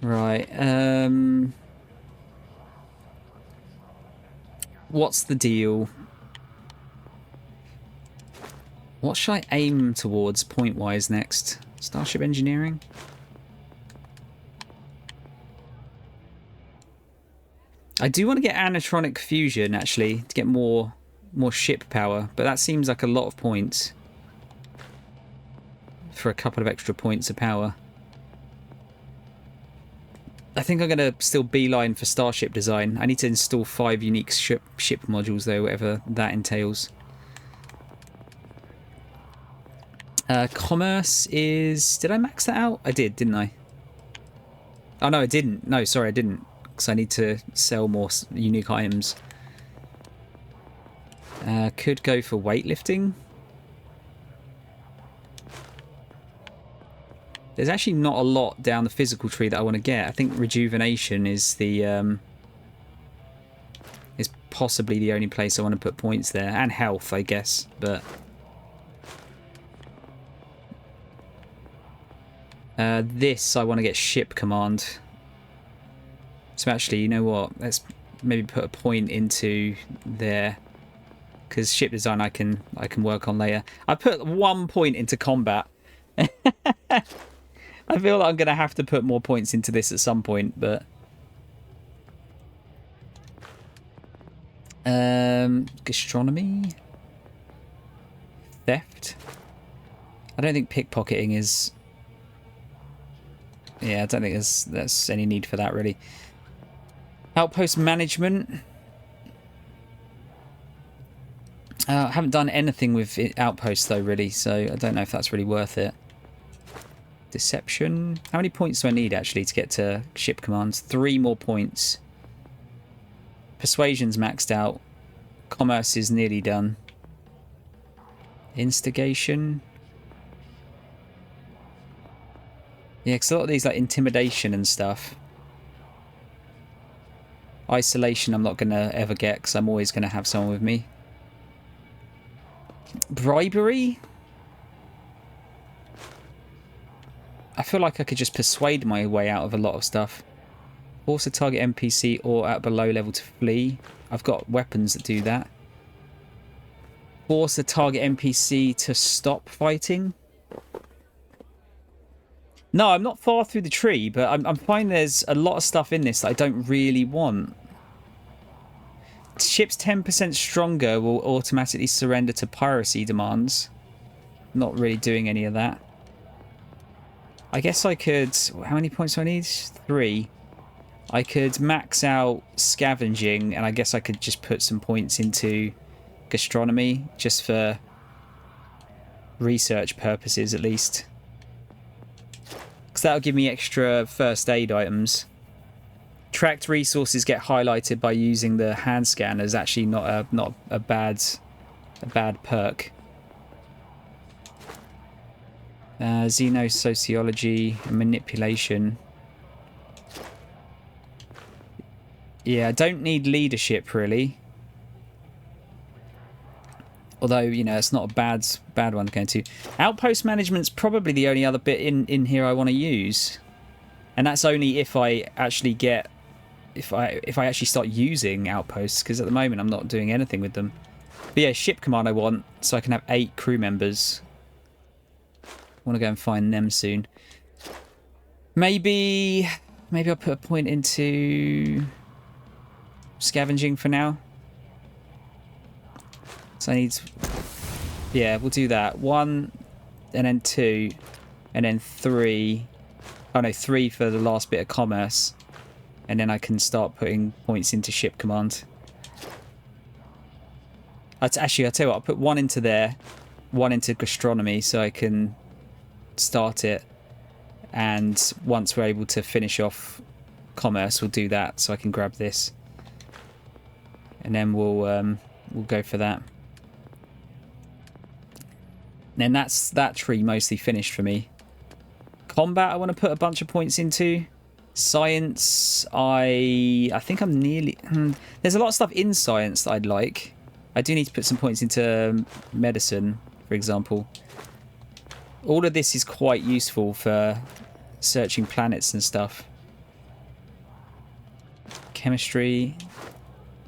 Right. What's the deal? What should I aim towards point-wise next? Starship engineering? I do want to get anatronic fusion, actually, to get more ship power, but that seems like a lot of points for a couple of extra points of power. I think I'm going to still beeline for Starship design. I need to install 5 unique ship modules, though, whatever that entails. Commerce is... Did I max that out? I did, didn't I? Oh, no, I didn't. No, sorry, I didn't. Because I need to sell more unique items. Could go for weightlifting. There's actually not a lot down the physical tree that I want to get. I think rejuvenation is the is possibly the only place I want to put points there, and health, I guess. But this I want to get ship command. So actually, you know what? Let's maybe put a point into there, because ship design I can work on later. I put 1 point into combat. I feel like I'm going to have to put more points into this at some point, but... gastronomy? Theft? I don't think pickpocketing is... Yeah, I don't think there's any need for that, really. Outpost management. I haven't done anything with outposts, though, really, so I don't know if that's really worth it. Deception. How many points do I need, actually, to get to ship commands? 3 more points. Persuasion's maxed out. Commerce is nearly done. Instigation. Yeah, because a lot of these, like, intimidation and stuff. Isolation I'm not going to ever get, because I'm always going to have someone with me. Bribery? I feel like I could just persuade my way out of a lot of stuff. Force a target NPC or at below level to flee. I've got weapons that do that. Force a target NPC to stop fighting. No, I'm not far through the tree, but I'm finding there's a lot of stuff in this that I don't really want. Ships 10% stronger will automatically surrender to piracy demands. Not really doing any of that. I guess I could... How many points do I need? 3. I could max out scavenging, and I guess I could just put some points into gastronomy, just for research purposes, at least. Because that'll give me extra first aid items. Tracked resources get highlighted by using the hand scanner is actually not a bad perk. Xenosociology and manipulation. Yeah, I don't need leadership, really. Although, you know, it's not a bad one to go into. Outpost management's probably the only other bit in here I want to use. And that's only if I actually get... If I actually start using outposts, because at the moment I'm not doing anything with them. But yeah, ship command I want, so I can have 8 crew members. I want to go and find them soon. Maybe I'll put a point into scavenging for now. So I need... Yeah, we'll do that. 1, and then 2, and then 3. Oh no, 3 for the last bit of commerce. And then I can start putting points into ship command. Actually, I'll tell you what, I'll put 1 into there, 1 into gastronomy, so I can start it. And once we're able to finish off commerce, we'll do that, so I can grab this. And then we'll go for that. And then that's that tree mostly finished for me. Combat, I want to put a bunch of points into. Science, I think I'm nearly... There's a lot of stuff in science that I'd like. I do need to put some points into medicine, for example. All of this is quite useful for searching planets and stuff. chemistry.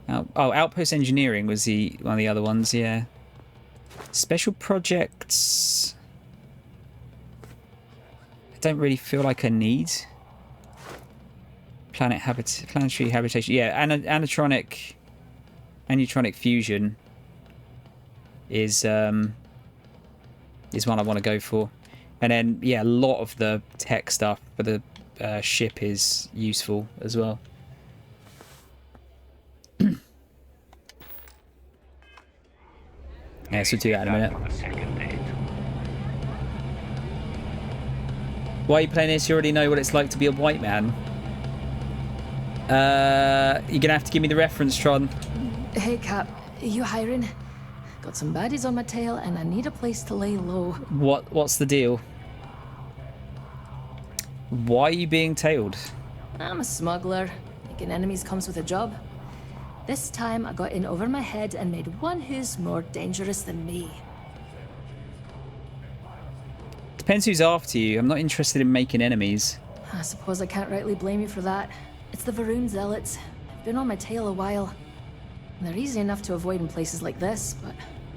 Outpost engineering was one of the other ones, yeah. Special projects. I don't really feel like I need. Planetary habitation. Yeah, anatronic fusion is one I want to go for. And then, yeah, a lot of the tech stuff for the ship is useful as well. Yeah, so we'll do that in a minute. Why are you playing this? You already know what it's like to be a white man. You're gonna have to give me the reference, Tron. Hey, Cap. You hiring? Got some baddies on my tail, and I need a place to lay low. What's the deal? Why are you being tailed? I'm a smuggler. Making enemies comes with a job. This time I got in over my head and made one who's more dangerous than me. Depends who's after you. I'm not interested in making enemies. I suppose I can't rightly blame you for that. It's the Varun Zealots. They've been on my tail a while. They're easy enough to avoid in places like this, but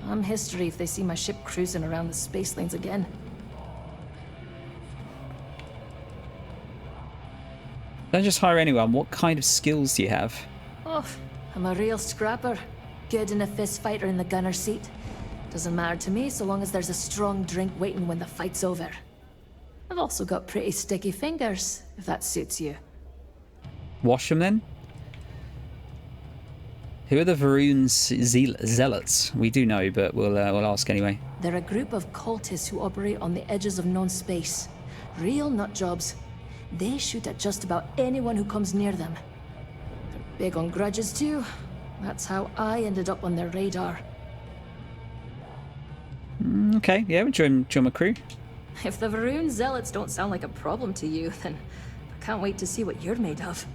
I'm history if they see my ship cruising around the space lanes again. Don't just hire anyone. What kind of skills do you have? Oh, I'm a real scrapper. Good in a fist fight or in the gunner seat. Doesn't matter to me so long as there's a strong drink waiting when the fight's over. I've also got pretty sticky fingers, if that suits you. Wash them then? Who are the Varun Zealots? We do know, but we'll ask anyway. They're a group of cultists who operate on the edges of known space. Real nut jobs. They shoot at just about anyone who comes near them. They're big on grudges too. That's how I ended up on their radar. Okay, yeah, we'll join my crew. If the Varun Zealots don't sound like a problem to you, then I can't wait to see what you're made of.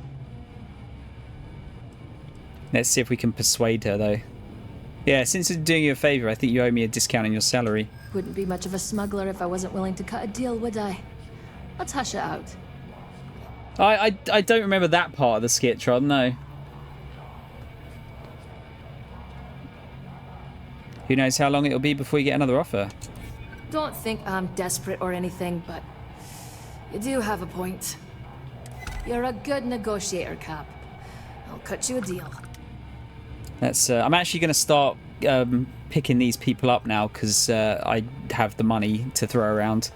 Let's see if we can persuade her, though. Yeah, since I'm doing you a favour, I think you owe me a discount on your salary. Wouldn't be much of a smuggler if I wasn't willing to cut a deal, would I? Let's hash it out. I don't remember that part of the skit, Tron, no. Who knows how long it'll be before you get another offer? Don't think I'm desperate or anything, but you do have a point. You're a good negotiator, Cap. I'll cut you a deal. That's. I'm actually going to start picking these people up now because I have the money to throw around.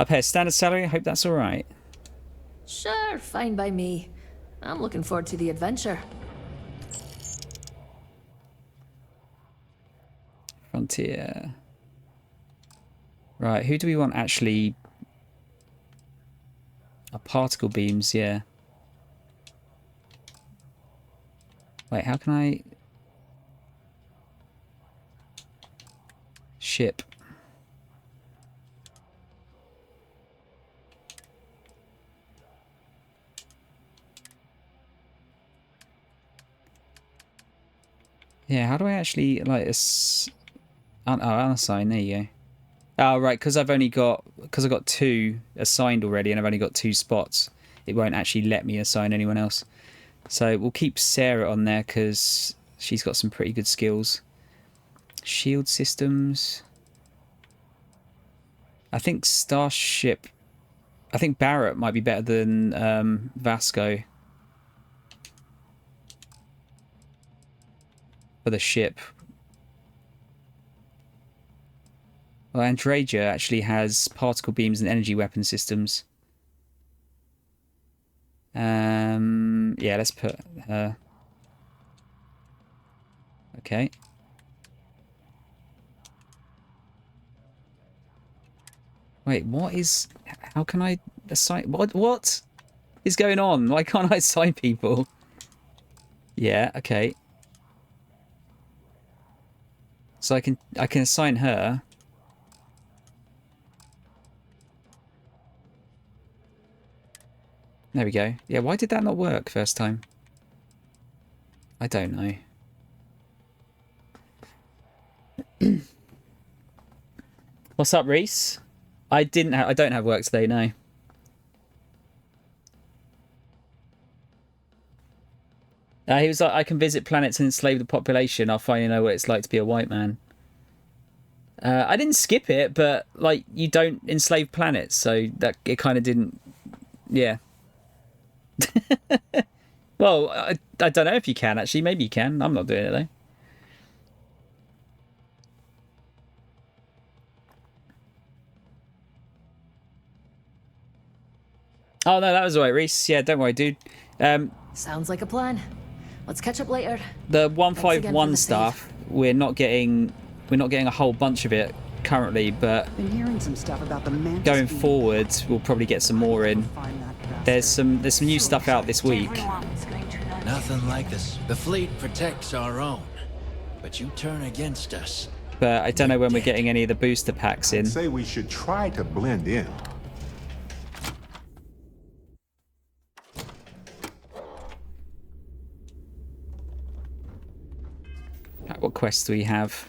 I pay a standard salary. I hope that's all right. Sure, fine by me. I'm looking forward to the adventure. Frontier. Right, who do we want actually? Particle beams, yeah. Wait, how can I... Ship. Yeah, how do I actually, like, unassign, there you go. Oh, right, because I've got 2 assigned already and I've only got 2 spots. It won't actually let me assign anyone else. So we'll keep Sarah on there because she's got some pretty good skills. Shield systems. I think Starship... I think Barrett might be better than Vasco. For the ship. Well, Andreja actually has particle beams and energy weapon systems. Yeah, let's put her. Okay. Wait, what is... How can I assign... What is going on? Why can't I assign people? Yeah, okay. So I can assign her. There we go. Yeah, why did that not work first time? I don't know. What's up, Reese? I don't have work today, no. He was like, I can visit planets and enslave the population. I'll finally know what it's like to be a white man. I didn't skip it, but like you don't enslave planets, so that it kind of didn't. Yeah. Well, I don't know if you can actually. Maybe you can. I'm not doing it though. Oh no, that was alright, Reese. Yeah, don't worry, dude. Sounds like a plan. Let's catch up later. The 151 stuff, we're not getting a whole bunch of it currently, but Been hearing some stuff about the mantis going being- forward, we'll probably get some more in. There's some new stuff out this week. Nothing like this. The fleet protects our own, but you turn against us. But I don't know when we're getting any of the booster packs in. I'd say we should try to blend in. What quests do we have?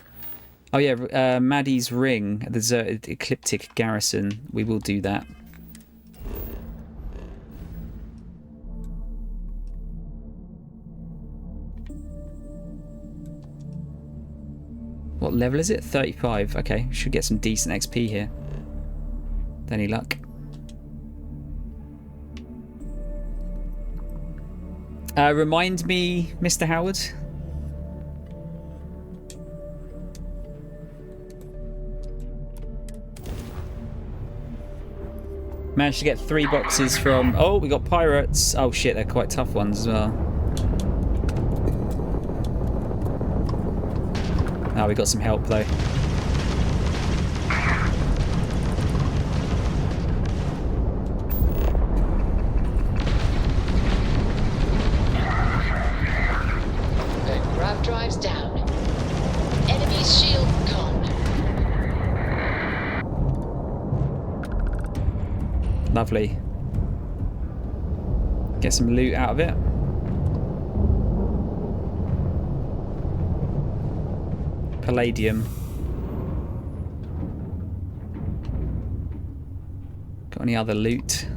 Oh yeah, Maddie's Ring, the deserted ecliptic garrison. We will do that. What level is it? 35. Okay, should get some decent XP here. Any luck? Remind me, Mr. Howard. Managed to get 3 boxes from... Oh, we got pirates. Oh shit, they're quite tough ones as well. Oh, we got some help though. Grav drives down. Enemy shield gone. Lovely. Get some loot out of it. Palladium. Got any other loot?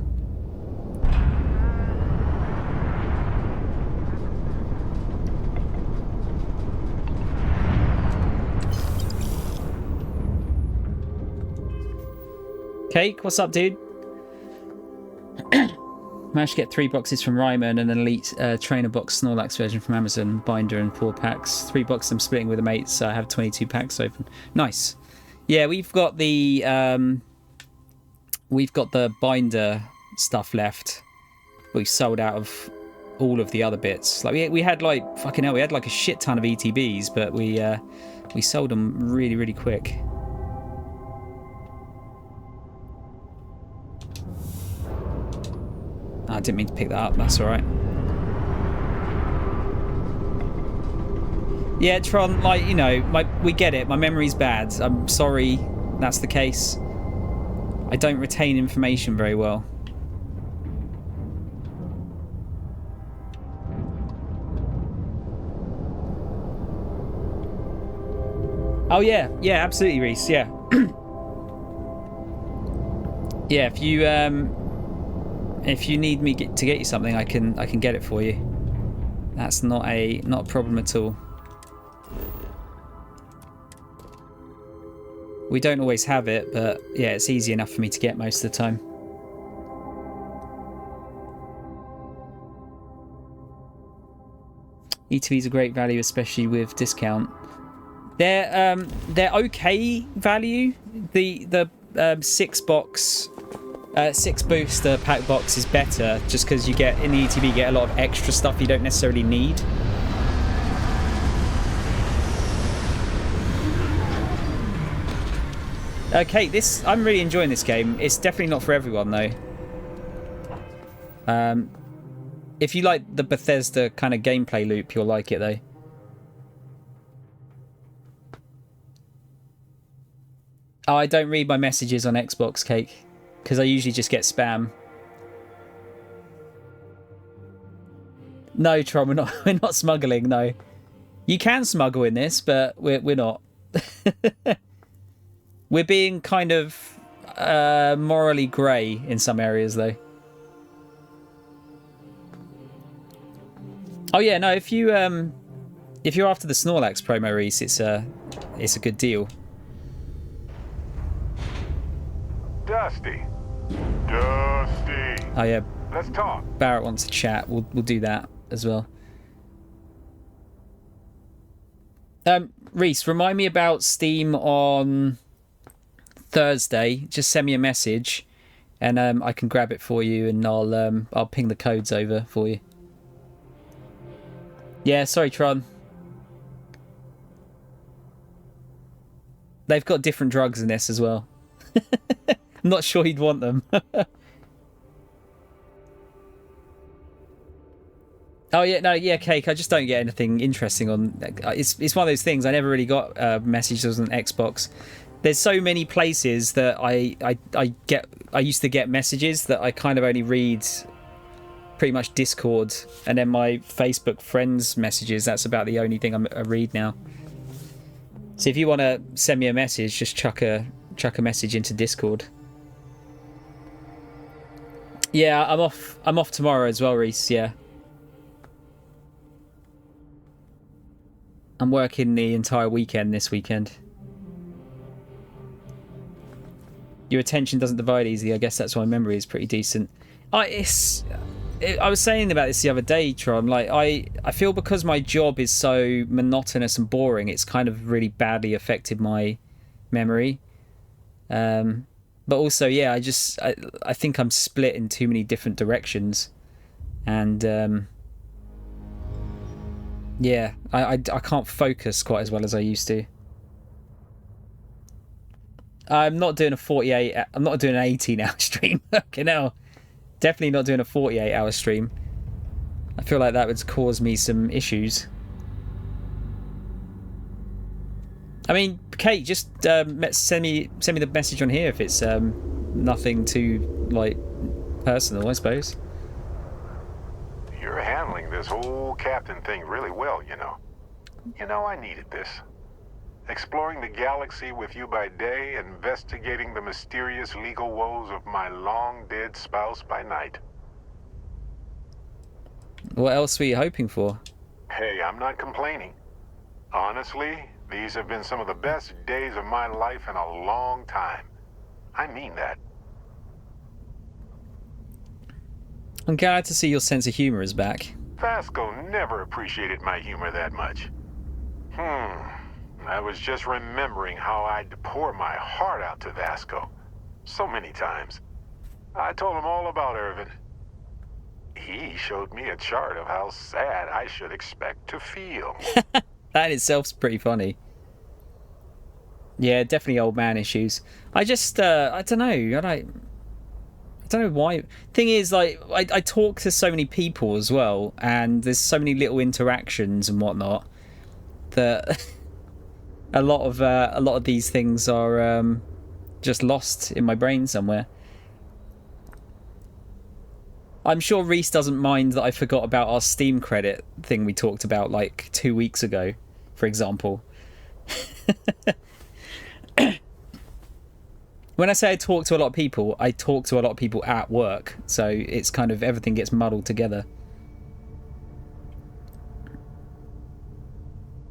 Cake, what's up, dude? Managed to get 3 boxes from Ryman and an elite trainer box Snorlax version from Amazon, binder and 4 packs. 3 boxes I'm splitting with a mate, so I have 22 packs open. Nice. Yeah, we've got the binder stuff left. We sold out of all of the other bits. Like we had like fucking hell, we had like a shit ton of ETBs, but we sold them really, really quick. I didn't mean to pick that up, that's alright. Yeah, Tron, like, you know, we get it. My memory's bad. I'm sorry that's the case. I don't retain information very well. Oh, yeah. Yeah, absolutely, Reese. Yeah. Yeah, if you need me to get you something, I can get it for you. That's not a problem at all. We don't always have it, but yeah, it's easy enough for me to get most of the time. ETV's a great value, especially with discount. They're okay value. The 6 booster pack box is better just because you get in the ETB you get a lot of extra stuff you don't necessarily need. Okay, I'm really enjoying this game. It's definitely not for everyone though. If you like the Bethesda kind of gameplay loop, you'll like it though. Oh, I don't read my messages on Xbox, Cake, because I usually just get spam. No, Tron, we're not smuggling. No, you can smuggle in this, but we're not. We're being kind of morally grey in some areas, though. Oh yeah, no. If you're after the Snorlax promo, Reese, it's a good deal. Dusty. Dusty. Oh yeah, Let's talk. Barrett wants to chat. We'll do that as well. Reese, remind me about Steam on Thursday. Just send me a message, and I can grab it for you, and I'll ping the codes over for you. Yeah, sorry, Tron. They've got different drugs in this as well. I'm not sure he'd want them. Oh yeah, no, yeah, Cake. I just don't get anything interesting on. It's one of those things. I never really got messages on Xbox. There's so many places that I used to get messages that I kind of only read pretty much Discord, and then my Facebook friends messages. That's about the only thing I read now. So if you want to send me a message, just chuck a message into Discord. Yeah, I'm off tomorrow as well, Reese. Yeah. I'm working the entire weekend this weekend. Your attention doesn't divide easily. I guess that's why memory is pretty decent. I was saying about this the other day, Tron. Like, I feel because my job is so monotonous and boring, it's kind of really badly affected my memory. But also, yeah, I think I'm split in too many different directions, and yeah, I can't focus quite as well as I used to. I'm not doing a 48. I'm not doing an 18-hour stream. Okay, no, definitely not doing a 48-hour stream. I feel like that would cause me some issues. I mean, Kate, just send me the message on here if it's nothing too like personal, I suppose. You're handling this whole captain thing really well, you know. You know, I needed this. Exploring the galaxy with you by day, investigating the mysterious legal woes of my long-dead spouse by night. What else were you hoping for? Hey, I'm not complaining. Honestly, these have been some of the best days of my life in a long time. I mean that. I'm glad to see your sense of humor is back. Vasco never appreciated my humor that much. I was just remembering how I'd pour my heart out to Vasco. So many times. I told him all about Irvin. He showed me a chart of how sad I should expect to feel. That in itself's pretty funny. Yeah, definitely old man issues. I just, I don't know. I don't know why. Thing is, like, I talk to so many people as well, and there's so many little interactions and whatnot that a lot of these things are just lost in my brain somewhere. I'm sure Reese doesn't mind that I forgot about our Steam credit thing we talked about like 2 weeks ago, for example. When I say I talk to a lot of people, I talk to a lot of people at work, so it's kind of everything gets muddled together.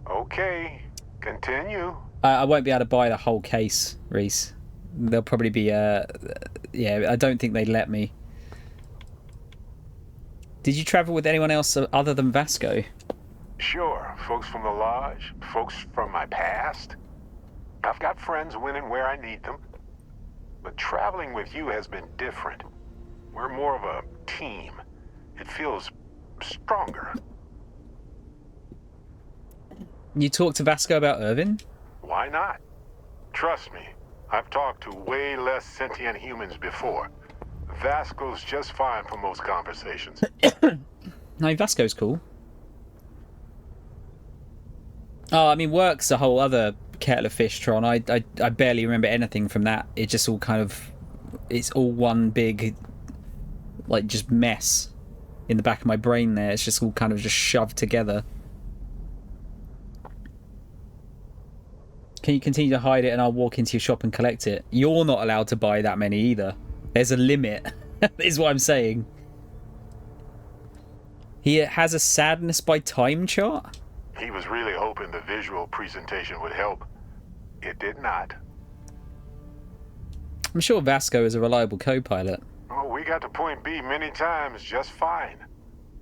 Okay, continue. I won't be able to buy the whole case, Reese. There'll probably be yeah, I don't think they'd let me. Did you travel with anyone else other than Vasco? Sure, folks from the lodge, folks from my past. I've got friends when and where I need them. But traveling with you has been different. We're more of a team. It feels stronger. You talked to Vasco about Irvin? Why not? Trust me, I've talked to way less sentient humans before. Vasco's just fine for most conversations. No, Vasco's cool. Oh, I mean, work's a whole other kettle of fish, Tron. I barely remember anything from that. It just all kind of... It's all one big, like, just mess in the back of my brain there. It's just all kind of just shoved together. Can you continue to hide it and I'll walk into your shop and collect it? You're not allowed to buy that many either. There's a limit, is what I'm saying. He has a sadness by time chart? He was really hoping the visual presentation would help. It did not. I'm sure Vasco is a reliable co-pilot. Oh, we got to point B many times just fine.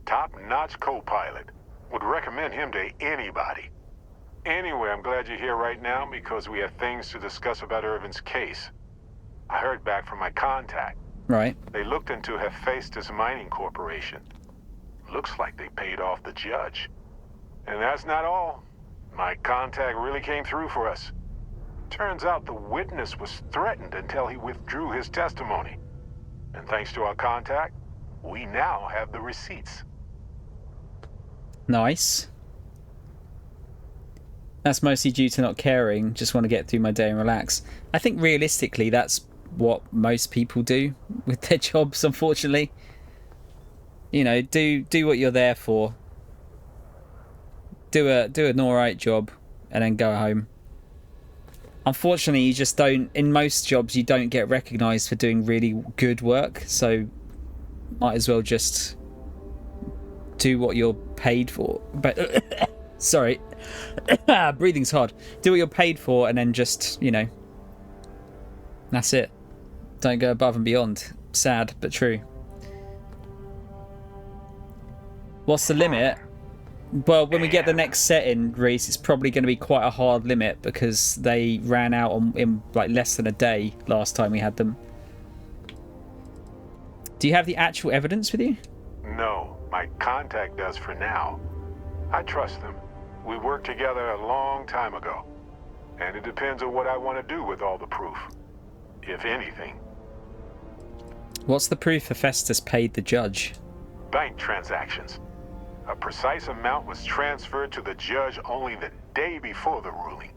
Top-notch co-pilot. Would recommend him to anybody. Anyway, I'm glad you're here right now because we have things to discuss about Irvin's case. I heard back from my contact. Right. They looked into Hephaestus Mining Corporation. Looks like they paid off the judge. And that's not all. My contact really came through for us. Turns out the witness was threatened until he withdrew his testimony. And thanks to our contact, we now have the receipts. Nice. That's mostly due to not caring, just want to get through my day and relax. I think realistically that's what most people do with their jobs, unfortunately. You know, do what you're there for. Do an alright job and then go home. Unfortunately, you just don't, in most jobs you don't get recognised for doing really good work, so might as well just do what you're paid for. But sorry. Breathing's hard. Do what you're paid for and then just, you know, that's it. Don't go above and beyond. Sad, but true. What's the limit? Well, when we get the next set in, Reese, it's probably going to be quite a hard limit because they ran out in like less than a day last time we had them. Do you have the actual evidence with you? No, my contact does for now. I trust them. We worked together a long time ago. And it depends on what I want to do with all the proof. If anything. What's the proof Hephaestus paid the judge? Bank transactions. A precise amount was transferred to the judge only the day before the ruling.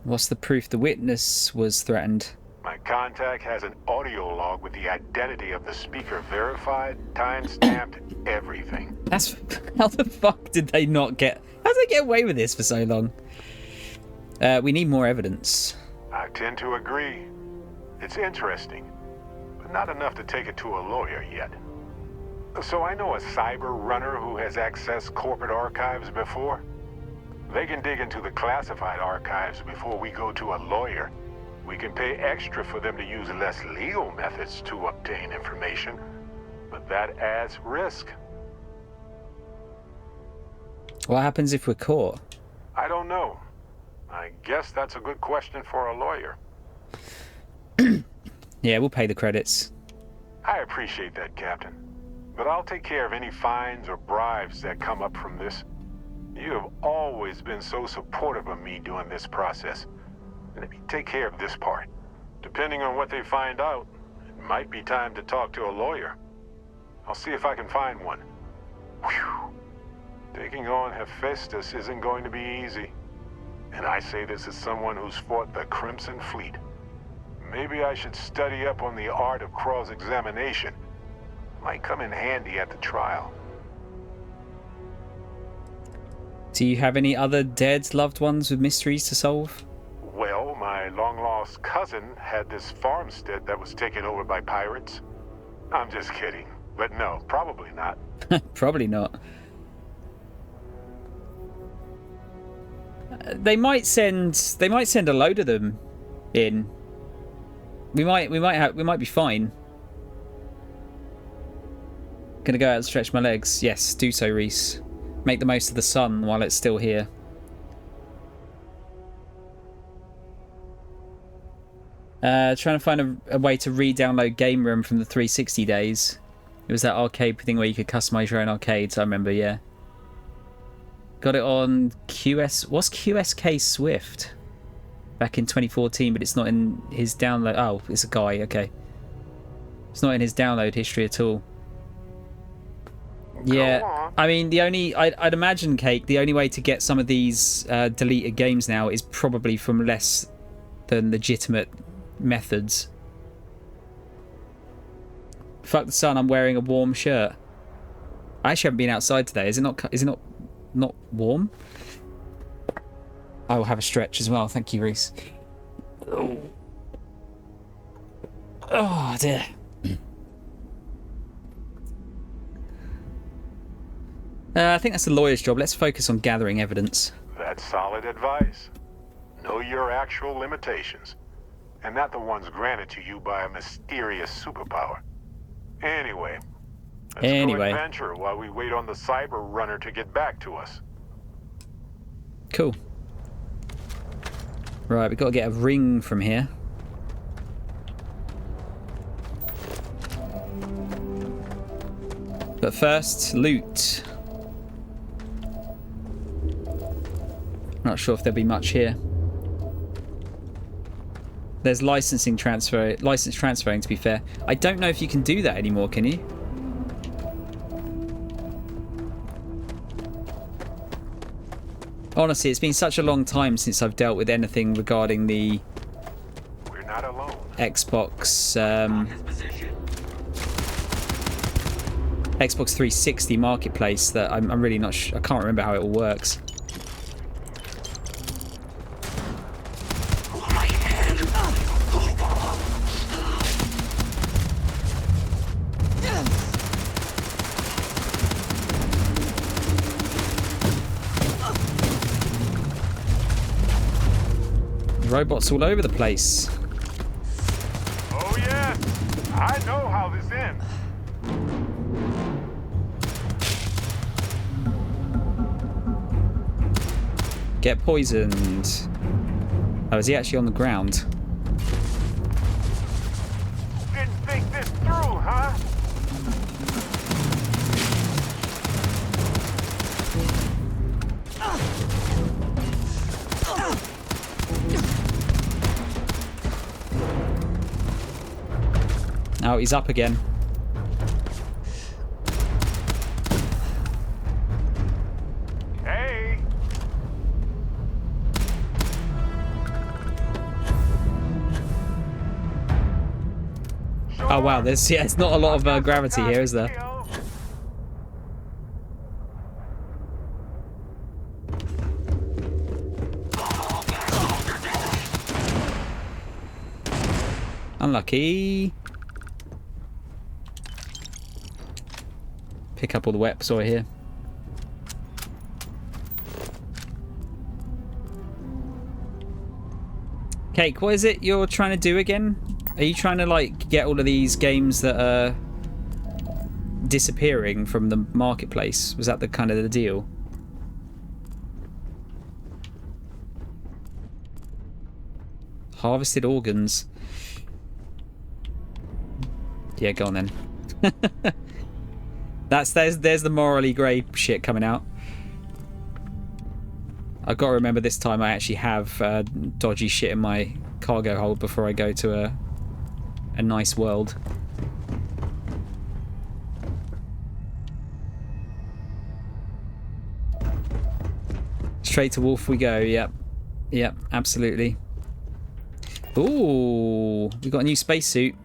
What's the proof the witness was threatened? My contact has an audio log with the identity of the speaker verified, time-stamped, everything. That's... How the fuck did they not get... How did they get away with this for so long? We need more evidence. I tend to agree. It's interesting, but not enough to take it to a lawyer yet. So I know a cyber runner who has accessed corporate archives before. They can dig into the classified archives before we go to a lawyer. We can pay extra for them to use less legal methods to obtain information, but that adds risk. What happens if we're caught? I don't know. I guess that's a good question for a lawyer. Yeah, we'll pay the credits. I appreciate that, Captain. But I'll take care of any fines or bribes that come up from this. You have always been so supportive of me during this process. Let me take care of this part. Depending on what they find out, it might be time to talk to a lawyer. I'll see if I can find one. Whew. Taking on Hephaestus isn't going to be easy. And I say this as someone who's fought the Crimson Fleet. Maybe I should study up on the art of cross-examination. Might come in handy at the trial. Do you have any other dead loved ones with mysteries to solve? Well, my long-lost cousin had this farmstead that was taken over by pirates. I'm just kidding. But no, probably not. Probably not. They might send a load of them in. We might be fine. Gonna go out and stretch my legs. Yes, do so, Reese. Make the most of the sun while it's still here. Trying to find a way to re-download Game Room from the 360 days. It was that arcade thing where you could customize your own arcades, I remember, yeah. Got it on QS... What's QSK Swift? Back in 2014, but it's not in his download... Oh, it's a guy, okay. It's not in his download history at all. Yeah, I mean, I'd imagine, Cake, the only way to get some of these deleted games now is probably from less than legitimate methods. Fuck the sun, I'm wearing a warm shirt. I actually haven't been outside today. Is it not warm? I will have a stretch as well. Thank you, Reese. Oh dear. I think that's the lawyer's job. Let's focus on gathering evidence. That's solid advice. Know your actual limitations, and not the ones granted to you by a mysterious superpower. Anyway, let's go adventure while we wait on the cyber runner to get back to us. Cool. Right, we've got to get a ring from here. But first, loot. Not sure if there'll be much here. There's license transferring, to be fair. I don't know if you can do that anymore, can you? Honestly, it's been such a long time since I've dealt with anything regarding the We're not alone. Xbox Xbox 360 marketplace that I'm really not I can't remember how it all works. Robots all over the place. Oh yeah, I know how this ends. Get poisoned. Oh, is he actually on the ground? Didn't think this through, huh? Oh, he's up again. Hey. Oh wow, there's it's not a lot of gravity here, is there? Unlucky. Pick up all the weapons over here. Cake, what is it you're trying to do again? Are you trying to like get all of these games that are disappearing from the marketplace? Was that the kind of the deal? Harvested organs. Yeah, go on then. There's the morally grey shit coming out. I've got to remember this time I actually have dodgy shit in my cargo hold before I go to a nice world. Straight to Wolf we go. Yep, absolutely. Ooh, we got a new spacesuit.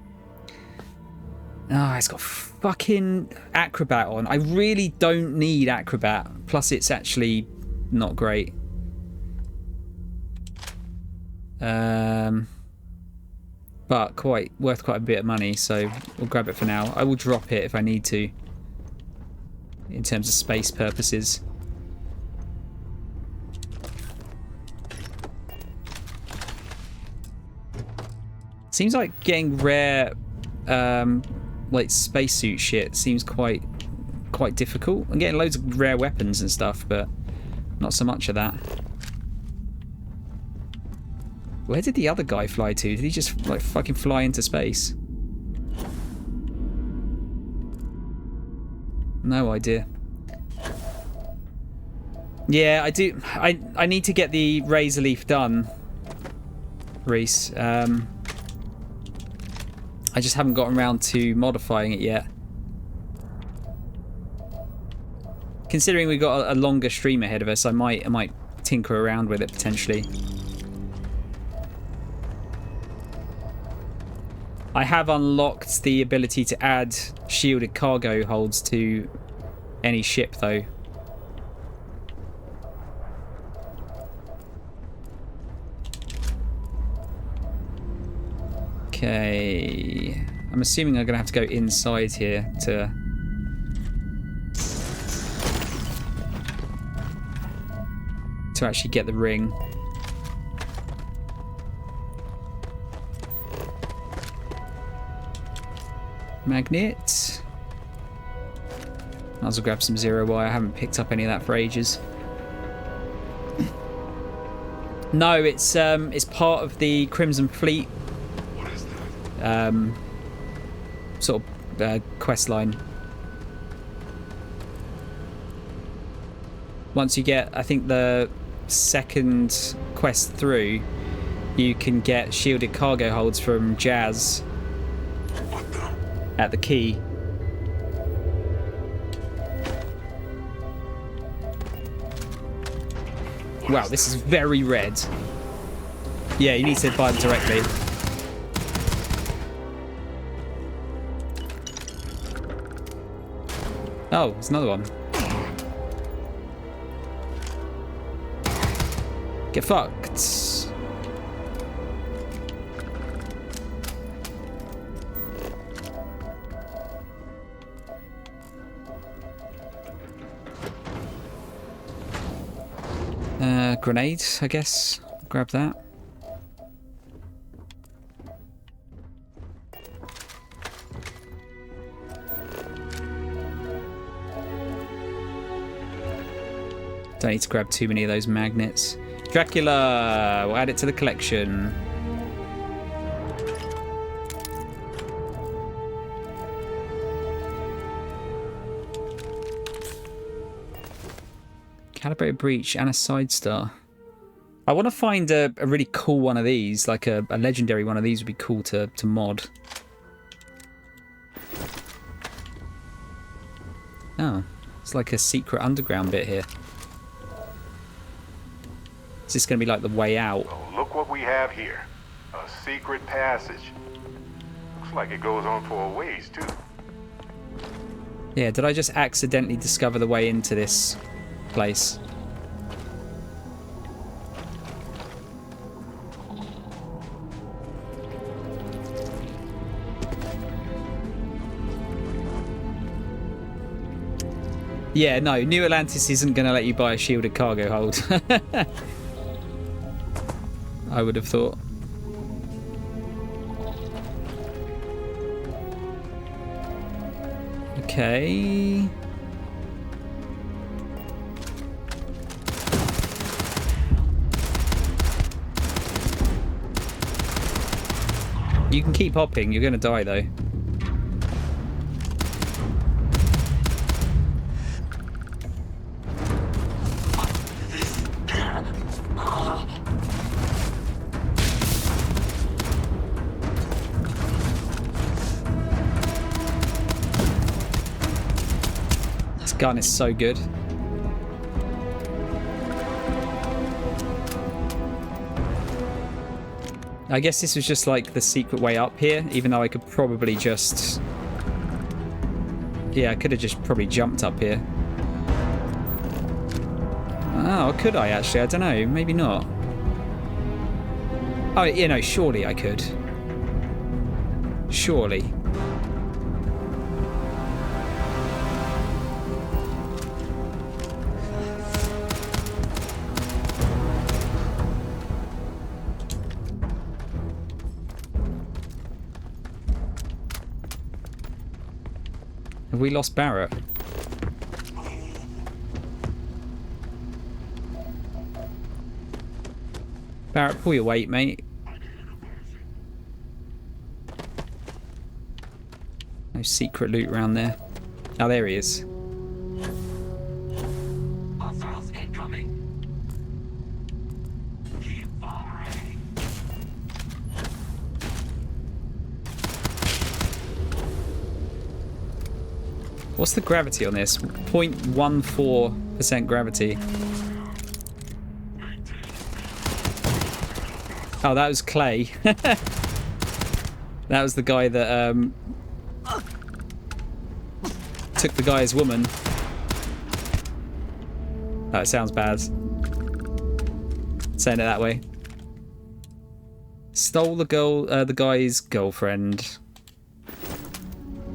Ah, it's got fucking Acrobat on. I really don't need Acrobat. Plus, it's actually not great. But worth quite a bit of money, so we'll grab it for now. I will drop it if I need to, in terms of space purposes. Seems like getting rare like spacesuit shit seems quite difficult. I'm getting loads of rare weapons and stuff, but not so much of that. Where did the other guy fly to? Did he just like fucking fly into space? No idea. Yeah, I do. I need to get the razor leaf done, Reese. I just haven't gotten around to modifying it yet. Considering we've got a longer stream ahead of us, I might tinker around with it potentially. I have unlocked the ability to add shielded cargo holds to any ship though. Okay, I'm assuming I'm gonna have to go inside here to to actually get the ring. Magnet. Might as well grab some zero wire. I haven't picked up any of that for ages. No, it's part of the Crimson Fleet sort of quest line. Once you get, I think, the second quest through, you can get shielded cargo holds from Jazz at the key. Wow, this is very red. Yeah, you need to buy them directly. Oh, there's another one. Get fucked. Grenade, I guess. Grab that. Don't need to grab too many of those magnets. Dracula! We'll add it to the collection. Calibrated breach and a side star. I want to find a really cool one of these, like a legendary one of these would be cool to mod. Oh, it's like a secret underground bit here. Is this going to be like the way out? Oh, look what we have here. A secret passage. Looks like it goes on for a ways, too. Yeah, did I just accidentally discover the way into this place? Yeah, no, New Atlantis isn't going to let you buy a shielded cargo hold. I would have thought. Okay. You can keep hopping, you're going to die though. This gun is so good. I guess this was just like the secret way up here, even though I could probably just... Yeah, I could have just probably jumped up here. Oh, could I actually? I don't know. Maybe not. Oh, you know, surely I could. Surely. Have we lost Barrett? Barrett, pull your weight, mate. No secret loot around there. Oh, there he is. Hostiles incoming. Keep firing. What's the gravity on this? 0.14% gravity. Oh, that was Clay. That was the guy that took the guy's woman. Oh, it sounds bad saying it that way. Stole the girl, the guy's girlfriend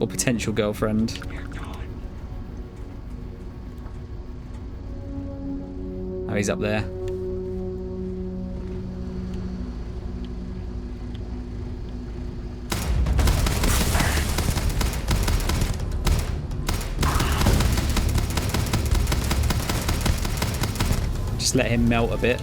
or potential girlfriend. Oh, he's up there. Just let him melt a bit.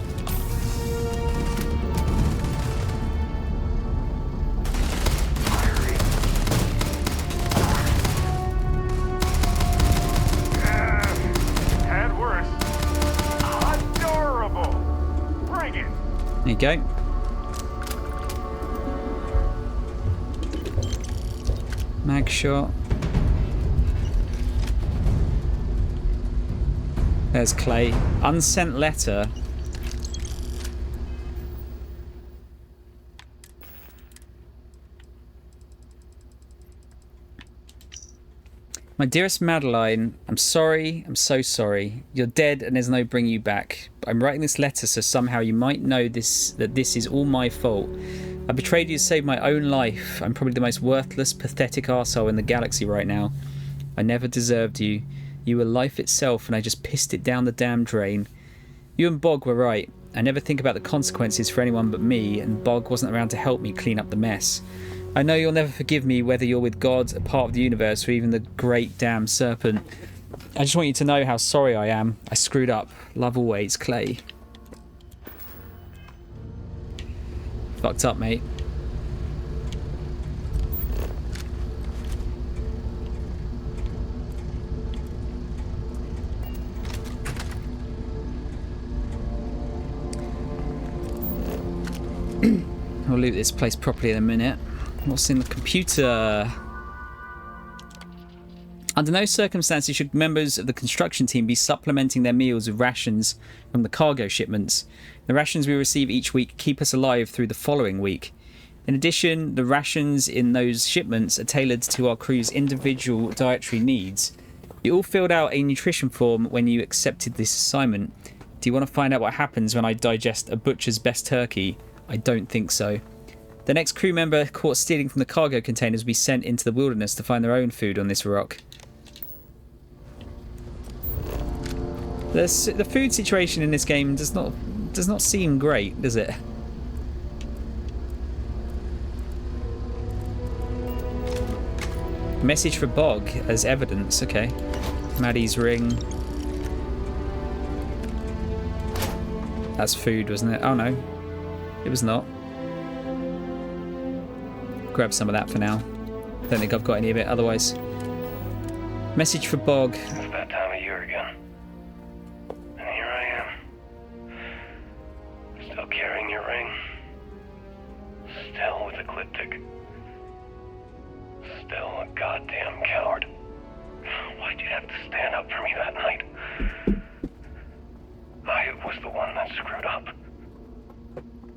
Had worse. Adorable. Bring it. There you go. Mag shot. There's Clay. Unsent letter. My dearest Madeline, I'm sorry. I'm so sorry. You're dead and there's no bring you back. I'm writing this letter so somehow you might know that this is all my fault. I betrayed you to save my own life. I'm probably the most worthless, pathetic arsehole in the galaxy right now. I never deserved you. You were life itself and I just pissed it down the damn drain. You and Bog were right. I never think about the consequences for anyone but me, and Bog wasn't around to help me clean up the mess. I know you'll never forgive me, whether you're with God, a part of the universe, or even the great damn serpent. I just want you to know how sorry I am. I screwed up. Love always, Clay. Fucked up, mate. I'll loot this place properly in a minute. What's in the computer? Under no circumstances should members of the construction team be supplementing their meals with rations from the cargo shipments. The rations we receive each week keep us alive through the following week. In addition, the rations in those shipments are tailored to our crew's individual dietary needs. You all filled out a nutrition form when you accepted this assignment. Do you want to find out what happens when I digest a butcher's best turkey? I don't think so. The next crew member caught stealing from the cargo containers will be sent into the wilderness to find their own food on this rock. The food situation in this game does not seem great, does it? Message for Bog as evidence. Okay. Maddie's ring. That's food, wasn't it? Oh no. It was not. Grab some of that for now. Don't think I've got any of it otherwise. Message for Bog. It's that time of year again. And here I am. Still carrying your ring. Still with Ecliptic. Still a goddamn coward. Why'd you have to stand up for me that night? I was the one that screwed up.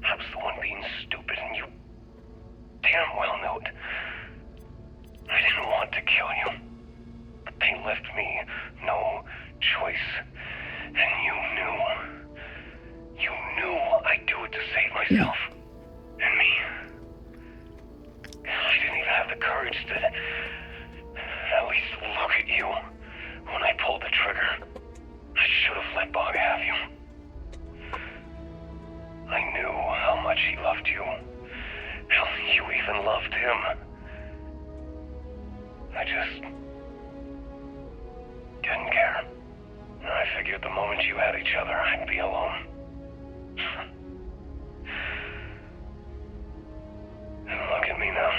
I was the one being stupid, and you damn well knew it. I didn't want to kill you, but they left me no choice. And you knew I'd do it to save myself and me. I didn't even have the courage to at least look at you when I pulled the trigger. I should have let Bog have you. I knew how much he loved you. How you even loved him. I just didn't care. I figured the moment you had each other, I'd be alone. And look at me now.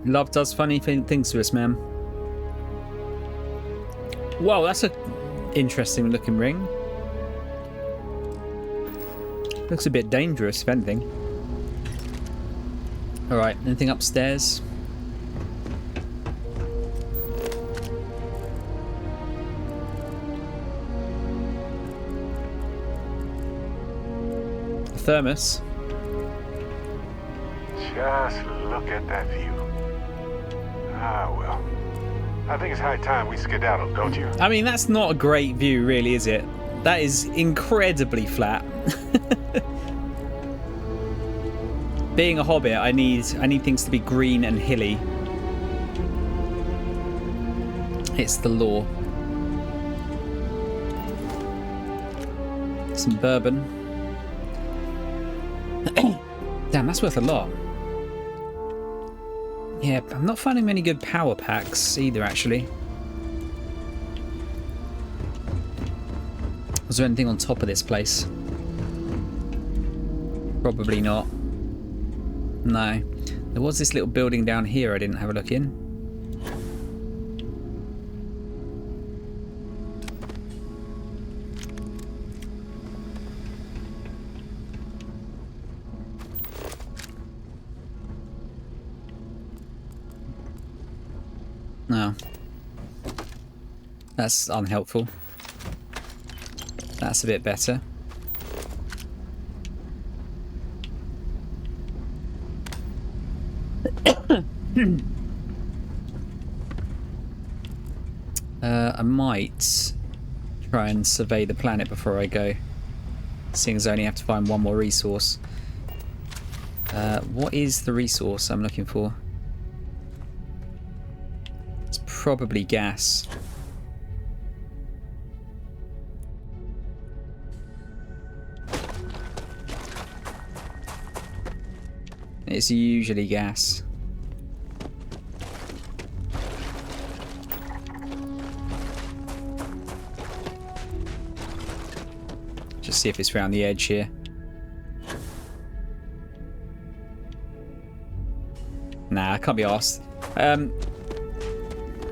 Love does funny things to us, man. Whoa, that's a interesting looking ring. Looks a bit dangerous, if anything. Alright, anything upstairs? A thermos. Just look at that view. Ah, well. I think it's high time we skedaddle, don't you? I mean, that's not a great view, really, is it? That is incredibly flat. Being a hobbit, I need things to be green and hilly. It's the law. Some bourbon. Damn, that's worth a lot. Yeah, I'm not finding many good power packs either, actually. Was there anything on top of this place? Probably not. No. There was this little building down here I didn't have a look in. No. That's unhelpful. That's a bit better. I might try and survey the planet before I go, seeing as I only have to find one more resource. What is the resource I'm looking for? It's probably gas. It's usually gas. Just see if it's around the edge here. Nah, I can't be arsed.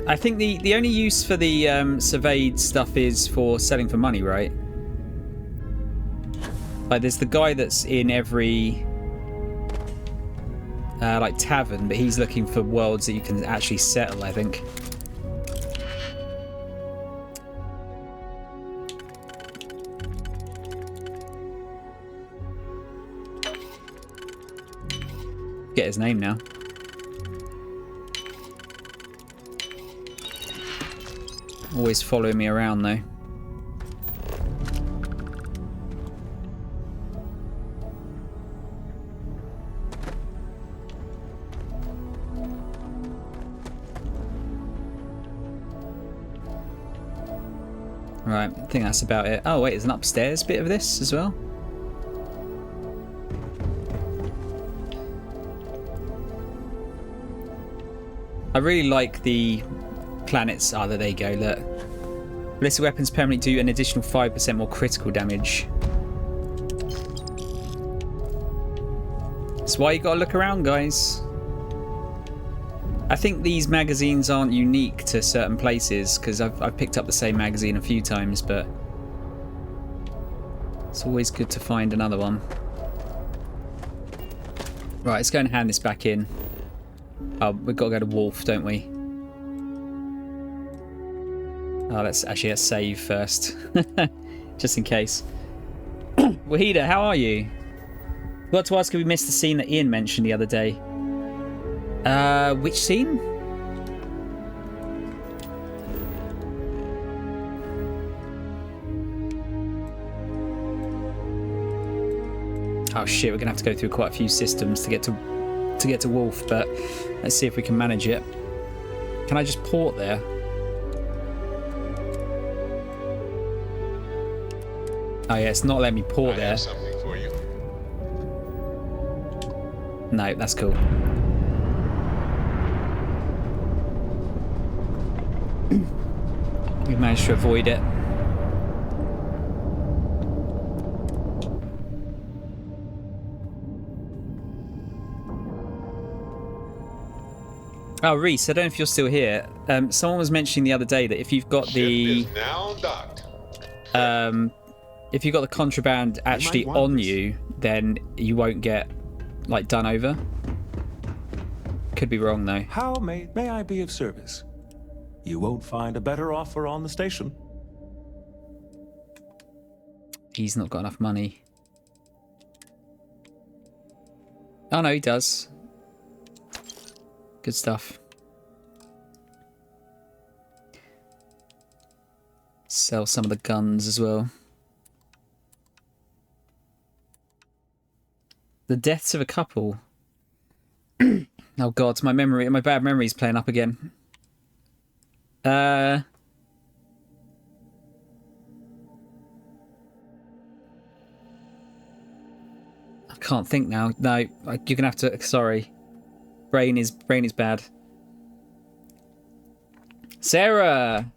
I think the only use for the surveyed stuff is for selling for money, right? Like, there's the guy that's in every like tavern, but he's looking for worlds that you can actually settle, I think. Get his name now. Always following me around though. Right, I think that's about it. Oh wait, there's an upstairs bit of this as well. I really like the planets. Oh, there you go, look. Ballistic weapons permanently do an additional 5% more critical damage. That's why you gotta look around, guys. I think these magazines aren't unique to certain places, because I've picked up the same magazine a few times, but it's always good to find another one. Right, let's go and hand this back in. Oh, we've got to go to Wolf, don't we? Oh, let's save first. Just in case. Wahida, how are you? Forgot to ask if we missed the scene that Ian mentioned the other day. Which scene? Oh shit, we're gonna have to go through quite a few systems to get to Wolf, but let's see if we can manage it. Can I just port there? Oh yeah, it's not letting me port there. I have something for you. No, that's cool. We managed to avoid it. Oh, Reese, I don't know if you're still here. Someone was mentioning the other day that if you've got the Ship is now docked. if you've got the contraband actually on you, then you won't get like done over. Could be wrong though. How may I be of service? You won't find a better offer on the station. He's not got enough money. Oh no, he does. Good stuff. Sell some of the guns as well. The deaths of a couple. Oh god, my bad memory's playing up again. I can't think now. No, you're gonna have to. Sorry, brain is bad. Sarah,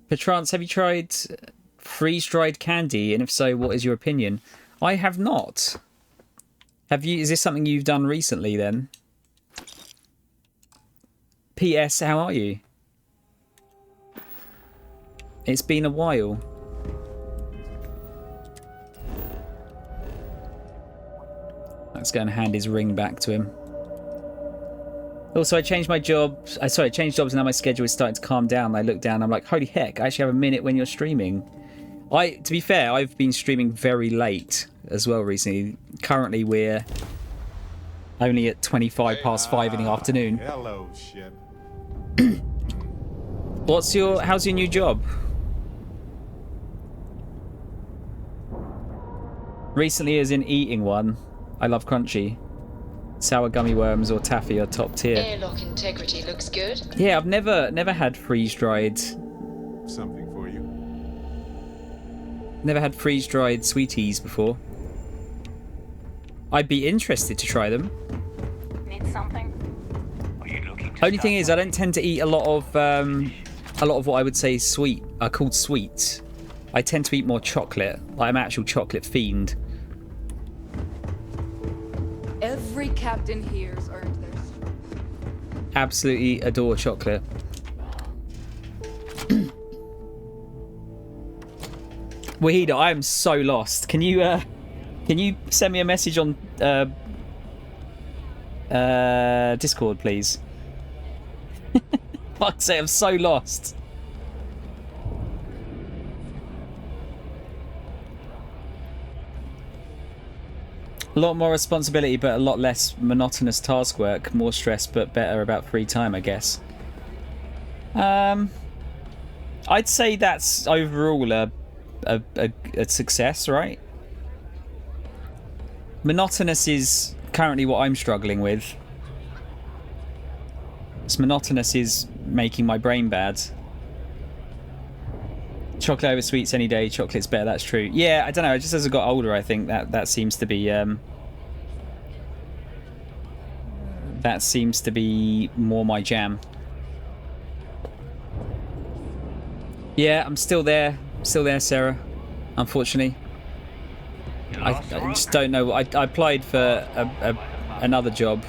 perchance have you tried freeze-dried candy? And if so, what is your opinion? I have not. Have you? Is this something you've done recently then? P.S. How are you? It's been a while. Let's go and hand his ring back to him. Also, I changed my job. I changed jobs and now my schedule is starting to calm down. I look down, I'm like, holy heck, I actually have a minute when you're streaming. To be fair, I've been streaming very late as well recently. Currently, we're only at 25 past 5 in the afternoon. Hello, shit. How's your new job? Recently as in eating one. I love crunchy. Sour gummy worms or taffy are top tier. Airlock integrity looks good. Yeah, I've never had freeze-dried. Something for you. Never had freeze-dried sweeties before. I'd be interested to try them. Need something? Are you looking to Only thing is, I don't tend to eat a lot of what I would say are called sweets. I tend to eat more chocolate. I'm an actual chocolate fiend. Every captain here's earned their stripes. Absolutely adore chocolate. Wahida, I am so lost. Can you send me a message on Discord, please? Fuck's sake, I'm so lost. A lot more responsibility, but a lot less monotonous task work. More stress, but better about free time, I guess. I'd say that's overall a success, right? Monotonous is currently what I'm struggling with. Monotonous is making my brain bad. Chocolate over sweets any day. Chocolate's better. That's true. Yeah, I don't know. Just as I got older, I think that seems to be more my jam. Yeah, I'm still there. Still there, Sarah. Unfortunately, I just don't know. I applied for another job.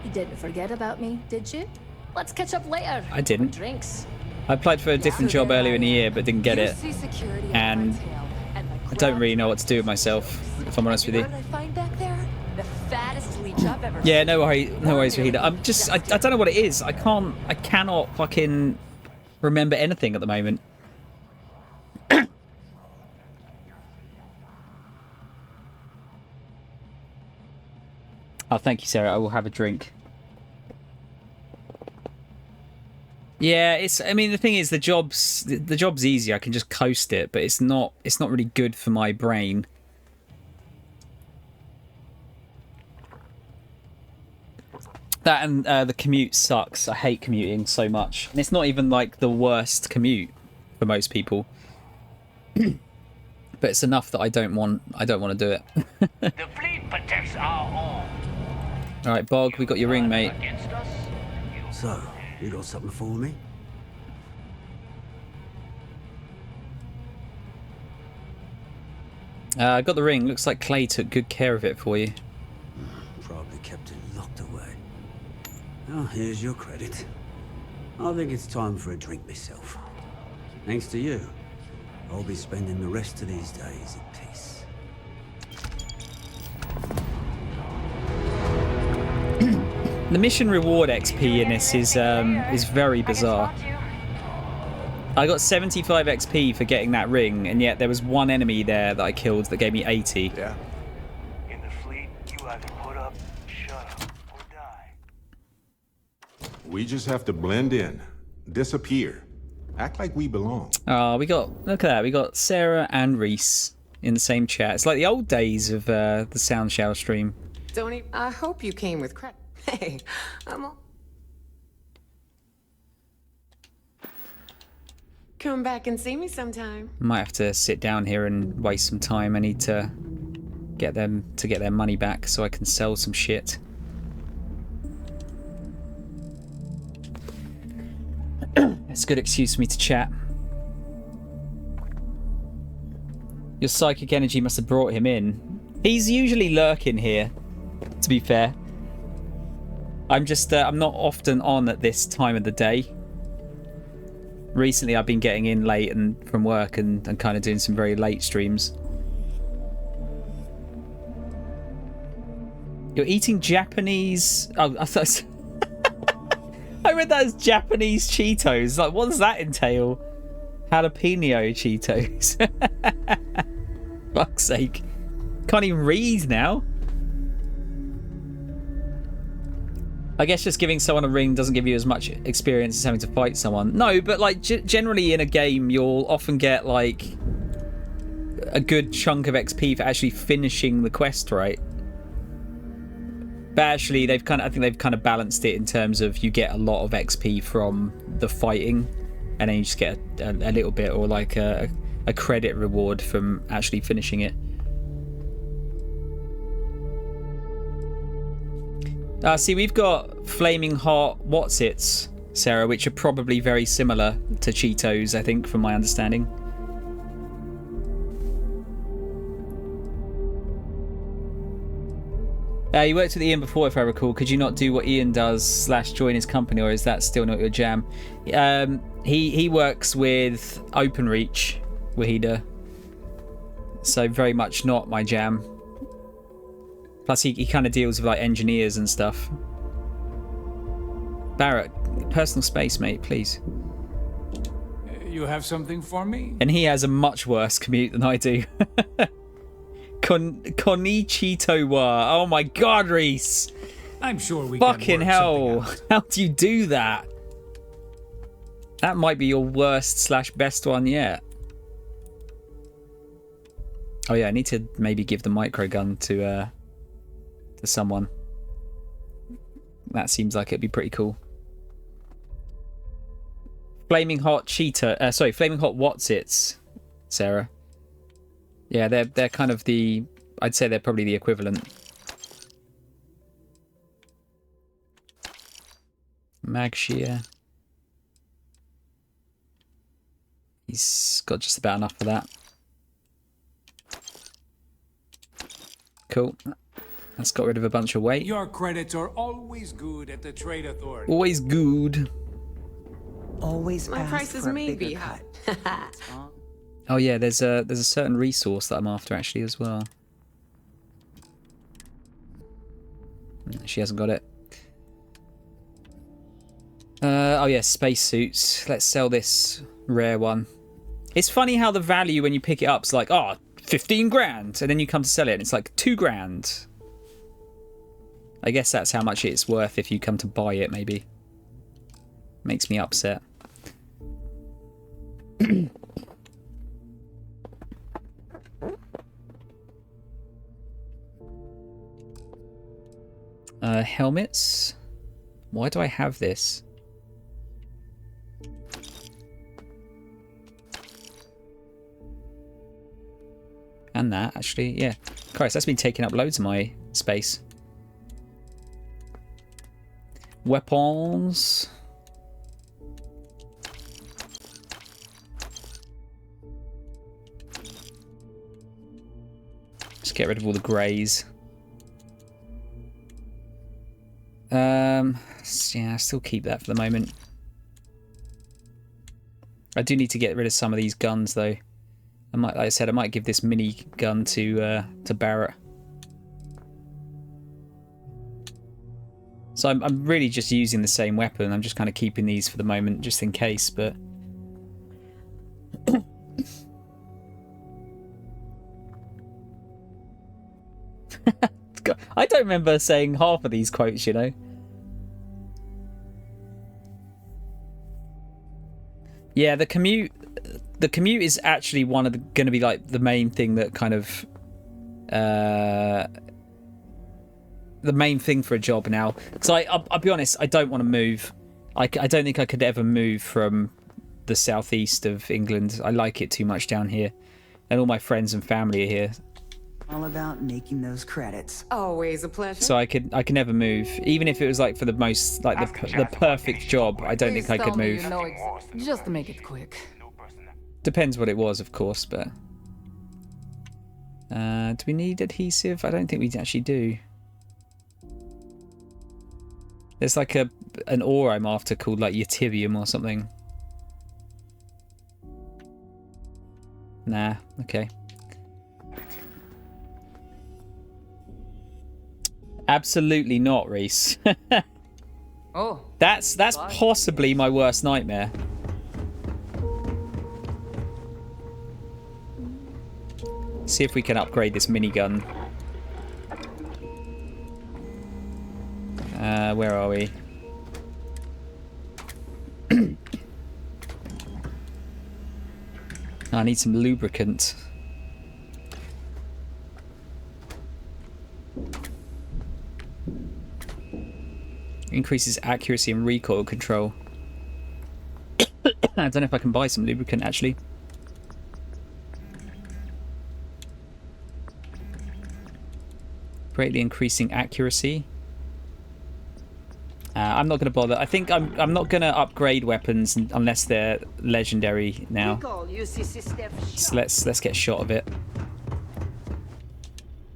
You didn't forget about me, did you? Let's catch up later. I didn't. For drinks. I applied for a different job earlier in the year, but didn't get it. And I don't really know what to do with myself, if I'm honest with you. What did I find back there? The fattest leech I've ever Yeah, seen. no worries, Rahida. I don't know what it is. I cannot fucking remember anything at the moment. Oh, thank you, Sarah. I will have a drink. Yeah, I mean, the thing is, the job's easy. I can just coast it, but it's not really good for my brain. That and the commute sucks. I hate commuting so much. And it's not even like the worst commute for most people. But it's enough that I don't want to do it. The fleet protects our home. All right, Bog, we got your ring, mate. Against us, So, you got something for me? I got the ring. Looks like Clay took good care of it for you. Probably kept it locked away. Well, here's your credit. I think it's time for a drink myself. Thanks to you, I'll be spending the rest of these days in peace. The mission reward XP in this is very bizarre. I got 75 XP for getting that ring, and yet there was one enemy there that I killed that gave me 80. Yeah. In the fleet, you either put up, shut up, or die. We just have to blend in, disappear, act like we belong. Oh, look at that. We got Sarah and Reese in the same chat. It's like the old days of the Sound Shower stream. I hope you came with credit. Hey, come back and see me sometime. Might have to sit down here and waste some time. I need to get them to get their money back so I can sell some shit. It's a good excuse for me to chat. Your psychic energy must have brought him in. He's usually lurking here, to be fair. I'm just, I'm not often on at this time of the day. Recently, I've been getting in late and from work and kind of doing some very late streams. You're eating Japanese... Oh, I thought... I read that as Japanese Cheetos. Like, what does that entail? Jalapeno Cheetos. Fuck's sake. Can't even read now. I guess just giving someone a ring doesn't give you as much experience as having to fight someone. No, but like generally in a game, you'll often get like a good chunk of XP for actually finishing the quest, right? But actually, I think they've kind of balanced it in terms of you get a lot of XP from the fighting, and then you just get a little bit, or like a credit reward from actually finishing it. See, we've got Flaming Hot Whatsits, Sarah, which are probably very similar to Cheetos, I think, from my understanding. You worked with Ian before, if I recall. Could you not do what Ian does / join his company, or is that still not your jam? He works with OpenReach, Wahida. So very much not my jam. Plus, he kind of deals with like engineers and stuff. Barrett, personal space, mate, please. You have something for me? And he has a much worse commute than I do. Konnichiwa. Oh my god, Reese. I'm sure we Fucking can work hell. something out. How do you do that? That might be your worst / best one yet. Oh yeah, I need to maybe give the micro gun to someone. That seems like it'd be pretty cool. Flaming Hot Flaming Hot Whatsits, Sarah. Yeah, they're kind of the... I'd say they're probably the equivalent. Mag Shear. He's got just about enough for that. Cool. That's got rid of a bunch of weight. Your credits are always good at the Trade Authority. Always good. Always My ask price is for a maybe bigger high. cut. Oh yeah, there's a certain resource that I'm after actually as well. She hasn't got it. Oh yeah, spacesuits. Let's sell this rare one. It's funny how the value when you pick it up is like, oh, 15 grand, and then you come to sell it and it's like 2 grand. I guess that's how much it's worth if you come to buy it, maybe. Makes me upset. Helmets. Why do I have this? And that, actually, yeah. Christ, that's been taking up loads of my space. Weapons. Just get rid of all the greys. Yeah, still keep that for the moment. I do need to get rid of some of these guns, though. I might, like I said, I might give this mini gun to Barrett. So I'm really just using the same weapon. I'm just kind of keeping these for the moment, just in case. But I don't remember saying half of these quotes, you know. Yeah, the commute is actually one of the going to be like the main thing that kind of the main thing for a job now. Because I'll be honest, I don't want to move. I don't think I could ever move from the southeast of England. I like it too much down here, and all my friends and family are here. All about making those credits. Always a pleasure. So I could never move, even if it was like for the most like the perfect job. I don't think I could move. You know, just to make it quick. Depends what it was, of course, but Do we need adhesive? I don't think we actually do. There's like an ore I'm after called like ytterbium or something. Nah, okay. Absolutely not, Reese. Oh. That's possibly my worst nightmare. See if we can upgrade this minigun. Where are we? I need some lubricant. Increases accuracy and recoil control. I don't know if I can buy some lubricant actually. Greatly increasing accuracy. I'm not going to bother. I think I'm not going to upgrade weapons unless they're legendary now. So let's get a shot of it.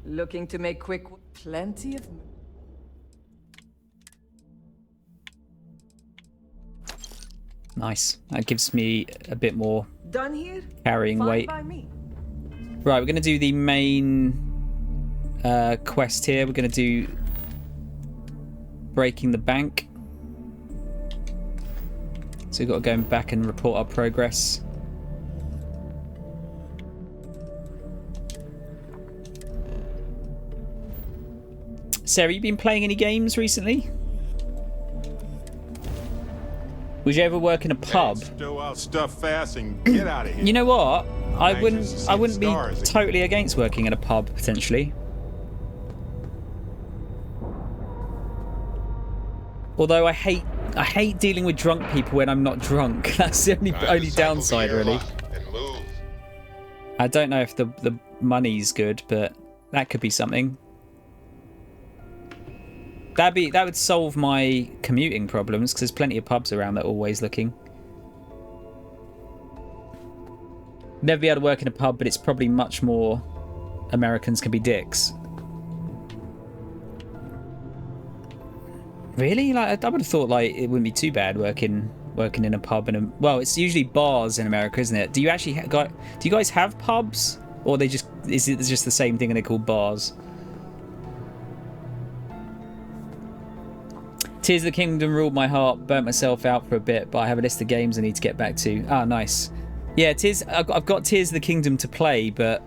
Looking to make quick plenty of. Nice. That gives me a bit more Done here? carrying Fine weight. by me. Right, we're going to do the main quest here. We're going to do breaking the bank. So we've got to go back and report our progress. Sarah, you been playing any games recently? Would you ever work in a pub? Stow out stuff fast and get out of here. You know what? I wouldn't be stars. totally against working in a pub potentially. Although I hate dealing with drunk people when I'm not drunk. That's the only downside really. I don't know if the money's good, but that could be something. That would solve my commuting problems because there's plenty of pubs around that are always looking. Never be able to work in a pub, but it's probably much more Americans can be dicks. Really? Like I would have thought like it wouldn't be too bad working in a pub well, it's usually bars in America, isn't it? Do you actually do you guys have pubs, or is it just the same thing and they're called bars? Tears of the Kingdom ruled my heart, burnt myself out for a bit, but I have a list of games I need to get back to. Ah, nice. Yeah, I've got Tears of the Kingdom to play, but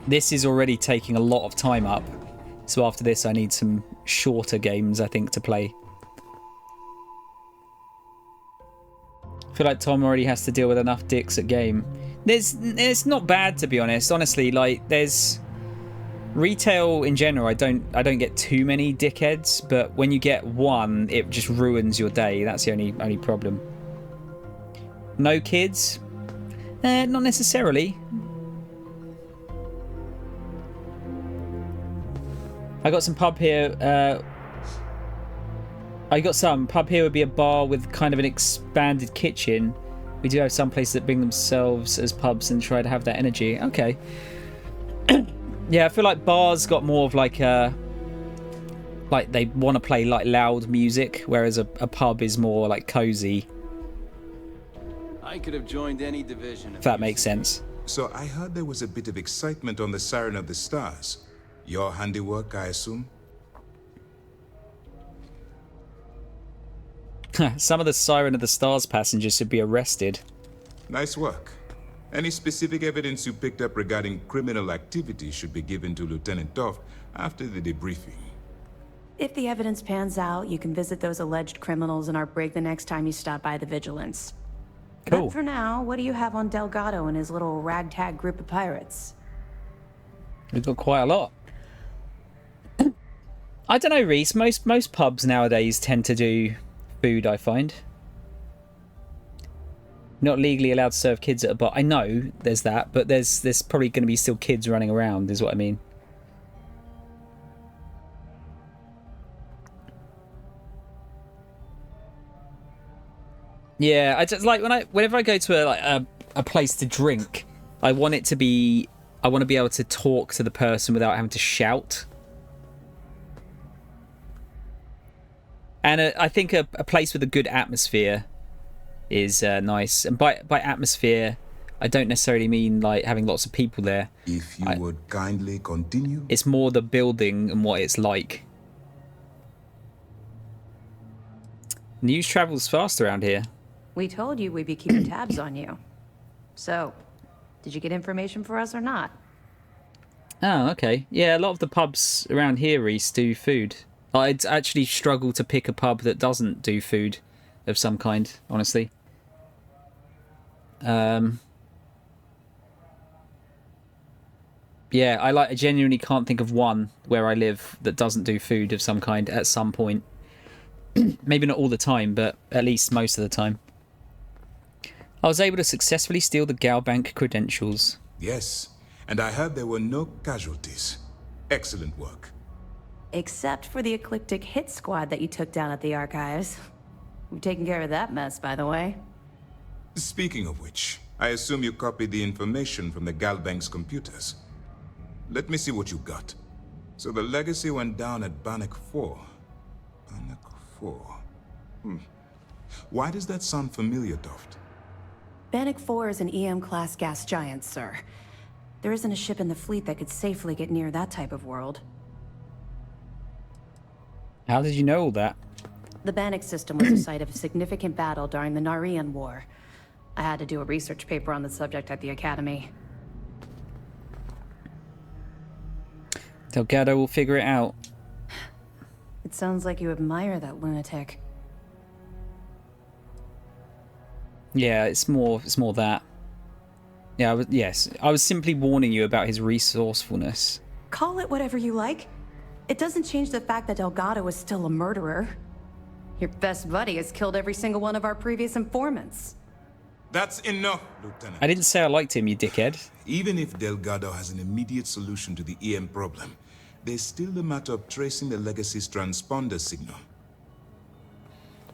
this is already taking a lot of time up. So after this, I need some shorter games, I think, to play. I feel like Tom already has to deal with enough dicks at game. It's not bad, to be honest. Honestly, like there's retail in general. I don't get too many dickheads, but when you get one, it just ruins your day. That's the only problem. No kids? Not necessarily. I got some pub here. Pub here would be a bar with kind of an expanded kitchen. We do have some places that bring themselves as pubs and try to have that energy. Okay. Yeah, I feel like bars got more of like they want to play like loud music, whereas a pub is more like cozy. I could have joined any division. If that makes sense. So I heard there was a bit of excitement on the Siren of the Stars. Your handiwork, I assume? Some of the Siren of the Stars passengers should be arrested. Nice work. Any specific evidence you picked up regarding criminal activity should be given to Lieutenant Toft after the debriefing. If the evidence pans out, you can visit those alleged criminals in our brig the next time you stop by the Vigilance. Cool. But for now, what do you have on Delgado and his little ragtag group of pirates? We've got quite a lot. I don't know, Reese. Most pubs nowadays tend to do food, I find. Not legally allowed to serve kids at a bar. I know there's that, but there's probably going to be still kids running around, is what I mean. Yeah, I just like whenever I go to a place to drink, I want it to be... I want to be able to talk to the person without having to shout. And I think a place with a good atmosphere is nice. And by atmosphere, I don't necessarily mean like having lots of people there. If you would kindly continue. It's more the building and what it's like. News travels fast around here. We told you we'd be keeping tabs on you. So, did you get information for us or not? Oh, okay. Yeah, a lot of the pubs around here, Reese, do food. I'd actually struggle to pick a pub that doesn't do food of some kind, honestly. Yeah, I genuinely can't think of one where I live that doesn't do food of some kind at some point. Maybe not all the time, but at least most of the time. I was able to successfully steal the Galbank credentials. Yes, and I heard there were no casualties. Excellent work. Except for the eclectic hit squad that you took down at the archives. We've taken care of that mess, by the way. Speaking of which, I assume you copied the information from the Galbank's computers. Let me see what you got. So the legacy went down at Bannock 4. Bannock 4. Why does that sound familiar, Toft? Bannock 4 is an EM-class gas giant, sir. There isn't a ship in the fleet that could safely get near that type of world. How did you know all that? The Bannock system was the site of a significant battle during the Narian War. I had to do a research paper on the subject at the Academy. Delgado will figure it out. It sounds like you admire that lunatic. Yeah, it's more that. Yeah, I was simply warning you about his resourcefulness. Call it whatever you like. It doesn't change the fact that Delgado is still a murderer. Your best buddy has killed every single one of our previous informants. That's enough, Lieutenant. I didn't say I liked him, you dickhead. Even if Delgado has an immediate solution to the EM problem, there's still the matter of tracing the legacy's transponder signal.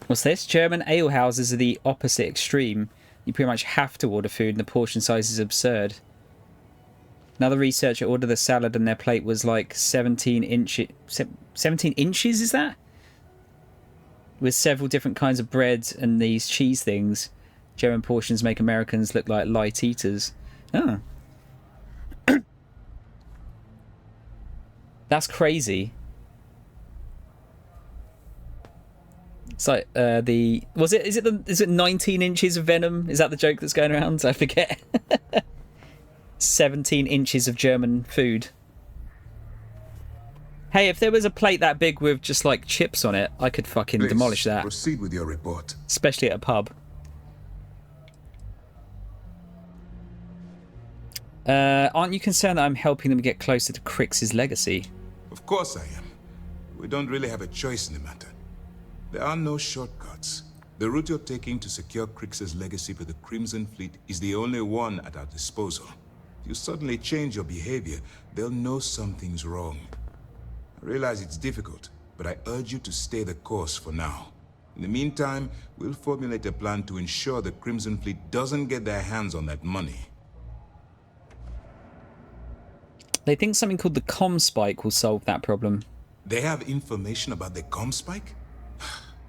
What's this? German alehouses are the opposite extreme. You pretty much have to order food and the portion size is absurd. Another researcher ordered a salad and their plate was like 17 inches. 17 inches, is that? With several different kinds of bread and these cheese things. German portions make Americans look like light eaters. Oh. That's crazy. It's like is it 19 inches of venom? Is that the joke that's going around? I forget. 17 inches of German food. Hey, if there was a plate that big with just like chips on it, I could fucking demolish that. Proceed with your report. Especially at a pub. Aren't you concerned that I'm helping them get closer to Crix's legacy? Of course I am. We don't really have a choice in the matter. There are no shortcuts. The route you're taking to secure Crix's legacy for the Crimson Fleet is the only one at our disposal. If you suddenly change your behavior, they'll know something's wrong. I realize it's difficult, but I urge you to stay the course for now. In the meantime, we'll formulate a plan to ensure the Crimson Fleet doesn't get their hands on that money. They think something called the comm spike will solve that problem. They have information about the comm spike?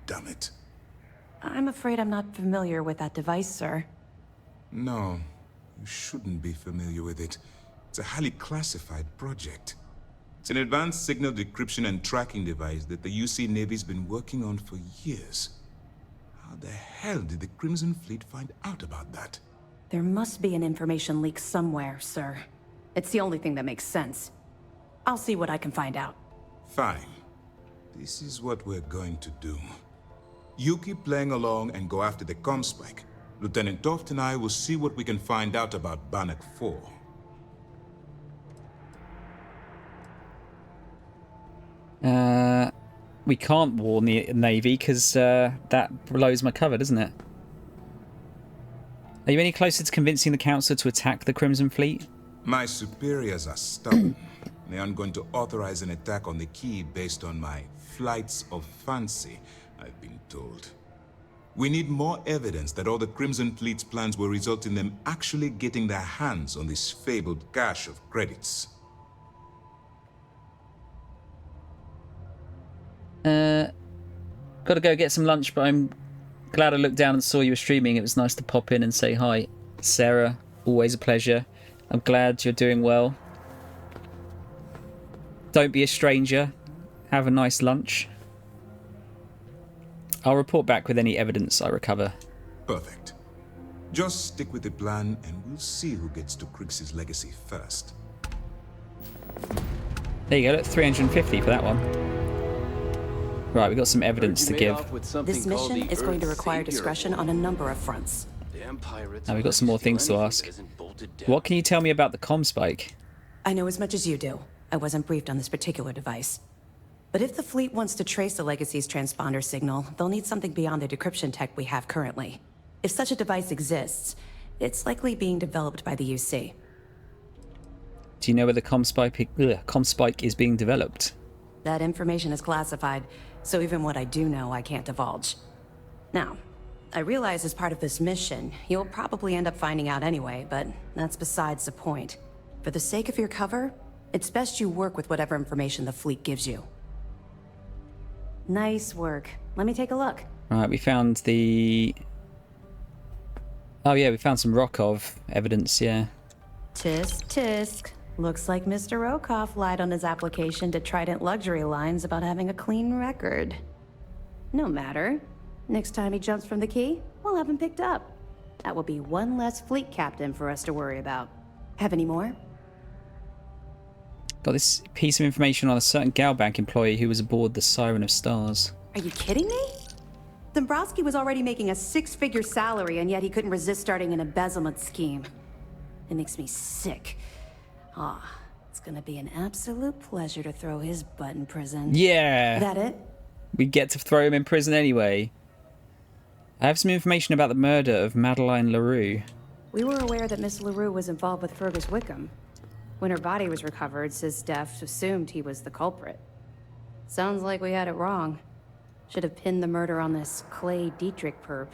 Damn it. I'm afraid I'm not familiar with that device, sir. No, you shouldn't be familiar with it. It's a highly classified project. It's an advanced signal decryption and tracking device that the UC Navy's been working on for years. How the hell did the Crimson Fleet find out about that? There must be an information leak somewhere, sir. It's the only thing that makes sense. I'll see what I can find out. Fine. This is what we're going to do. You keep playing along and go after the comm spike. Lieutenant Toft and I will see what we can find out about Bannock 4. We can't warn the Navy because that blows my cover, doesn't it? Are you any closer to convincing the Council to attack the Crimson Fleet? My superiors are stubborn. They aren't going to authorize an attack on the Key based on my flights of fancy, I've been told. We need more evidence that all the Crimson Fleet's plans will result in them actually getting their hands on this fabled cache of credits. Gotta go get some lunch, but I'm glad I looked down and saw you were streaming. It was nice to pop in and say hi. Sarah, always a pleasure. I'm glad you're doing well. Don't be a stranger. Have a nice lunch. I'll report back with any evidence I recover. Perfect. Just stick with the plan and we'll see who gets to Crix's legacy first. There you go, look, 350 for that one. Right, we got some evidence to give. This mission is going to require discretion on a number of fronts. Now we've got some more things to ask. What can you tell me about the comm spike? I know as much as you do. I wasn't briefed on this particular device. But if the fleet wants to trace the Legacy's transponder signal, they'll need something beyond the decryption tech we have currently. If such a device exists, it's likely being developed by the UC. Do you know where the comm spike is being developed? That information is classified, so even what I do know, I can't divulge. Now, I realize as part of this mission, you'll probably end up finding out anyway, but that's besides the point. For the sake of your cover, it's best you work with whatever information the fleet gives you. Nice work. Let me take a look. Right, we found the... Oh yeah, we found some Rokov evidence, yeah. Tisk, tisk. Looks like Mr. Rokoff lied on his application to Trident Luxury Lines about having a clean record. No matter. Next time he jumps from the key, we'll have him picked up. That will be one less fleet captain for us to worry about. Have any more? Got this piece of information on a certain Galbank employee who was aboard the Siren of Stars. Are you kidding me? Dombrowski was already making a 6-figure salary, and yet he couldn't resist starting an embezzlement scheme. It makes me sick. It's gonna be an absolute pleasure to throw his butt in prison. Yeah. That it? We get to throw him in prison anyway. I have some information about the murder of Madeline LaRue. We were aware that Miss LaRue was involved with Fergus Wickham. When her body was recovered, SysDef assumed he was the culprit. Sounds like we had it wrong. Should have pinned the murder on this Clay Dietrich perp.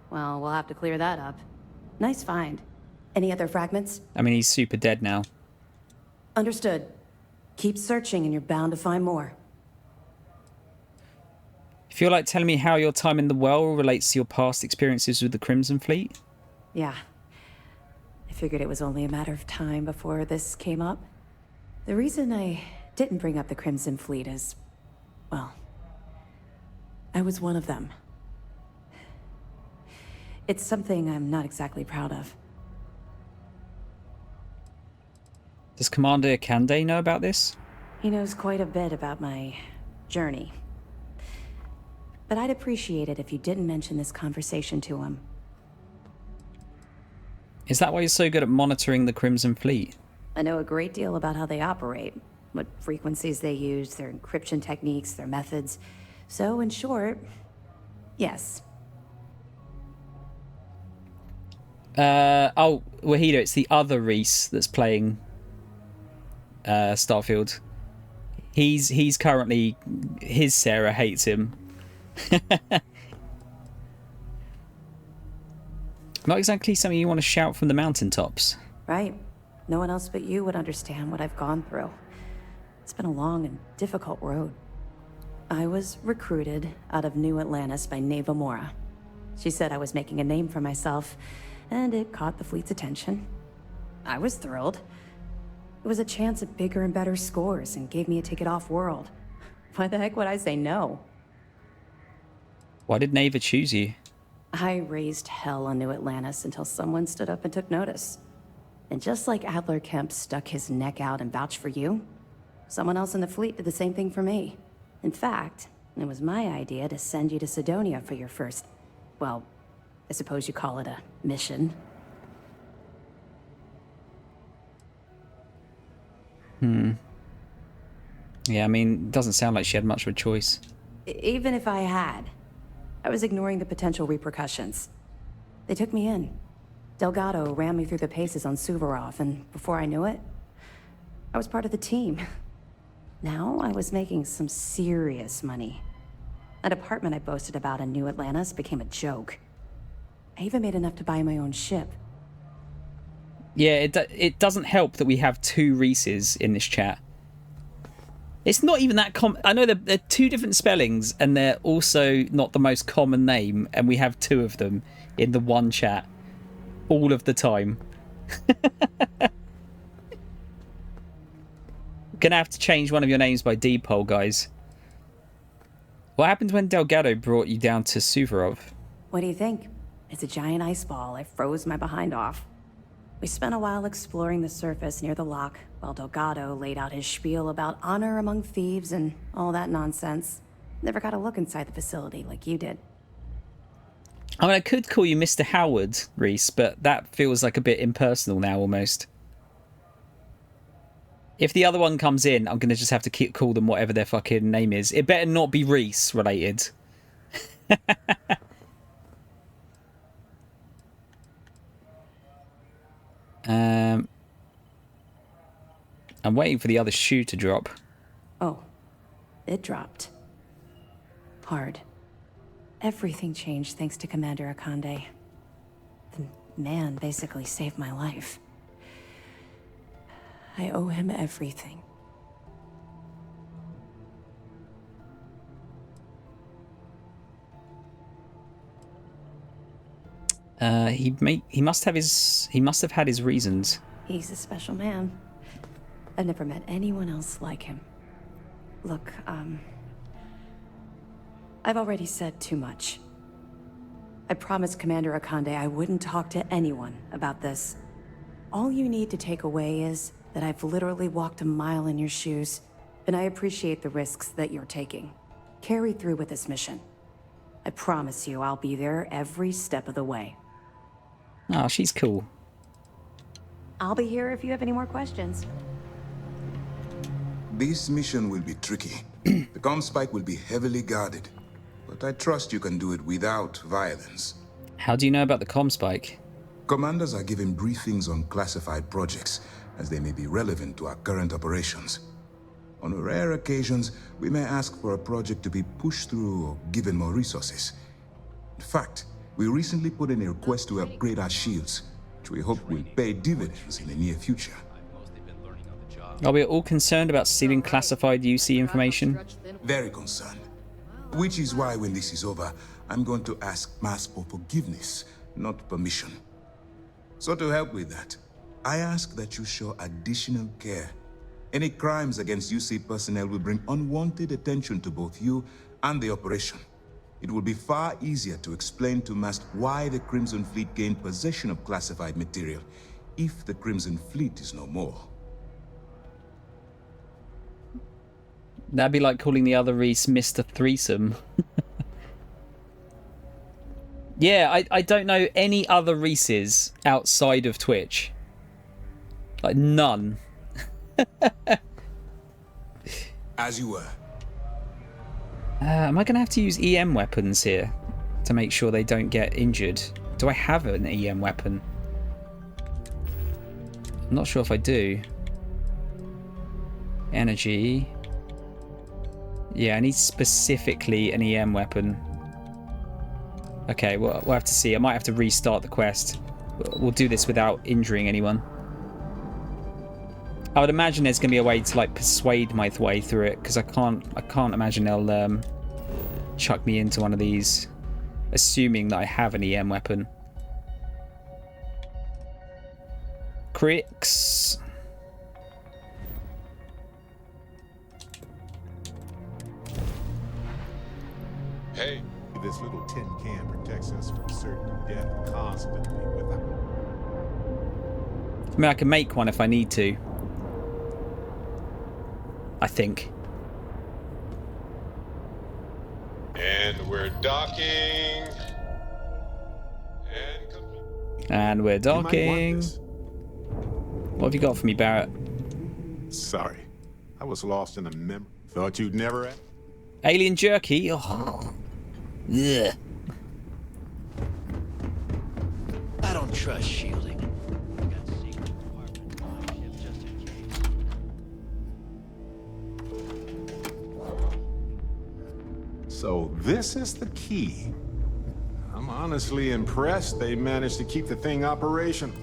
Well, we'll have to clear that up. Nice find. Any other fragments? I mean, he's super dead now. Understood. Keep searching and you're bound to find more. You feel like telling me how your time in the well relates to your past experiences with the Crimson Fleet? Yeah. I figured it was only a matter of time before this came up. The reason I didn't bring up the Crimson Fleet is, well, I was one of them. It's something I'm not exactly proud of. Does Commander Kande know about this? He knows quite a bit about my journey. But I'd appreciate it if you didn't mention this conversation to him. Is that why you're so good at monitoring the Crimson Fleet? I know a great deal about how they operate, what frequencies they use, their encryption techniques, their methods. So, in short, yes. Oh, Wahida, it's the other Reese that's playing Starfield. He's currently... His Sarah hates him. Not exactly something you want to shout from the mountaintops. Right. No one else but you would understand what I've gone through. It's been a long and difficult road. I was recruited out of New Atlantis by Neva Mora. She said I was making a name for myself, and it caught the fleet's attention. I was thrilled. It was a chance at bigger and better scores and gave me a ticket off-world. Why the heck would I say no? Why did Neva choose you? I raised hell on New Atlantis until someone stood up and took notice. And just like Adler Kemp stuck his neck out and vouched for you, someone else in the fleet did the same thing for me. In fact, it was my idea to send you to Sidonia for your first, well, I suppose you call it a mission. Yeah, I mean, it doesn't sound like she had much of a choice. Even if I had, I was ignoring the potential repercussions. They took me in. Delgado ran me through the paces on Suvorov, and before I knew it, I was part of the team. Now I was making some serious money. That apartment I boasted about in New Atlantis became a joke. I even made enough to buy my own ship. Yeah, it doesn't help that we have 2 Reeses in this chat. It's not even that common. I know they're 2 different spellings, and they're also not the most common name, and we have 2 of them in the one chat all of the time. Gonna have to change one of your names by deed-poll, guys. What happened when Delgado brought you down to Suvorov? What do you think? It's a giant ice ball. I froze my behind off. We spent a while exploring the surface near the lock, while Delgado laid out his spiel about honor among thieves and all that nonsense. Never got a look inside the facility like you did. I mean, I could call you Mr. Howard, Reese, but that feels like a bit impersonal now, almost. If the other one comes in, I'm going to just have to call them whatever their fucking name is. It better not be Reese related. I'm waiting for the other shoe to drop. Oh, it dropped. Hard. Everything changed thanks to Commander Akande. The man basically saved my life. I owe him everything. He must have had his reasons. He's a special man. I've never met anyone else like him. Look, I've already said too much. I promised Commander Akande I wouldn't talk to anyone about this. All you need to take away is that I've literally walked a mile in your shoes, and I appreciate the risks that you're taking. Carry through with this mission. I promise you I'll be there every step of the way. Oh, she's cool. I'll be here if you have any more questions. This mission will be tricky. The comm spike will be heavily guarded, but I trust you can do it without violence. How do you know about the comm spike? Commanders are given briefings on classified projects, as they may be relevant to our current operations. On rare occasions, we may ask for a project to be pushed through or given more resources. In fact, we recently put in a request to upgrade our shields, which we hope will pay dividends in the near future. Are we all concerned about stealing classified UC information? Very concerned. Which is why when this is over, I'm going to ask Mass for forgiveness, not permission. So to help with that, I ask that you show additional care. Any crimes against UC personnel will bring unwanted attention to both you and the operation. It will be far easier to explain to Mast why the Crimson Fleet gained possession of classified material, if the Crimson Fleet is no more. That'd be like calling the other Reese Mr. Threesome. Yeah, I don't know any other Reeses outside of Twitch. Like, none. As you were. Am I going to have to use EM weapons here to make sure they don't get injured? Do I have an EM weapon? I'm not sure if I do. Energy. Yeah, I need specifically an EM weapon. Okay, we'll have to see. I might have to restart the quest. We'll do this without injuring anyone. I would imagine there's going to be a way to like persuade my way through it, because I can't imagine they'll chuck me into one of these, assuming that I have an EM weapon. Cricks. Hey, this little tin can protects us from certain death constantly without... I mean, I can make one if I need to. I think. And we're docking. And we're docking. What have you got for me, Barrett? Sorry, I was lost in a memory. Thought you'd never... Alien jerky? Oh. Ugh. I don't trust shielding. So this is the key. I'm honestly impressed they managed to keep the thing operational.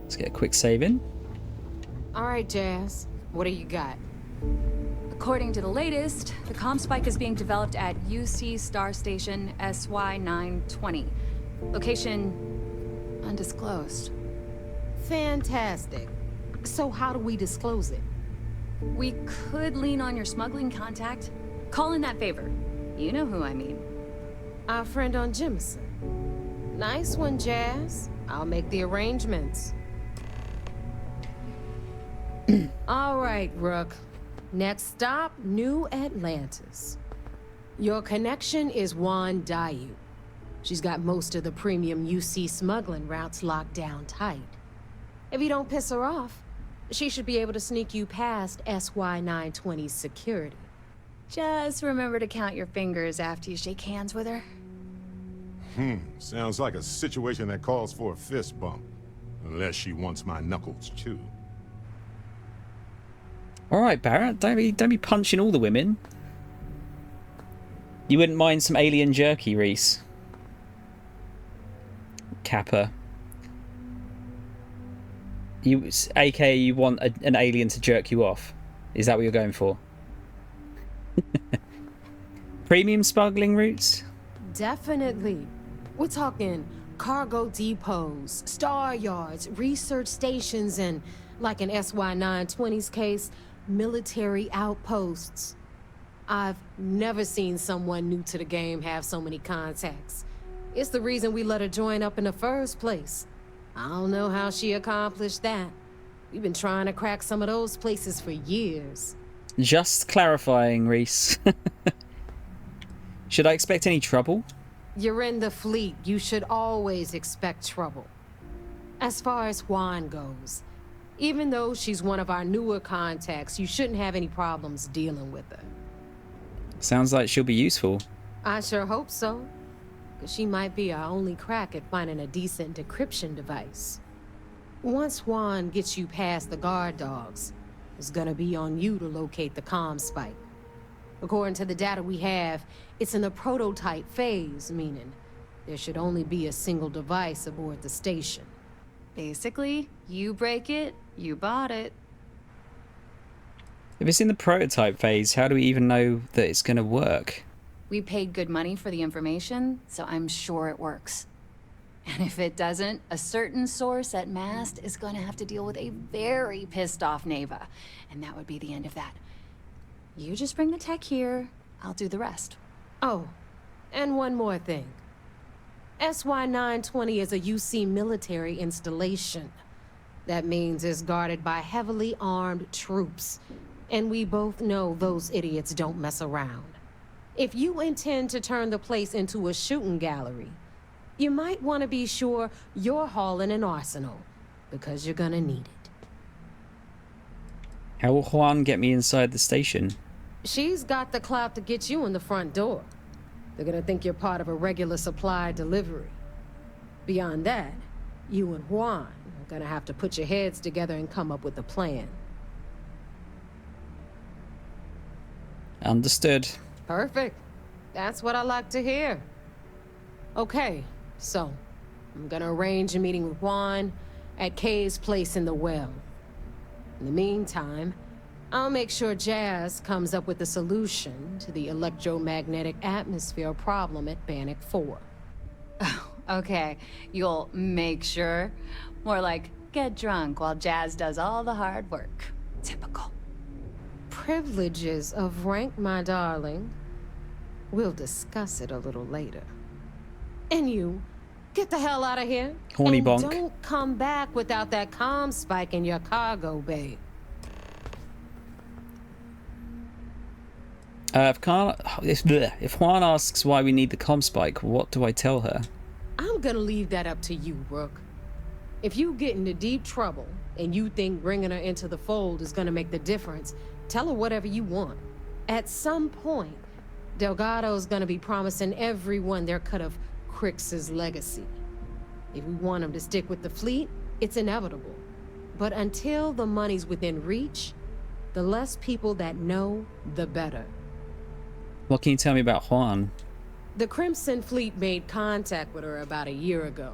Let's get a quick save in. All right, Jazz. What do you got? According to the latest, the comm spike is being developed at UC Star Station SY-920. Location undisclosed. Fantastic. So how do we disclose it? We could lean on your smuggling contact. Call in that favor. You know who I mean. Our friend on Jemison. Nice one, Jazz. I'll make the arrangements. All right, Rook. Next stop, New Atlantis. Your connection is Juan Dayu. She's got most of the premium UC smuggling routes locked down tight. If you don't piss her off, she should be able to sneak you past SY-920's security. Just remember to count your fingers after you shake hands with her. Sounds like a situation that calls for a fist bump. Unless she wants my knuckles, too. All right, Barrett, don't be punching all the women. You wouldn't mind some alien jerky, Reese? Kappa. AKA you want an alien to jerk you off? Is that what you're going for? Premium smuggling routes? Definitely. We're talking cargo depots, star yards, research stations, and, like in SY-920's case, military outposts. I've never seen someone new to the game have so many contacts. It's the reason we let her join up in the first place. I don't know how she accomplished that. We've been trying to crack some of those places for years. Just clarifying, Reese. Should I expect any trouble? You're in the fleet. You should always expect trouble. As far as Juan goes, even though she's one of our newer contacts, you shouldn't have any problems dealing with her. Sounds like she'll be useful. I sure hope so. Because she might be our only crack at finding a decent decryption device. Once Juan gets you past the guard dogs, it's gonna be on you to locate the comm spike. According to the data we have, it's in the prototype phase, meaning there should only be a single device aboard the station. Basically, you break it, you bought it. If it's in the prototype phase, how do we even know that it's going to work? We paid good money for the information, so I'm sure it works. And if it doesn't, a certain source at Mast is going to have to deal with a very pissed off Neva. And that would be the end of that. You just bring the tech here, I'll do the rest. Oh, and one more thing. SY-920 is a UC military installation. That means it's guarded by heavily armed troops. And we both know those idiots don't mess around. If you intend to turn the place into a shooting gallery, you might want to be sure you're hauling an arsenal, because you're gonna need it. How will Juan get me inside the station? She's got the clout to get you in the front door. They're gonna think you're part of a regular supply delivery. Beyond that, you and Juan are gonna have to put your heads together and come up with a plan. Understood. Perfect. That's what I like to hear. Okay, so I'm gonna arrange a meeting with Juan at Kay's place in the well. In the meantime, I'll make sure Jazz comes up with a solution to the electromagnetic atmosphere problem at Bannock 4. Okay, you'll make sure. More like, get drunk while Jazz does all the hard work. Typical. Privileges of rank, my darling. We'll discuss it a little later. And you, get the hell out of here. Horny and bonk. Don't come back without that comm spike in your cargo bay. If Juan asks why we need the comm spike, what do I tell her? I'm gonna leave that up to you, Rook. If you get into deep trouble and you think bringing her into the fold is gonna make the difference, tell her whatever you want. At some point, Delgado's gonna be promising everyone their cut of Crix's legacy. If we want him to stick with the fleet, it's inevitable. But until the money's within reach, the less people that know, the better. What can you tell me about Juan? The Crimson Fleet made contact with her about a year ago.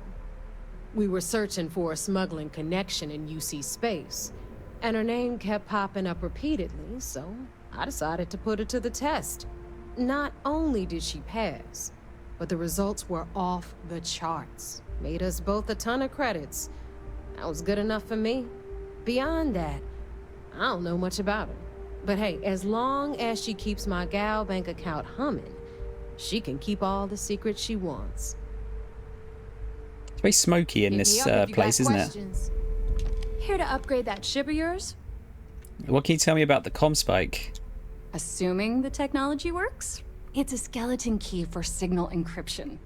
We were searching for a smuggling connection in UC space, and her name kept popping up repeatedly, so I decided to put her to the test. Not only did she pass, but the results were off the charts. Made us both a ton of credits. That was good enough for me. Beyond that, I don't know much about her. But hey, as long as she keeps my gal bank account humming, she can keep all the secrets she wants. It's very smoky in this place, isn't it? Here to upgrade that ship of yours? What can you tell me about the comm spike? Assuming the technology works, it's a skeleton key for signal encryption.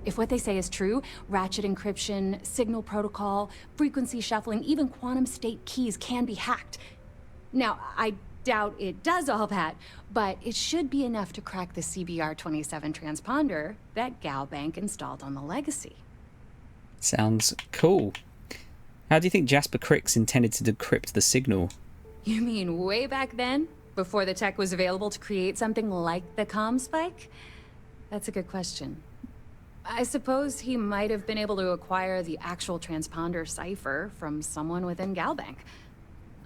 If what they say is true, ratchet encryption, signal protocol, frequency shuffling, even quantum state keys can be hacked. Now, I doubt it does all that, but it should be enough to crack the CBR-27 transponder that Gal Bank installed on the Legacy. Sounds cool. How do you think Jasper Cricks intended to decrypt the signal? You mean way back then? Before the tech was available to create something like the comm spike? That's a good question. I suppose he might have been able to acquire the actual transponder cipher from someone within Galbank.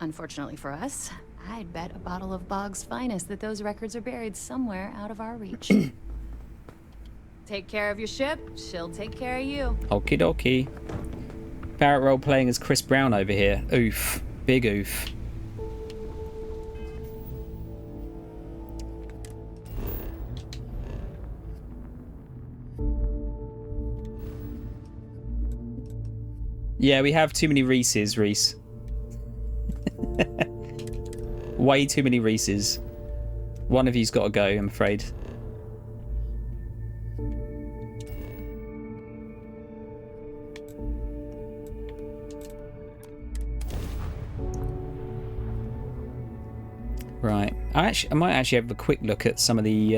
Unfortunately for us, I'd bet a bottle of Bog's finest that those records are buried somewhere out of our reach. Take care of your ship, she'll take care of you. Okie dokie. Barrett role playing as Chris Brown over here. Oof. Big oof. Yeah, we have too many Reese's, Reese. Way too many Reese's. One of you's got to go, I'm afraid. Right. I might actually have a quick look at some of the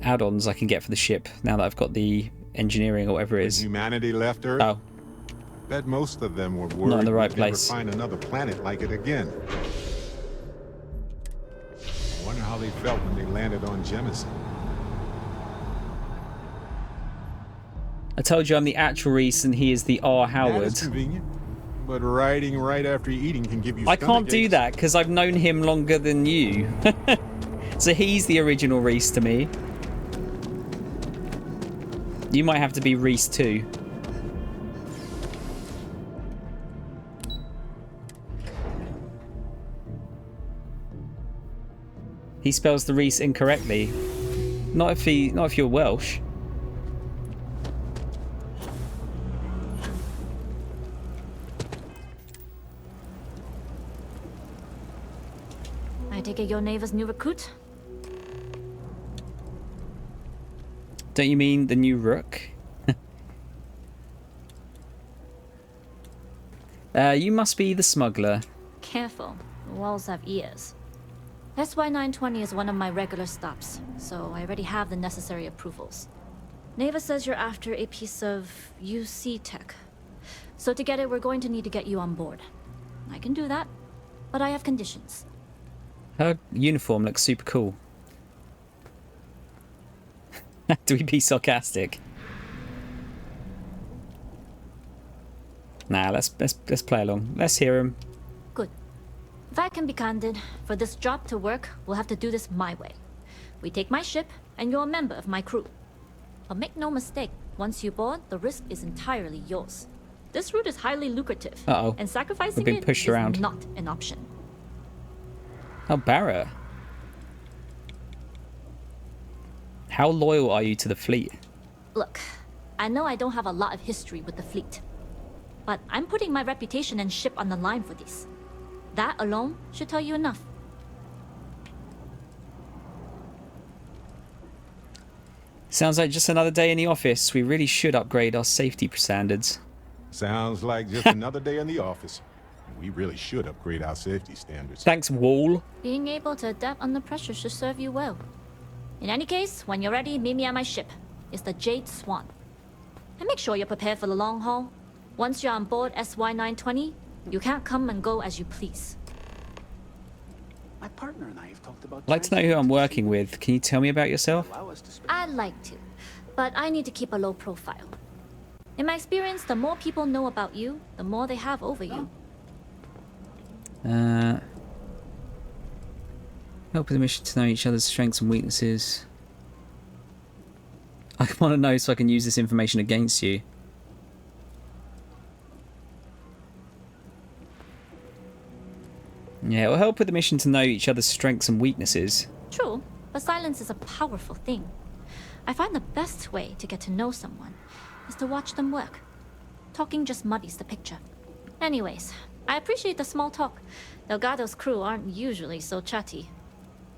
add-ons I can get for the ship now that I've got the engineering or whatever it is. Humanity left Earth? Oh. Bet most of them were worried Not in the right we'd never place. find another planet like it again. I wonder how they felt when they landed on Jemison. I told you I'm the actual Reese and he is the R. Howard. That is convenient. But riding right after eating can give you I can't do aches. that because I've known him longer than you. So he's the original Reese to me. You might have to be Reese too. He spells the Reese incorrectly. Not if you're Welsh. I take it you're Neva's new recruit? Don't you mean the new Rook? You must be the smuggler. Careful, the walls have ears. SY-920 is one of my regular stops, so I already have the necessary approvals. Neva says you're after a piece of UC tech. So to get it, we're going to need to get you on board. I can do that, but I have conditions. Her uniform looks super cool. Do we be sarcastic? Nah, let's play along. Let's hear him. Good. If I can be candid, for this job to work, we'll have to do this my way. We take my ship, and you're a member of my crew. But make no mistake, once you board, the risk is entirely yours. This route is highly lucrative, Uh-oh. and sacrificing We're being pushed around. is not an option. Oh, Barra. How loyal are you to the fleet? Look, I know I don't have a lot of history with the fleet, but I'm putting my reputation and ship on the line for this. That alone should tell you enough. Sounds like just another day in the office. We really should upgrade our safety standards. Sounds like just another day in the office. We really should upgrade our safety standards. Thanks, Wall. Being able to adapt under pressure should serve you well. In any case, when you're ready, meet me at my ship. It's the Jade Swan. And make sure you're prepared for the long haul. Once you're on board SY-920, you can't come and go as you please. My partner and I have talked about. I'd like to know who I'm working with. Can you tell me about yourself? I'd like to, but I need to keep a low profile. In my experience, the more people know about you, the more they have over you. Help with the mission to know each other's strengths and weaknesses. I want to know so I can use this information against you. Yeah, it will help with the mission to know each other's strengths and weaknesses. True, but silence is a powerful thing. I find the best way to get to know someone is to watch them work. Talking just muddies the picture. Anyways, I appreciate the small talk. Delgado's crew aren't usually so chatty.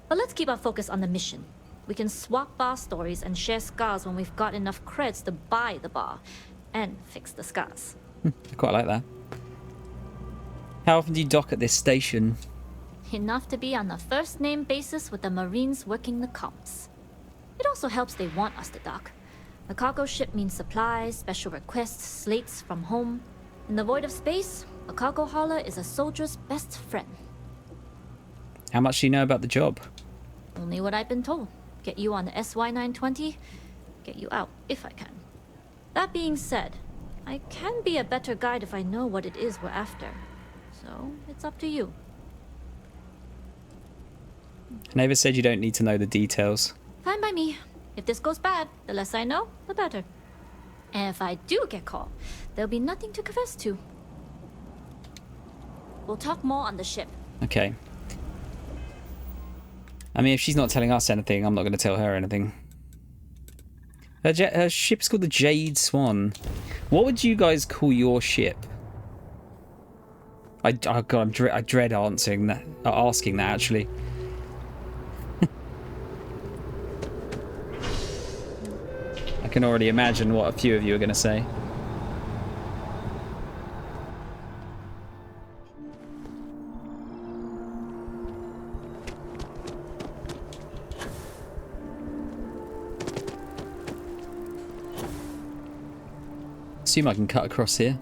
But let's keep our focus on the mission. We can swap bar stories and share scars when we've got enough creds to buy the bar and fix the scars. I quite like that. How often do you dock at this station? Enough to be on a first-name basis with the Marines working the comms. It also helps they want us to dock. The cargo ship means supplies, special requests, slates from home. In the void of space, a cargo hauler is a soldier's best friend. How much do you know about the job? Only what I've been told. Get you on the SY-920, get you out if I can. That being said, I can be a better guide if I know what it is we're after. So, it's up to you. Neva said you don't need to know the details. Fine by me. If this goes bad, the less I know, the better. And if I do get caught, there'll be nothing to confess to. We'll talk more on the ship. Okay. I mean, if she's not telling us anything, I'm not going to tell her anything. Her ship's called the Jade Swan. What would you guys call your ship? I dread asking that actually. I can already imagine what a few of you are going to say. Assume I can cut across here.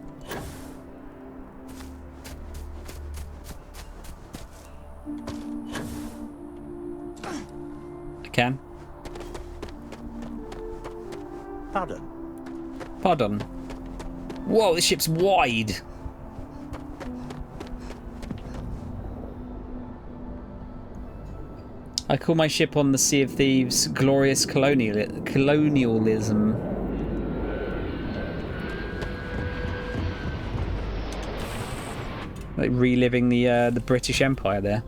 I can. Pardon. Pardon. Whoa, this ship's wide. I call my ship on the Sea of Thieves glorious colonialism. Like reliving the British Empire there.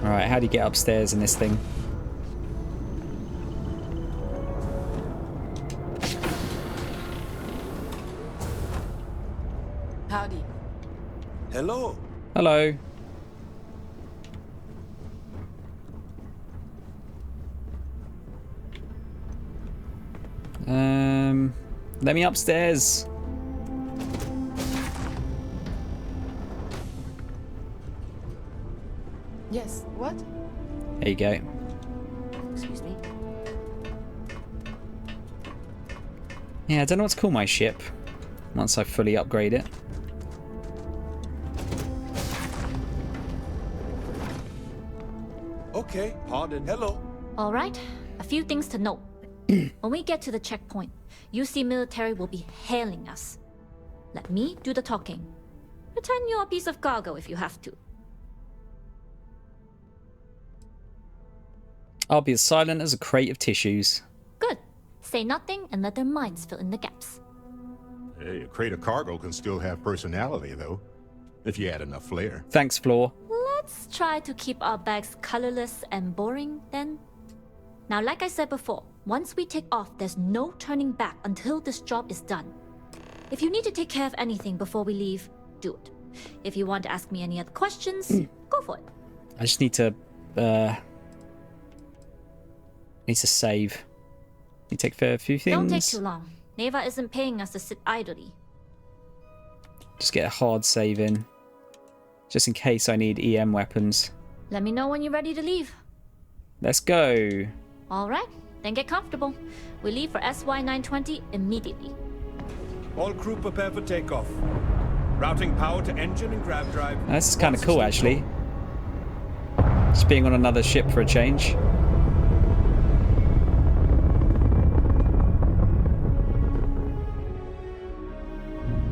Alright, how do you get upstairs in this thing? Howdy. Hello. Hello. Let me upstairs. Yes, what? There you go. Excuse me. Yeah, I don't know what to call my ship once I fully upgrade it. Okay, pardon. Hello. All right, a few things to note. When we get to the checkpoint, UC military will be hailing us. Let me do the talking. Pretend you're a piece of cargo if you have to. I'll be as silent as a crate of tissues. Good. Say nothing and let their minds fill in the gaps. Hey, a crate of cargo can still have personality, though, if you add enough flair. Thanks, Floor. Let's try to keep our bags colorless and boring, then. Now, like I said before, once we take off, there's no turning back until this job is done. If you need to take care of anything before we leave, do it. If you want to ask me any other questions, go for it. I just need to save. You take a few things. Don't take too long. Neva isn't paying us to sit idly. Just get a hard save in. Just in case I need EM weapons. Let me know when you're ready to leave. Let's go. All right, then get comfortable. We leave for SY-920 immediately. All crew prepare for takeoff. Routing power to engine and grav drive. That's kind of cool, actually. Just being on another ship for a change.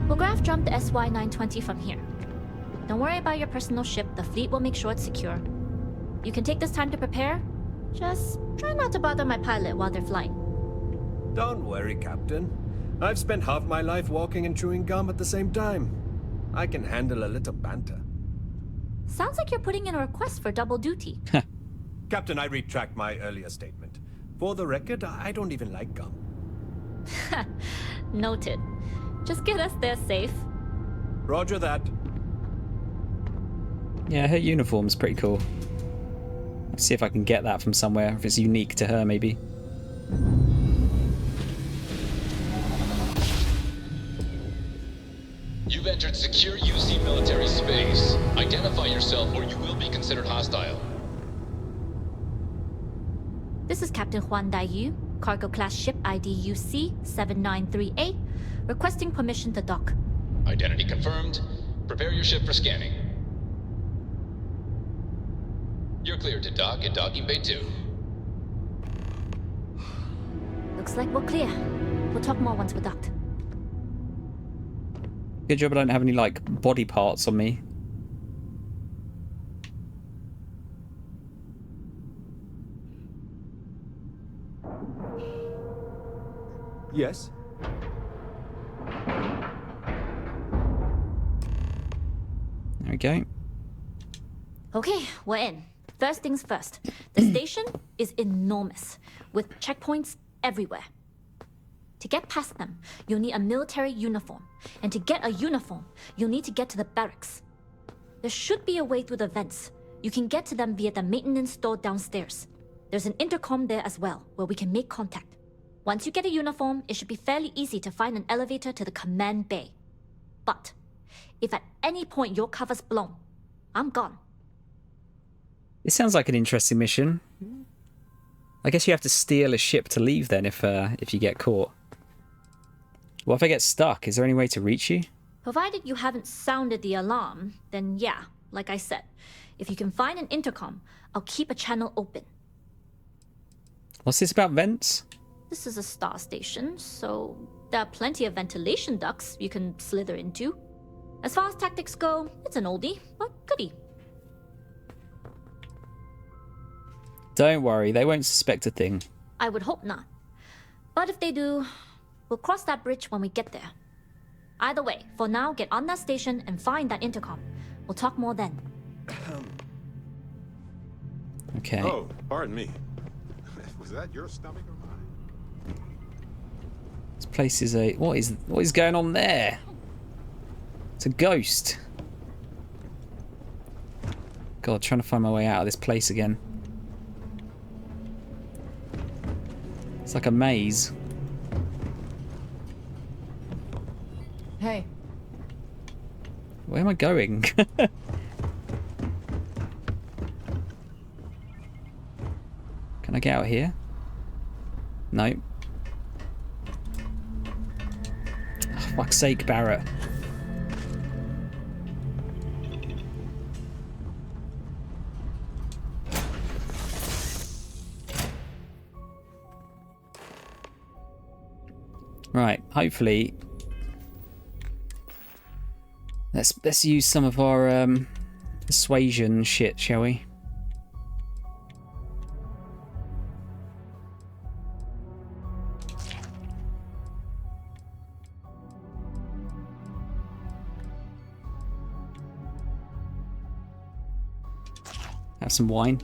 We'll grav jump the SY-920 from here. Don't worry about your personal ship. The fleet will make sure it's secure. You can take this time to prepare. Just try not to bother my pilot while they're flying. Don't worry, Captain. I've spent half my life walking and chewing gum at the same time. I can handle a little banter. Sounds like you're putting in a request for double duty. Captain, I retract my earlier statement. For the record, I don't even like gum. Noted. Just get us there safe. Roger that. Yeah, her uniform's pretty cool. Let's see if I can get that from somewhere, if it's unique to her, maybe. You've entered secure UC military space. Identify yourself or you will be considered hostile. This is Captain Huan Daiyu, cargo class ship ID UC-793A, requesting permission to dock. Identity confirmed. Prepare your ship for scanning. You're cleared to dock at docking bay 2. Looks like we're clear. We'll talk more once we're docked. Good job I don't have any, like, body parts on me. Yes? There we go. Okay, we're in. First things first. The station is enormous, with checkpoints everywhere. To get past them, you'll need a military uniform. And to get a uniform, you'll need to get to the barracks. There should be a way through the vents. You can get to them via the maintenance store downstairs. There's an intercom there as well, where we can make contact. Once you get a uniform, it should be fairly easy to find an elevator to the command bay. But if at any point your cover's blown, I'm gone. It sounds like an interesting mission. I guess you have to steal a ship to leave then if you get caught. What if I get stuck? Is there any way to reach you? Provided you haven't sounded the alarm, then yeah, like I said. If you can find an intercom, I'll keep a channel open. What's this about vents? This is a star station, so there are plenty of ventilation ducts you can slither into. As far as tactics go, it's an oldie, but goodie. Don't worry, they won't suspect a thing. I would hope not. But if they do, we'll cross that bridge when we get there. Either way, for now, get on that station and find that intercom. We'll talk more then. Okay. Oh, pardon me. Was that your stomach or mine? This place is a... What is going on there? It's a ghost. God, trying to find my way out of this place again. It's like a maze. Hey. Where am I going? Can I get out here? No. Oh, fuck's sake, Barrett. Right, hopefully let's use some of our persuasion shit, shall we? Have some wine.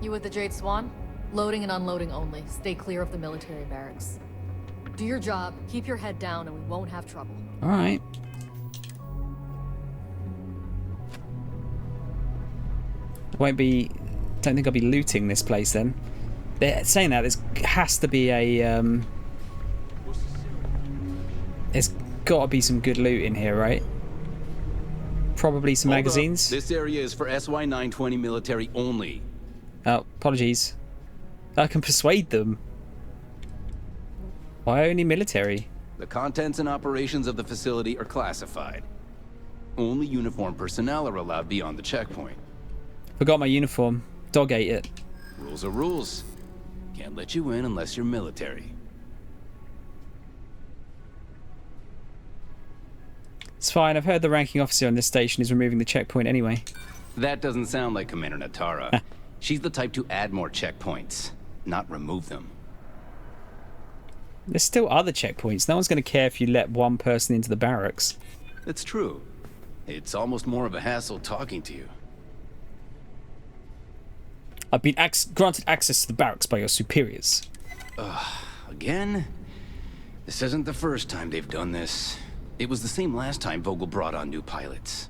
You with the Jade Swan? Loading and unloading only. Stay clear of the military barracks. Do your job, keep your head down, and we won't have trouble. Alright. Don't think I'll be looting this place then. They're saying that there has to be a there's gotta be some good loot in here, right? Probably some Hold up. magazines. This area is for SY-920 military only. Oh, apologies. I can persuade them. Why only military? The contents and operations of the facility are classified. Only uniformed personnel are allowed beyond the checkpoint. Forgot my uniform. Dog ate it. Rules are rules. Can't let you in unless you're military. It's fine. I've heard the ranking officer on this station is removing the checkpoint anyway. That doesn't sound like Commander Natara. She's the type to add more checkpoints, not remove them. There's still other checkpoints. No one's going to care if you let one person into the barracks. It's true. It's almost more of a hassle talking to you. I've been granted access to the barracks by your superiors. Again? This isn't the first time they've done this. It was the same last time Vogel brought on new pilots.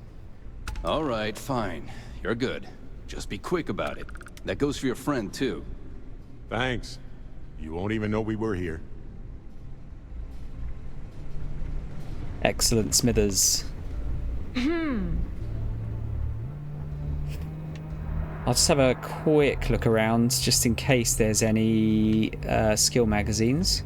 All right, fine. You're good. Just be quick about it. That goes for your friend, too. Thanks. You won't even know we were here. Excellent, Smithers. I'll just have a quick look around, just in case there's any skill magazines.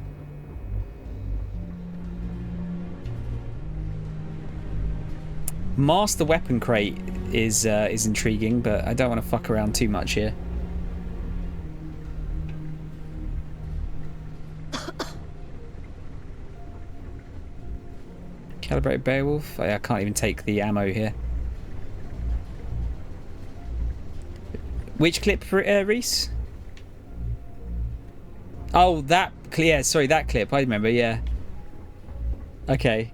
Master weapon crate is intriguing, but I don't want to fuck around too much here. Calibrated Beowulf. I can't even take the ammo here. Which clip, Reese? Oh, that. Yeah, sorry, that clip. I remember. Yeah. Okay.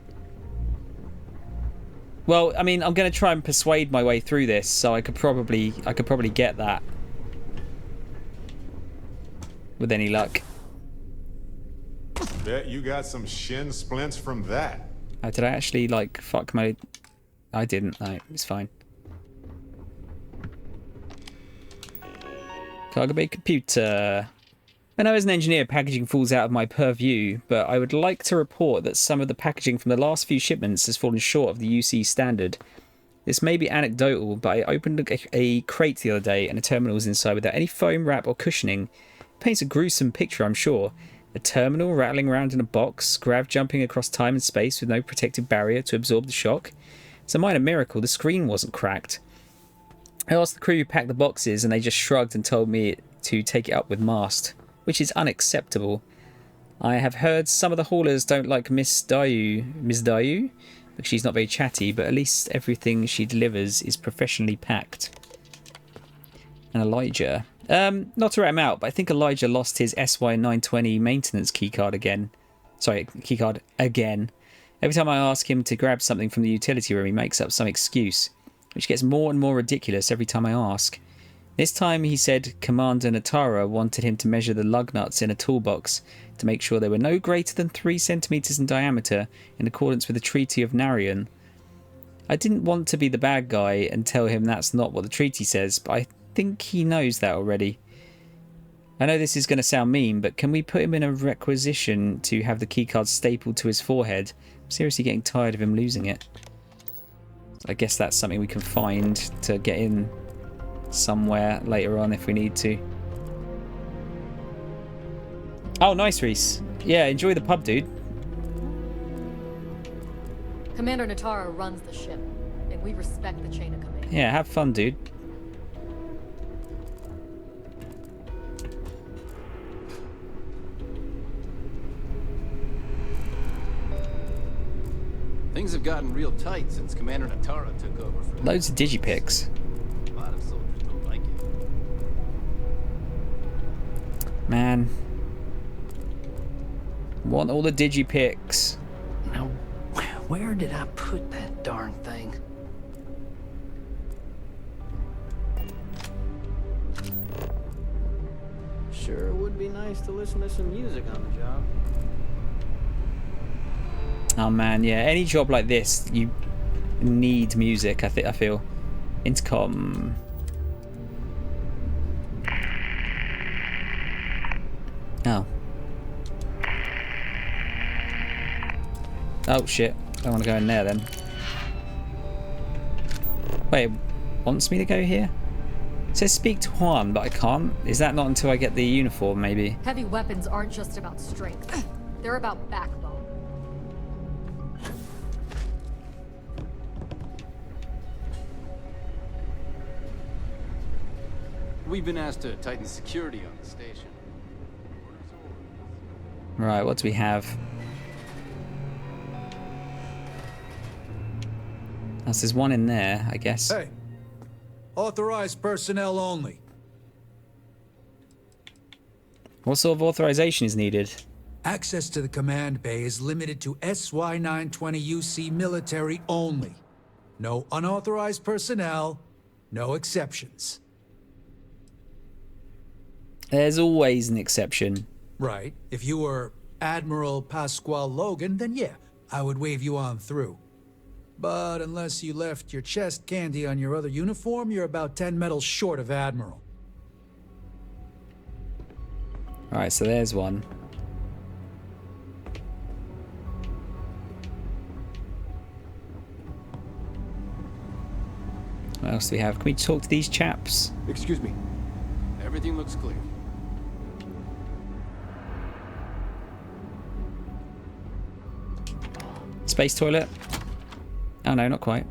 Well, I mean, I'm going to try and persuade my way through this, so I could probably get that with any luck. Bet you got some shin splints from that. Did I actually like fuck my? I didn't. No, it's fine. Cargo bay computer. I know as an engineer, packaging falls out of my purview, but I would like to report that some of the packaging from the last few shipments has fallen short of the UC standard. This may be anecdotal, but I opened a crate the other day and a terminal was inside without any foam wrap or cushioning. It paints a gruesome picture, I'm sure. A terminal rattling around in a box, grav jumping across time and space with no protective barrier to absorb the shock. It's a minor miracle the screen wasn't cracked. I asked the crew who packed the boxes and they just shrugged and told me to take it up with mast, which is unacceptable. I have heard some of the haulers don't like Miss Dayu, because she's not very chatty, but at least everything she delivers is professionally packed. And Elijah. Not to rat him out, but I think Elijah lost his SY920 maintenance keycard again. Sorry, keycard again. Every time I ask him to grab something from the utility room, he makes up some excuse, which gets more and more ridiculous every time I ask. This time he said Commander Natara wanted him to measure the lug nuts in a toolbox to make sure they were no greater than 3 centimeters in diameter in accordance with the Treaty of Narion. I didn't want to be the bad guy and tell him that's not what the treaty says, but I think he knows that already. I know this is going to sound mean, but can we put him in a requisition to have the keycard stapled to his forehead? I'm seriously getting tired of him losing it. I guess that's something we can find to get in somewhere later on if we need to. Oh, nice, Reese. Yeah, enjoy the pub, dude. Commander Natara runs the ship, and we respect the chain of command. Yeah, have fun, dude. Things have gotten real tight since Commander Natara took over for... Loads of digipics. A lot of soldiers don't like it. Man. Want all the digipics. Now, where did I put that darn thing? Sure would be nice to listen to some music on the job. Oh man, yeah. Any job like this, you need music. I feel. Intercom. Oh. Oh shit! I don't want to go in there then. Wait, it wants me to go here? It says speak to Juan, but I can't. Is that not until I get the uniform, maybe? Heavy weapons aren't just about strength. They're about backbone. We've been asked to tighten security on the station. Right, what do we have? There's one in there, I guess. Hey, authorized personnel only. What sort of authorization is needed? Access to the command bay is limited to SY-920 UC military only. No unauthorized personnel, no exceptions. There's always an exception. Right. If you were Admiral Pasquale Logan, then yeah, I would wave you on through. But unless you left your chest candy on your other uniform, you're about 10 medals short of Admiral. Alright, so there's one. What else do we have? Can we talk to these chaps? Excuse me. Everything looks clear. Space toilet? Oh no, not quite.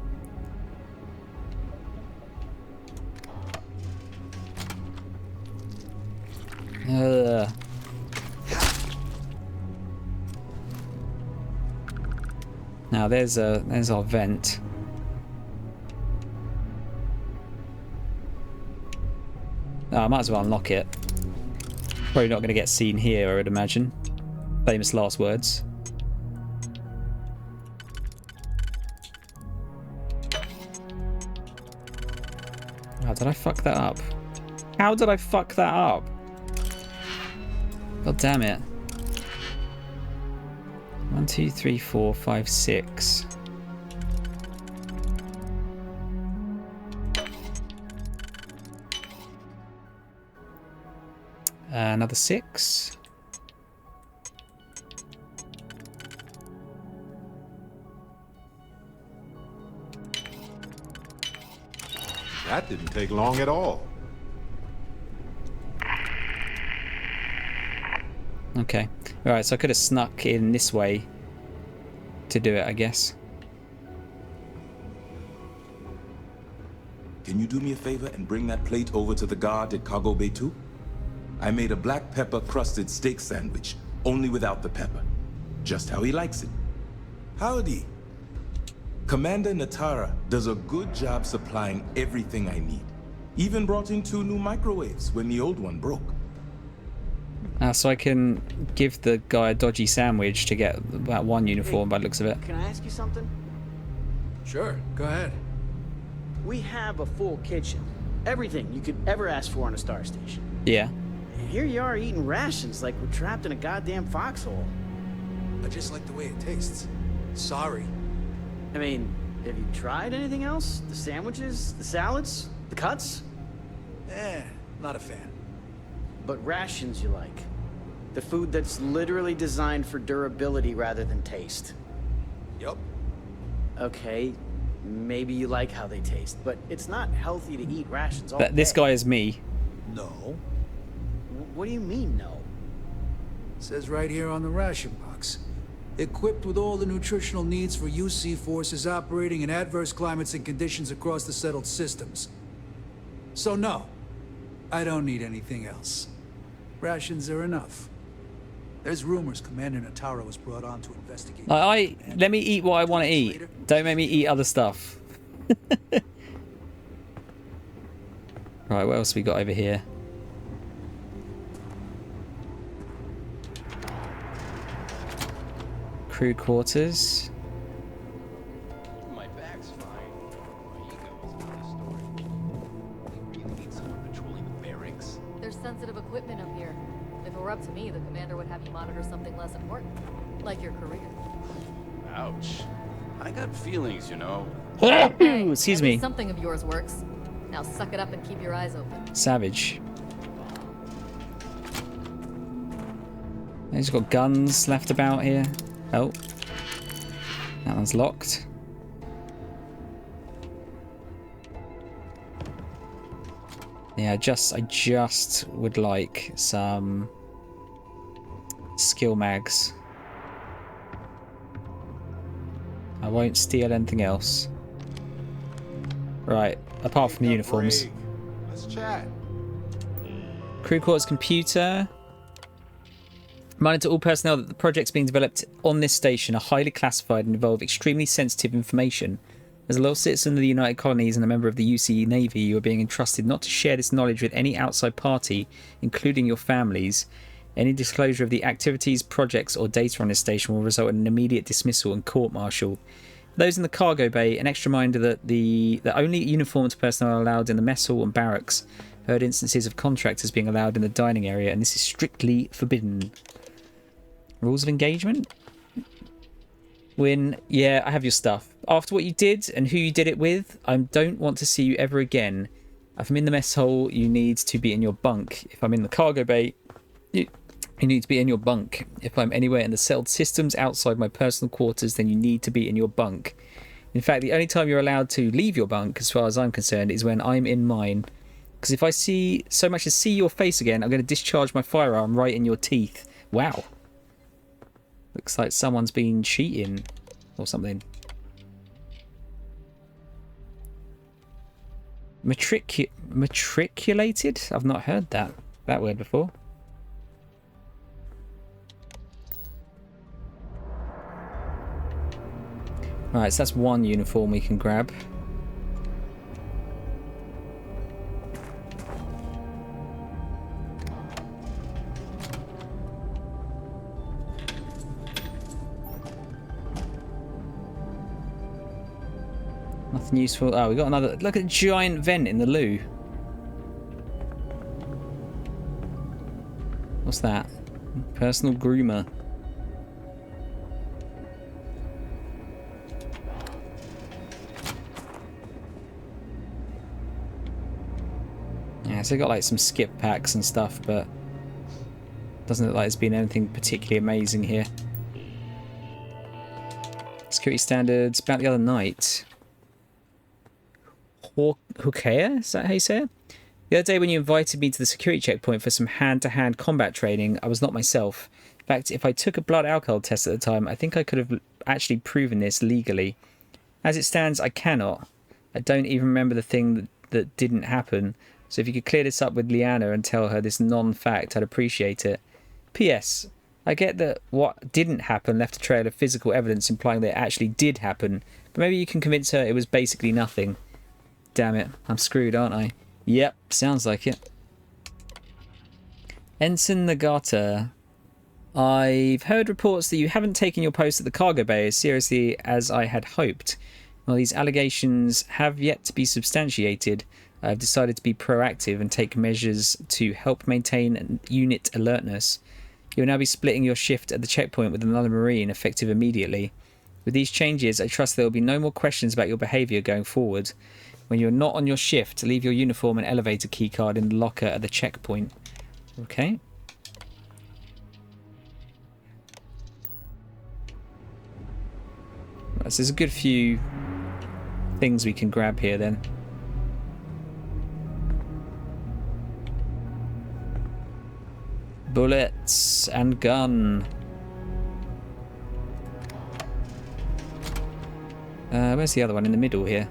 Now there's our vent. Oh, I might as well unlock it. Probably not going to get seen here, I would imagine. Famous last words. How did I fuck that up? How did I fuck that up? God damn it. 1, 2, 3, 4, 5, 6. Another 6. That didn't take long at all. Okay. Alright, so I could have snuck in this way to do it, I guess. Can you do me a favor and bring that plate over to the guard at Cargo Bay 2? I made a black pepper crusted steak sandwich, only without the pepper. Just how he likes it. Howdy. Commander Natara does a good job supplying everything I need. Even brought in 2 new microwaves when the old one broke. So I can give the guy a dodgy sandwich to get that one uniform by the looks of it. Can I ask you something? Sure, go ahead. We have a full kitchen. Everything you could ever ask for on a star station. Yeah. And here you are eating rations like we're trapped in a goddamn foxhole. I just like the way it tastes. Sorry. I mean, have you tried anything else? The sandwiches? The salads? The cuts? Not a fan. But rations you like. The food that's literally designed for durability rather than taste. Yup. Okay, maybe you like how they taste, but it's not healthy to eat rations all But this day. guy is me. No. What do you mean, no? It says right here on the ration box. Equipped with all the nutritional needs for UC forces operating in adverse climates and conditions across the settled systems. So no, I don't need anything else. Rations are enough. There's rumors Commander Natara was brought on to investigate. Let me eat what I want to eat. Don't make me eat other stuff. Right, what else we got over here? Crew quarters. My back's fine. My ego is another story. We really need someone patrolling the barracks. There's sensitive equipment up here. If it were up to me, the commander would have you monitor something less important, like your career. Ouch. I got feelings, you know. Excuse me. Something of yours works. Now suck it up and keep your eyes open. Savage. He's got guns left about here. Oh. That one's locked. Yeah, I just would like some skill mags. I won't steal anything else. Right, apart from the uniforms. Let's chat. Crew quarters computer. Reminder to all personnel that the projects being developed on this station are highly classified and involve extremely sensitive information. As a loyal citizen of the United Colonies and a member of the UC Navy, you are being entrusted not to share this knowledge with any outside party, including your families. Any disclosure of the activities, projects, or data on this station will result in an immediate dismissal and court-martial. Those in the cargo bay, an extra reminder that the only uniformed personnel are allowed in the mess hall and barracks. Heard instances of contractors being allowed in the dining area, and this is strictly forbidden. Rules of engagement? Win. Yeah, I have your stuff. After what you did and who you did it with, I don't want to see you ever again. If I'm in the mess hall, you need to be in your bunk. If I'm in the cargo bay, you need to be in your bunk. If I'm anywhere in the settled systems outside my personal quarters, then you need to be in your bunk. In fact, the only time you're allowed to leave your bunk, as far as I'm concerned, is when I'm in mine. Because if I so much as see your face again, I'm going to discharge my firearm right in your teeth. Wow. Looks like someone's been cheating or something. Matriculated? I've not heard that word before. Right, so that's one uniform we can grab. Nothing useful. Oh, we got another. Look at the giant vent in the loo. What's that? Personal groomer. Yeah, so got like some skip packs and stuff, but doesn't look like there's been anything particularly amazing here. Security standards about the other night. Hokea? Is that how you say it? The other day when you invited me to the security checkpoint for some hand-to-hand combat training, I was not myself. In fact, if I took a blood alcohol test at the time, I think I could have actually proven this legally. As it stands, I cannot. I don't even remember the thing that didn't happen. So if you could clear this up with Liana and tell her this non-fact, I'd appreciate it. P.S. I get that what didn't happen left a trail of physical evidence implying that it actually did happen, but maybe you can convince her it was basically nothing. Damn it, I'm screwed, aren't I? Yep, sounds like it. Ensign Nagata. I've heard reports that you haven't taken your post at the cargo bay as seriously as I had hoped. While these allegations have yet to be substantiated, I've decided to be proactive and take measures to help maintain unit alertness. You'll now be splitting your shift at the checkpoint with another Marine, effective immediately. With these changes, I trust there will be no more questions about your behaviour going forward. When you're not on your shift, leave your uniform and elevator keycard in the locker at the checkpoint. Okay. Right, so there's a good few things we can grab here then. Bullets and gun. Where's the other one? In the middle here.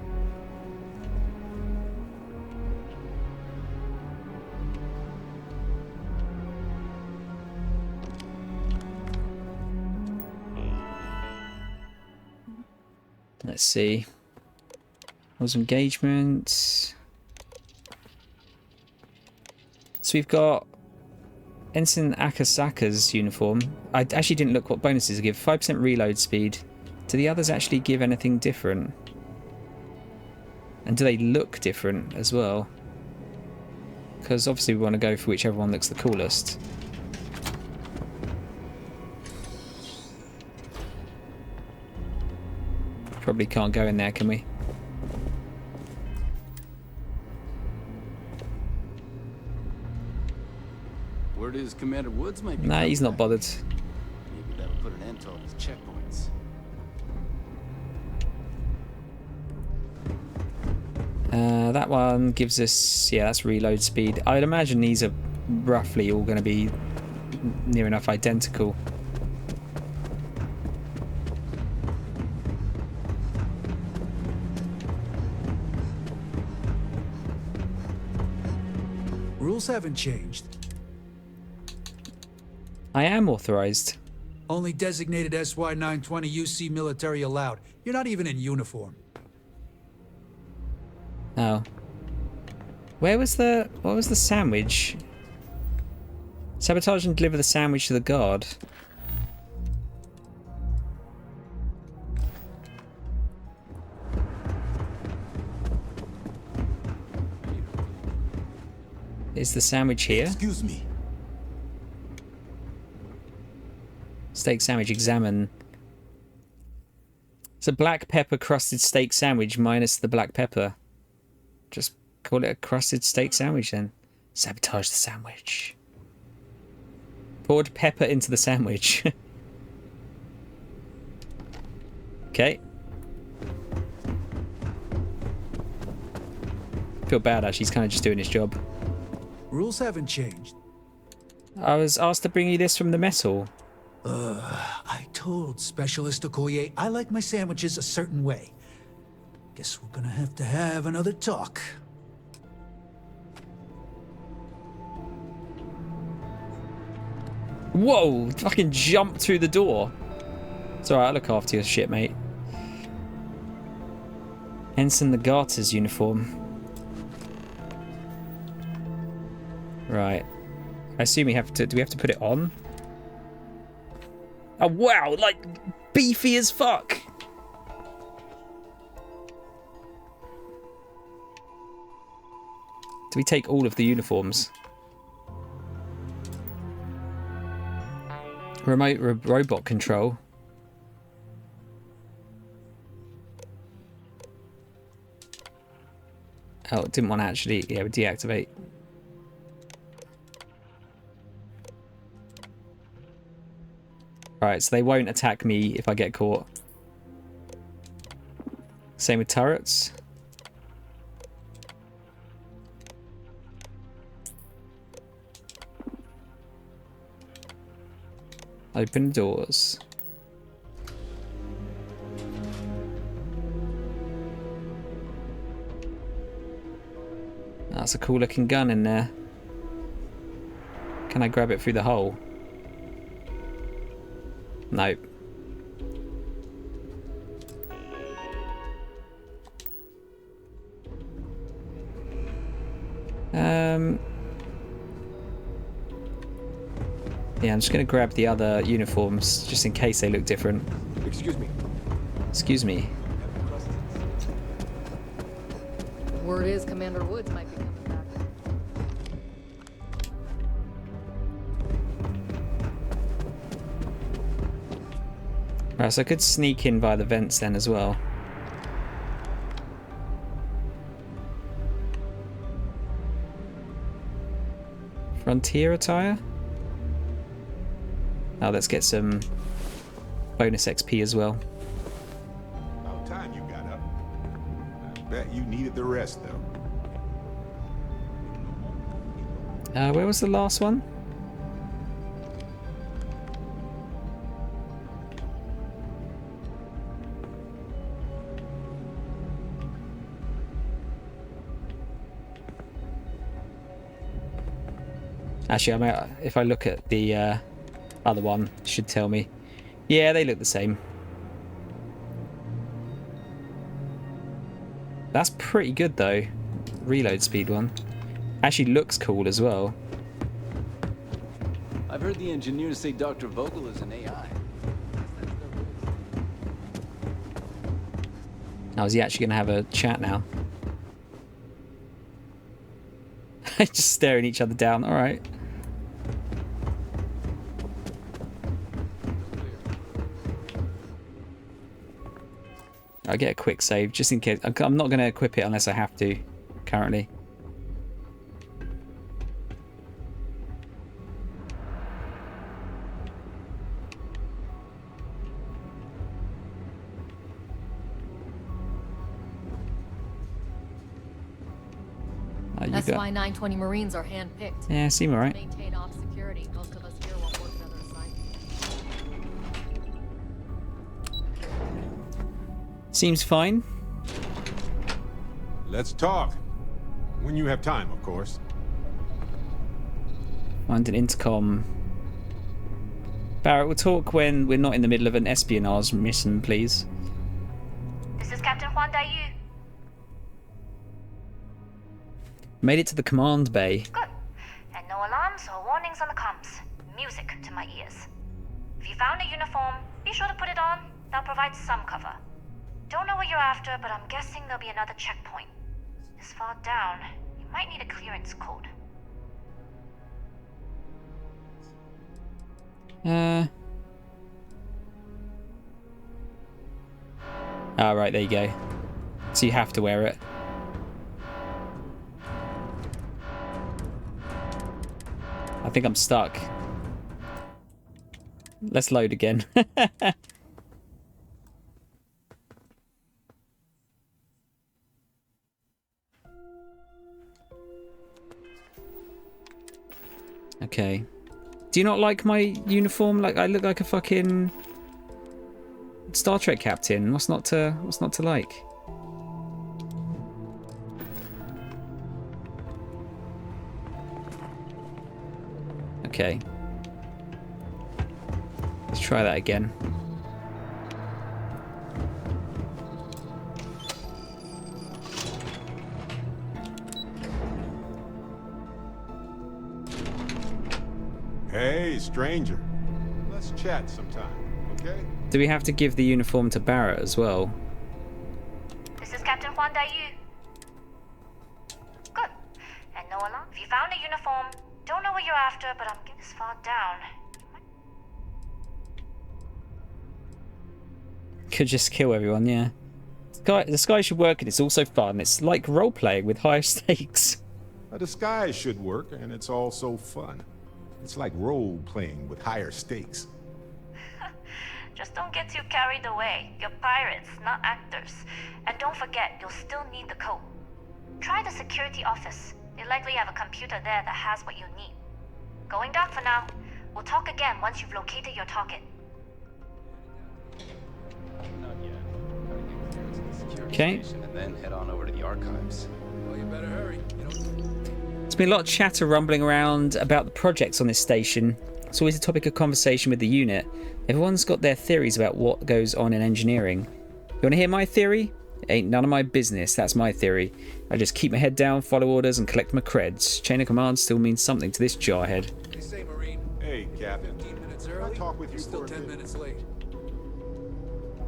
Let's see. Was engagement. So we've got Ensign Akasaka's uniform. I actually didn't look what bonuses give. 5% reload speed. Do the others actually give anything different? And do they look different as well? Because obviously we want to go for whichever one looks the coolest. Probably can't go in there, can we? Word is Commander Woods might be. Nah, he's not bothered. Maybe that'll put an end to all these checkpoints. That one gives us, yeah, that's reload speed. I'd imagine these are roughly all going to be near enough identical. Rules haven't changed. I am authorized. Only designated SY-920 UC military allowed. You're not even in uniform. Oh. What was the sandwich? Sabotage and deliver the sandwich to the guard. Is the sandwich here? Excuse me. Steak sandwich, examine. It's a black pepper crusted steak sandwich minus the black pepper. Just call it a crusted steak sandwich then. Sabotage the sandwich. Poured pepper into the sandwich. Okay. Feel bad actually, he's kind of just doing his job. Rules haven't changed. I was asked to bring you this from the mess hall. I told Specialist Okoye I like my sandwiches a certain way. Guess we're gonna have to have another talk. Whoa! Fucking jumped through the door. It's alright, I'll look after your shit, mate. Ensign the Garter's uniform. Right. I assume we have to... Do we have to put it on? Oh, wow! Like, beefy as fuck! Do we take all of the uniforms? Remote robot control. Oh, didn't want to actually... Yeah, we deactivate. Right, so they won't attack me if I get caught. Same with turrets. Open doors. That's a cool looking gun in there. Can I grab it through the hole? Nope. Yeah, I'm just going to grab the other uniforms just in case they look different. Excuse me. Excuse me. Word is Commander Woods might be coming back. Right, so I could sneak in via the vents then as well. Frontier attire? Oh, let's get some bonus XP as well. About time you got up. I bet you needed the rest, though. Where was the last one? Actually, I might, if I look at the other one, it should tell me. Yeah, they look the same. That's pretty good though. Reload speed one. Actually looks cool as well. I've heard the engineers say Dr. Vogel is an AI. Now, is he actually going to have a chat now? Just staring each other down. All right. I'll get a quick save just in case. I'm not going to equip it unless I have to currently. SY-920 Marines are handpicked. Yeah, seem alright. Maintain off security. Most of us here won't work another assignment. Seems fine. Let's talk. When you have time, of course. Find an intercom. Barrett, we'll talk when we're not in the middle of an espionage mission, please. This is Captain Huan Daiyu. Made it to the command bay. Good. And no alarms or warnings on the comms. Music to my ears. If you found a uniform, be sure to put it on. That'll provide some cover. Don't know what you're after, but I'm guessing there'll be another checkpoint. This far down, you might need a clearance code. Right, there you go. So you have to wear it. I think I'm stuck. Let's load again. Okay. Do you not like my uniform? Like, I look like a fucking Star Trek captain. What's not to like? Okay. Let's try that again. Hey, stranger. Let's chat sometime, okay? Do we have to give the uniform to Barrett as well? This is Captain Huan Daiyu. Good. And no alarm. If you found a uniform, don't know what you're after, but I'm getting this far down. Could just kill everyone, yeah. The sky should work, and it's also fun. It's like role-playing with higher stakes. A disguise should work, and it's also fun. It's like role-playing with higher stakes. Just don't get too carried away. You're pirates, not actors. And don't forget, you'll still need the code. Try the security office. They likely have a computer there that has what you need. Going dark for now. We'll talk again once you've located your target. Okay. And then head on over to the archives. Well, you better hurry. There's been a lot of chatter rumbling around about the projects on this station. It's always a topic of conversation with the unit. Everyone's got their theories about what goes on in engineering. You want to hear my theory? It ain't none of my business, that's my theory. I just keep my head down, follow orders, and collect my creds. Chain of command still means something to this jarhead. They say, Marine. Hey, Captain. 15 minutes early. I'll talk with you Still for a 10 bit. minutes late.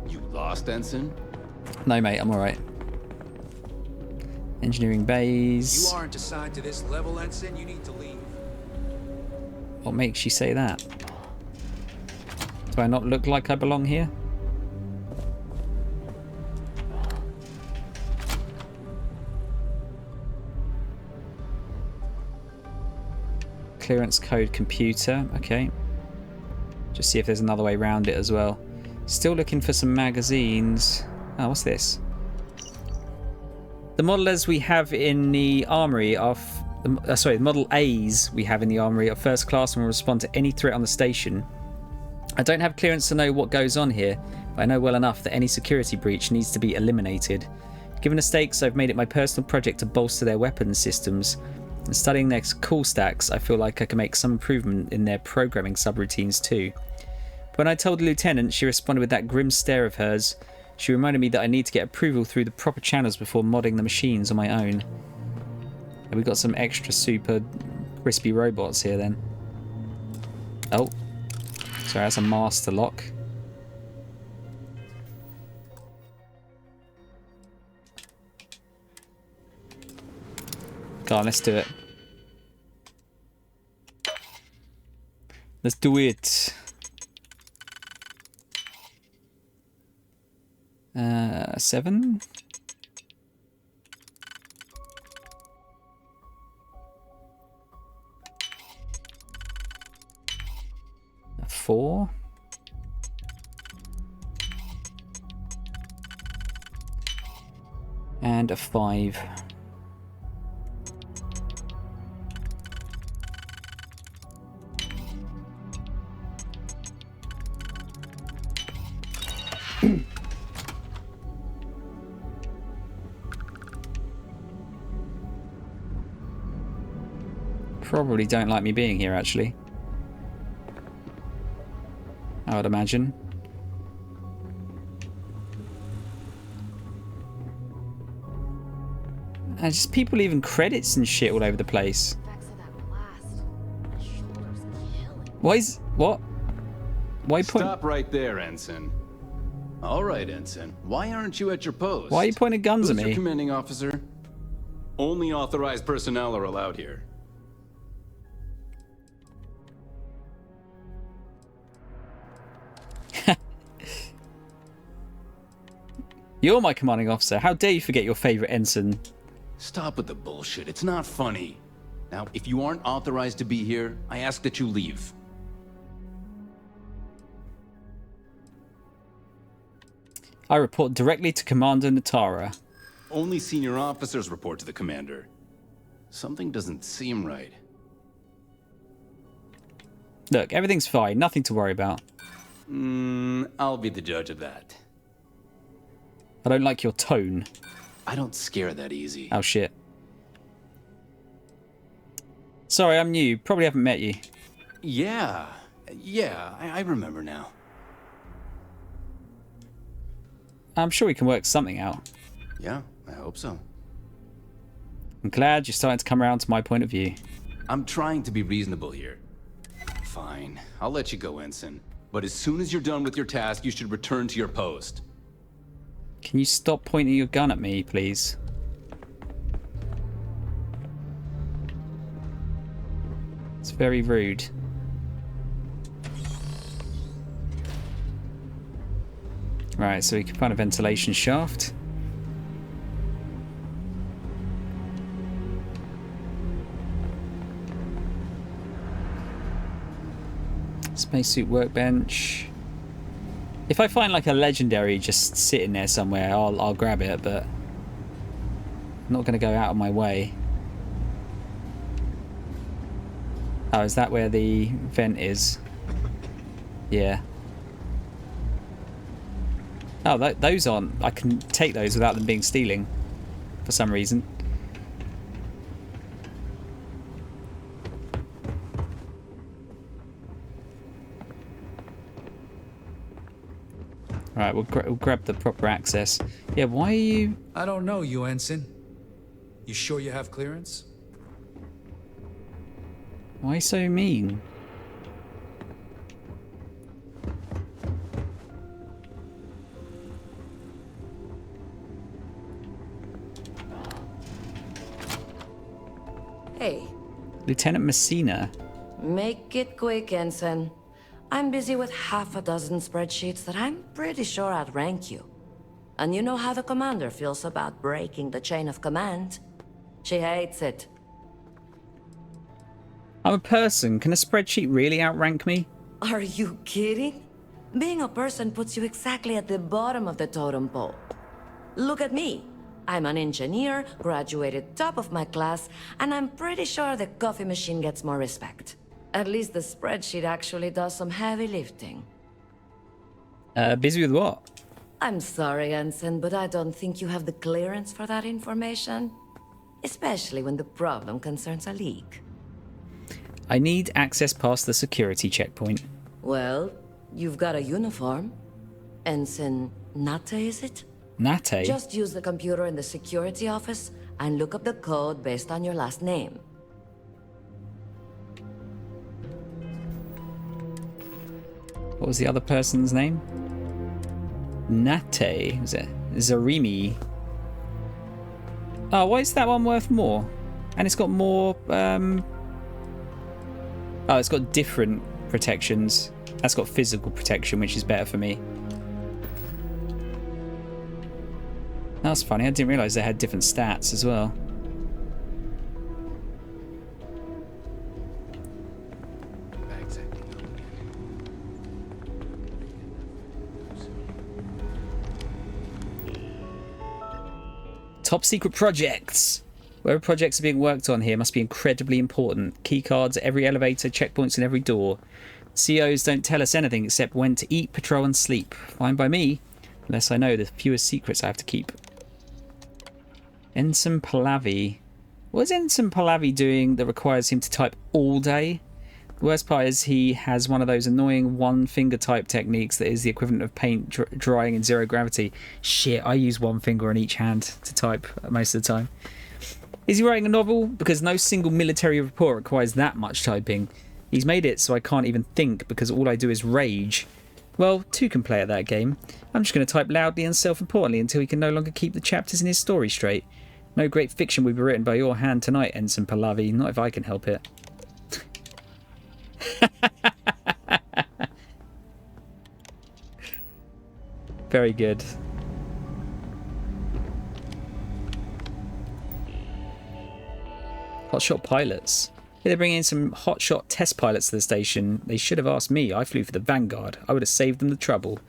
You lost, Ensign? No, mate, I'm alright. Engineering bays. You aren't assigned to this level, Ensign. You need to leave. What makes you say that? Do I not look like I belong here? Clearance code computer. Okay. Just see if there's another way around it as well. Still looking for some magazines. Oh, what's this? The modelers we have in the armory are... the Model A's we have in the armory are first class and will respond to any threat on the station. I don't have clearance to know what goes on here, but I know well enough that any security breach needs to be eliminated. Given the stakes, I've made it my personal project to bolster their weapons systems. And studying their call stacks, I feel like I can make some improvement in their programming subroutines too. When I told the lieutenant, she responded with that grim stare of hers. She reminded me that I need to get approval through the proper channels before modding the machines on my own. And we've got some extra super crispy robots here then. Oh. Sorry, that's a master lock. Go on, let's do it. Let's do it. 7. A 4. And a 5. probably don't like me being here, actually. I would imagine. And just people leaving credits and shit all over the place. Why is... What? Why Stop right there, Ensign. All right, Ensign. Why aren't you at your post? Why are you pointing guns at me? Who's your commanding officer? Only authorized personnel are allowed here. You're my commanding officer. How dare you forget your favorite ensign? Stop with the bullshit. It's not funny. Now, if you aren't authorized to be here, I ask that you leave. I report directly to Commander Natara. Only senior officers report to the commander. Something doesn't seem right. Look, everything's fine. Nothing to worry about. I'll be the judge of that. I don't like your tone. I don't scare that easy. Oh, shit. Sorry, I'm new. Probably haven't met you. Yeah, I remember now. I'm sure we can work something out. Yeah, I hope so. I'm glad you're starting to come around to my point of view. I'm trying to be reasonable here. Fine, I'll let you go, Ensign. But as soon as you're done with your task, you should return to your post. Can you stop pointing your gun at me, please? It's very rude. Right, so we can find a ventilation shaft. Spacesuit workbench. If I find like a legendary just sitting there somewhere, I'll grab it, but I'm not going to go out of my way. Oh, is that where the vent is? Yeah. Oh, those aren't... I can take those without them being stealing for some reason. Right, we'll grab the proper access. Yeah, why are you... I don't know, you Ensign. You sure you have clearance? Why so mean? Hey. Lieutenant Messina. Make it quick, Ensign. I'm busy with half a dozen spreadsheets that I'm pretty sure outrank you. And you know how the commander feels about breaking the chain of command. She hates it. I'm a person. Can a spreadsheet really outrank me? Are you kidding? Being a person puts you exactly at the bottom of the totem pole. Look at me. I'm an engineer, graduated top of my class, and I'm pretty sure the coffee machine gets more respect. At least the spreadsheet actually does some heavy lifting. Busy with what? I'm sorry, Ensign, but I don't think you have the clearance for that information. Especially when the problem concerns a leak. I need access past the security checkpoint. Well, you've got a uniform. Ensign Nate, is it? Nate? Just use the computer in the security office and look up the code based on your last name. What was the other person's name? Nate. Was it Zarimi? Oh, why is that one worth more? And it's got more... Oh, it's got different protections. That's got physical protection, which is better for me. That's funny. I didn't realise they had different stats as well. Top secret projects. Wherever projects are being worked on here must be incredibly important. Keycards at every elevator, checkpoints in every door. COs don't tell us anything except when to eat, patrol and sleep. Fine by me, unless I know the fewer secrets I have to keep. Ensign Pahlavi. What is Ensign Pahlavi doing that requires him to type all day. The worst part is he has one of those annoying one-finger type techniques that is the equivalent of paint drying in zero gravity. Shit, I use one finger on each hand to type most of the time. Is he writing a novel? Because no single military report requires that much typing. He's made it so I can't even think because all I do is rage. Well, two can play at that game. I'm just going to type loudly and self-importantly until he can no longer keep the chapters in his story straight. No great fiction will be written by your hand tonight, Ensign Pahlavi. Not if I can help it. Very good. Hotshot pilots. Yeah, they're bringing in some hotshot test pilots to the station. They should have asked me. I flew for the Vanguard. I would have saved them the trouble.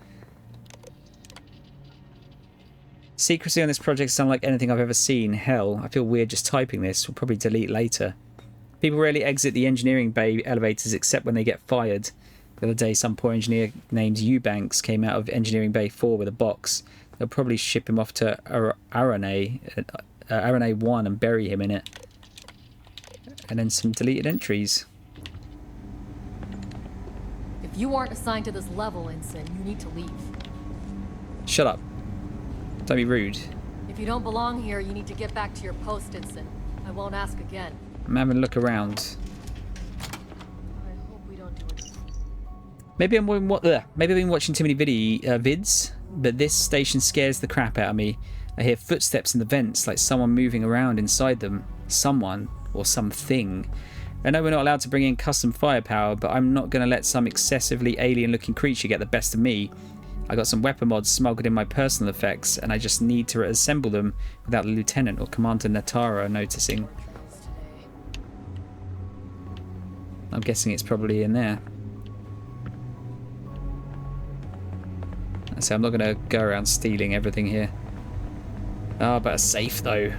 Secrecy on this project sounds like anything I've ever seen. Hell, I feel weird just typing this. We'll probably delete later. People rarely exit the engineering bay elevators except when they get fired. The other day, some poor engineer named Eubanks came out of Engineering Bay 4 with a box. They'll probably ship him off to RNA 1 and bury him in it. And then some deleted entries. If you aren't assigned to this level, Ensign, you need to leave. Shut up. Don't be rude. If you don't belong here, you need to get back to your post, Ensign. I won't ask again. I'm having a look around. I hope we don't do it. Maybe I've been watching too many vids, but this station scares the crap out of me. I hear footsteps in the vents, like someone moving around inside them. Someone. Or something. I know we're not allowed to bring in custom firepower, but I'm not going to let some excessively alien-looking creature get the best of me. I got some weapon mods smuggled in my personal effects, and I just need to assemble them without the Lieutenant or Commander Natara noticing. I'm guessing it's probably in there. So I'm not going to go around stealing everything here. Oh, but a safe though.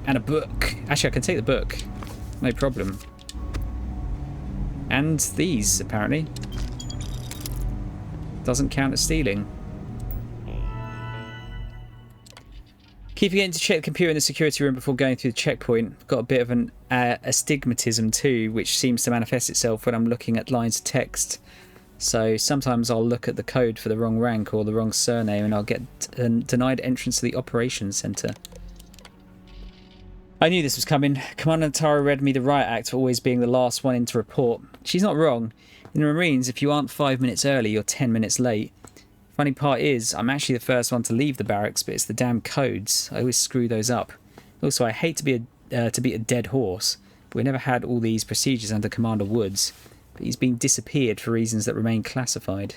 And a book. Actually, I can take the book. No problem. And these, apparently. Doesn't count as stealing. Keep forgetting to check the computer in the security room before going through the checkpoint. Got a bit of an astigmatism too, which seems to manifest itself when I'm looking at lines of text. So sometimes I'll look at the code for the wrong rank or the wrong surname and I'll get denied entrance to the operations center. I knew this was coming. Commander Natara read me the riot act for always being the last one in to report. She's not wrong. In the Marines, if you aren't 5 minutes early, you're 10 minutes late. Funny part is, I'm actually the first one to leave the barracks, but it's the damn codes. I always screw those up. Also, I hate to beat a dead horse, but we never had all these procedures under Commander Woods. But he's been disappeared for reasons that remain classified.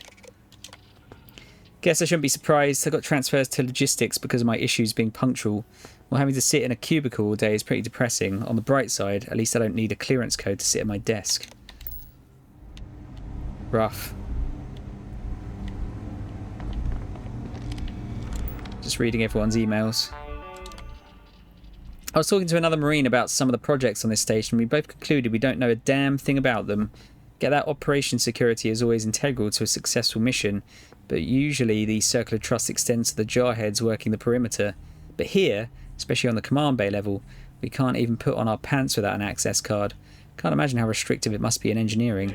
Guess I shouldn't be surprised. I got transfers to logistics because of my issues being punctual. Well, having to sit in a cubicle all day is pretty depressing. On the bright side, at least I don't need a clearance code to sit at my desk. Rough. Just reading everyone's emails. I was talking to another Marine about some of the projects on this station. We both concluded we don't know a damn thing about them. Get that operation security is always integral to a successful mission, but usually the circle of trust extends to the jarheads working the perimeter. But here, especially on the command bay level, we can't even put on our pants without an access card. Can't imagine how restrictive it must be in engineering.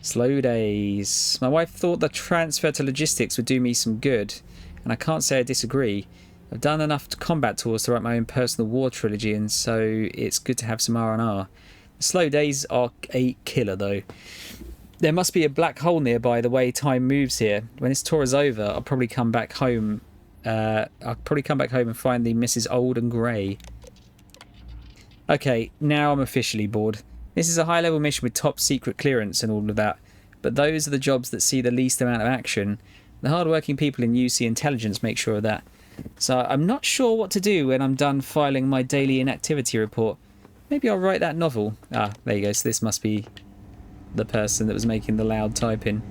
Slow days. My wife thought the transfer to logistics would do me some good, and I can't say I disagree. I've done enough combat tours to write my own personal war trilogy, and so it's good to have some R&R. The slow days are a killer, though. There must be a black hole nearby the way time moves here. When this tour is over, I'll probably come back home. And find the Mrs. Old and Grey. Okay, now I'm officially bored. This is a high-level mission with top secret clearance and all of that, but those are the jobs that see the least amount of action. The hard-working people in UC Intelligence make sure of that. So I'm not sure what to do when I'm done filing my daily inactivity report. Maybe I'll write that novel. Ah, there you go. So this must be the person that was making the loud typing.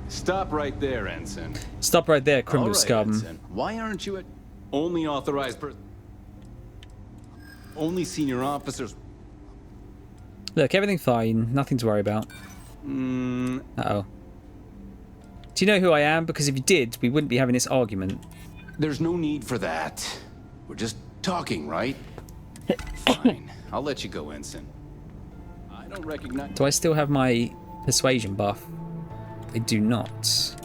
Stop right there, Ensign. Stop right there, criminal All right, scum. Ensign. Why aren't you at only authorized person? Only senior officers. Look, everything fine. Nothing to worry about. Uh-oh. Do you know who I am? Because if you did, we wouldn't be having this argument. There's no need for that. We're just talking, right? Fine. I'll let you go, Ensign. I don't recognize... Do I still have my persuasion buff? I do not.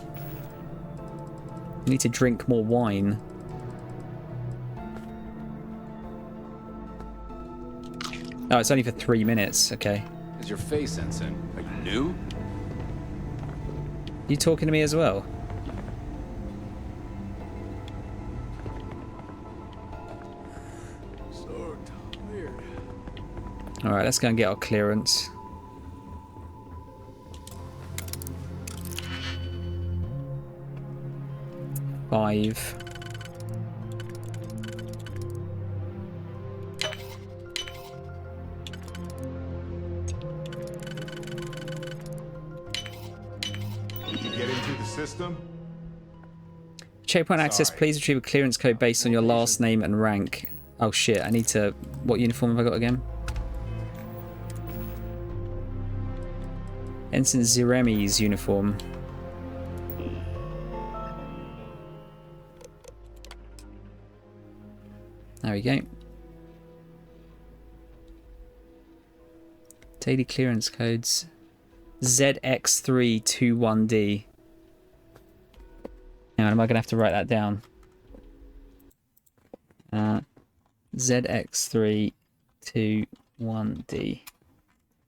I need to drink more wine. Oh, it's only for 3 minutes. Okay. Is your face, Ensign? Like new? You talking to me as well? So tired. Alright, let's go and get our clearance. Five. Did you get into the system? Checkpoint access, please retrieve a clearance code based on your last name and rank. Oh shit, I need to... What uniform have I got again? Ensign Ziremi's uniform. There we go. Daily clearance codes. ZX321D. Hang on, am I going to have to write that down? ZX321D.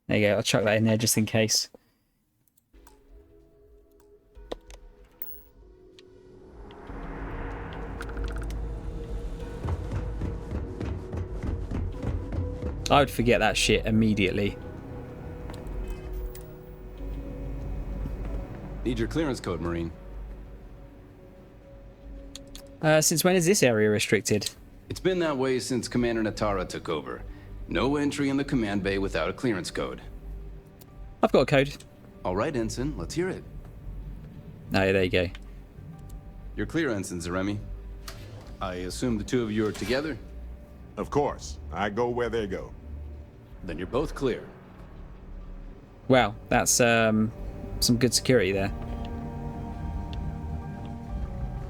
There you go, I'll chuck that in there just in case. I would forget that shit immediately. Need your clearance code, Marine. Since when is this area restricted? It's been that way since Commander Natara took over. No entry in the command bay without a clearance code. I've got a code. All right, Ensign, let's hear it. No, there you go. You're clear, Ensign Zeremi. I assume the two of you are together? Of course. I go where they go. Then you're both clear. Wow, that's some good security there.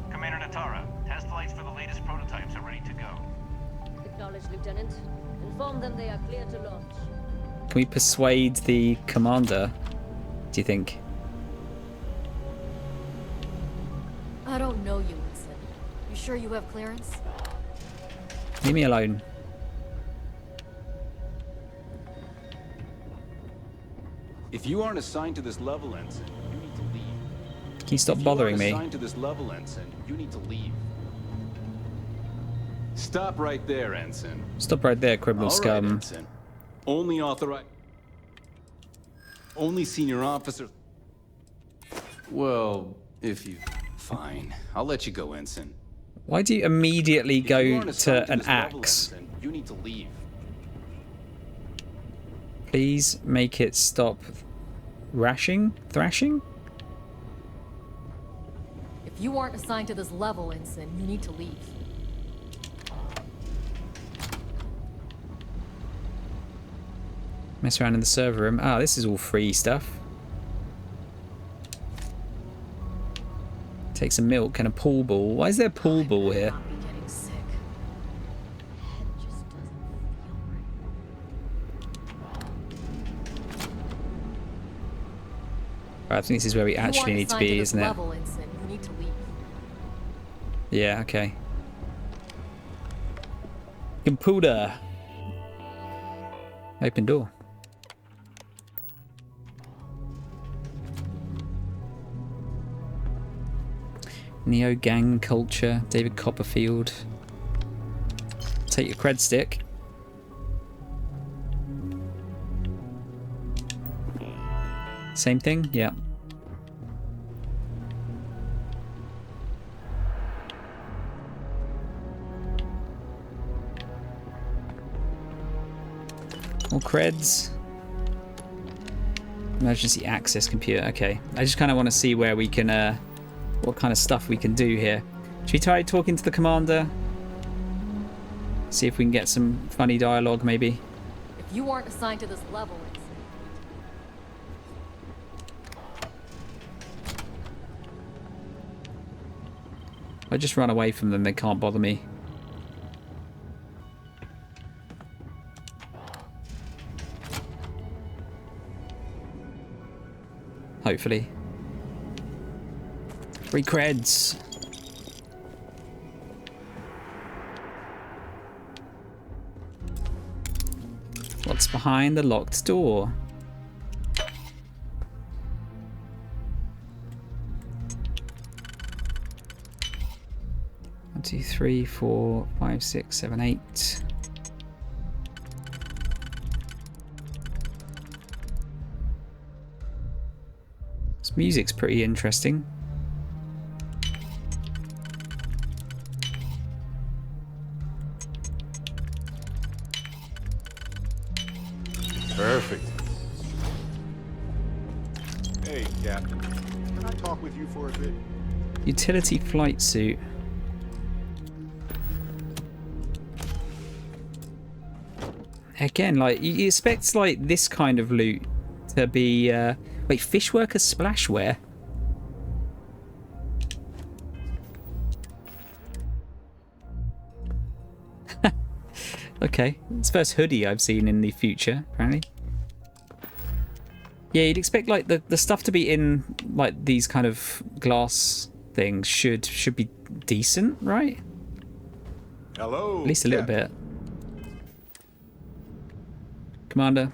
Commander Natara, test flights for the latest prototypes are ready to go. Acknowledged, Lieutenant. Inform them they are clear to launch. Can we persuade the commander, do you think? I don't know you, Ensign. You sure you have clearance? Leave me alone. If you aren't assigned to this level, Ensign, you need to leave. Can you stop bothering me? If you aren't assigned to this level, Ensign, you need to leave. Stop right there, Ensign. Stop right there, criminal scum. Right, Ensign. Only authorized... Only senior officers... Well, if you... Fine. I'll let you go, Ensign. Why do you immediately go to an axe? Level, Ensign, you need to leave. Please make it stop thrashing? If you aren't assigned to this level, Ensign, you need to leave. Mess around in the server room. Ah, this is all free stuff. Take some milk and a pool ball. Why is there a pool ball here? I think this is where we actually need to be, isn't it? Level, Ensign, you need to leave. Yeah, okay. Computer. Open door. Neo gang culture. David Copperfield. Take your cred stick. Same thing? Yeah. More creds. Emergency access computer. Okay. I just kind of want to see where we can, what kind of stuff we can do here. Should we try talking to the commander? See if we can get some funny dialogue, maybe. If you aren't assigned to this level, Ensign. If I just run away from them, they can't bother me. hopefully. Free creds. What's behind the locked door? One, two, three, 4, 5, 6, 7, 8. This music's pretty interesting. Perfect. Hey, Captain. Can I talk with you for a bit? Utility flight suit. Again, like, you expect, like, this kind of loot to be, wait, Fishworker splashware? Okay, it's the first hoodie I've seen in the future, apparently. Yeah, you'd expect, like, the stuff to be in, like, these kind of glass things should be decent, right? Hello, at least a little bit. Commander.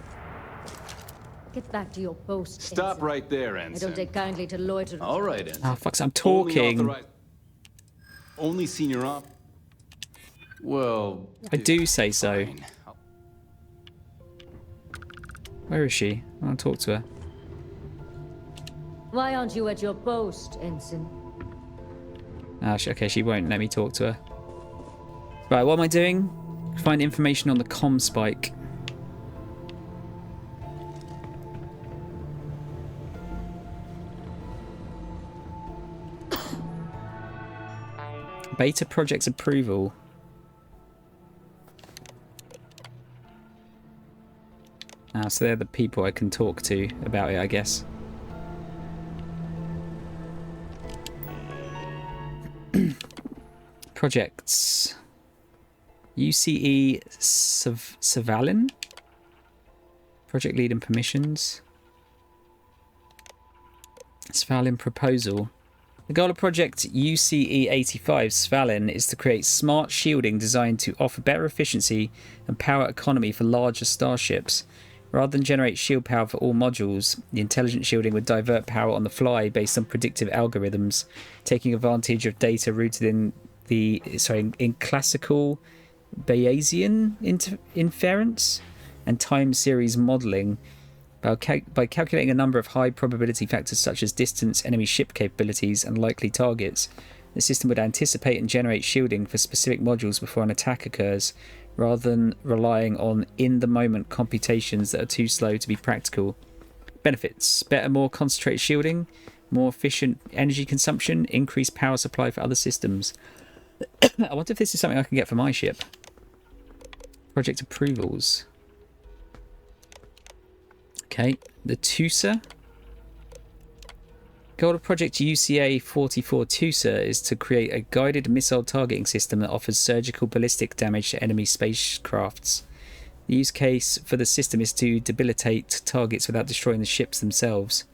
Get back to your post. Stop Ensign. right there, I Ensign. don't take kindly to loitering. All right, Ensign. Oh, fuck, I'm talking. Only senior op. Well, I do say so. fine. Where is she? I want to talk to her. Why aren't you at your post, Ensign? Okay, she won't let me talk to her. Right, what am I doing? Find information on the comm spike. Beta project approval. So they're the people I can talk to about it, I guess. Projects. UCE Savalin? Project lead and permissions. Savalin proposal. The goal of Project UCE-85 Svalin is to create smart shielding designed to offer better efficiency and power economy for larger starships. Rather than generate shield power for all modules, the intelligent shielding would divert power on the fly based on predictive algorithms, taking advantage of data rooted in in classical Bayesian inference and time series modeling. By calculating a number of high probability factors such as distance, enemy ship capabilities, and likely targets, the system would anticipate and generate shielding for specific modules before an attack occurs, rather than relying on in-the-moment computations that are too slow to be practical. Benefits: better, more concentrated shielding, more efficient energy consumption, increased power supply for other systems. I wonder if this is something I can get for my ship. Project approvals. Okay, the TUSA. Goal of Project UCA-44 TUSA is to create a guided missile targeting system that offers surgical ballistic damage to enemy spacecrafts. The use case for the system is to debilitate targets without destroying the ships themselves.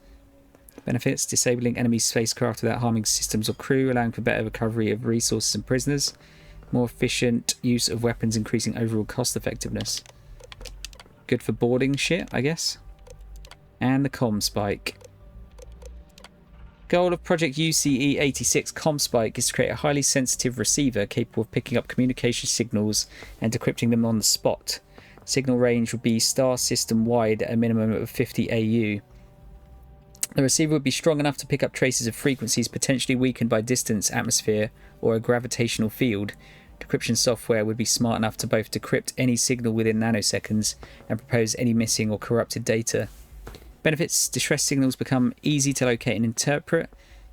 Benefits: disabling enemy spacecraft without harming systems or crew, allowing for better recovery of resources and prisoners. More efficient use of weapons, increasing overall cost effectiveness. Good for boarding shit, I guess. And the comm spike. Goal of Project UCE-86 comm spike is to create a highly sensitive receiver capable of picking up communication signals and decrypting them on the spot. Signal range would be star system wide at a minimum of 50 AU. The receiver would be strong enough to pick up traces of frequencies potentially weakened by distance, atmosphere, or a gravitational field. Decryption software would be smart enough to both decrypt any signal within nanoseconds and propose any missing or corrupted data. Benefits: distress signals become easy to locate and interpret.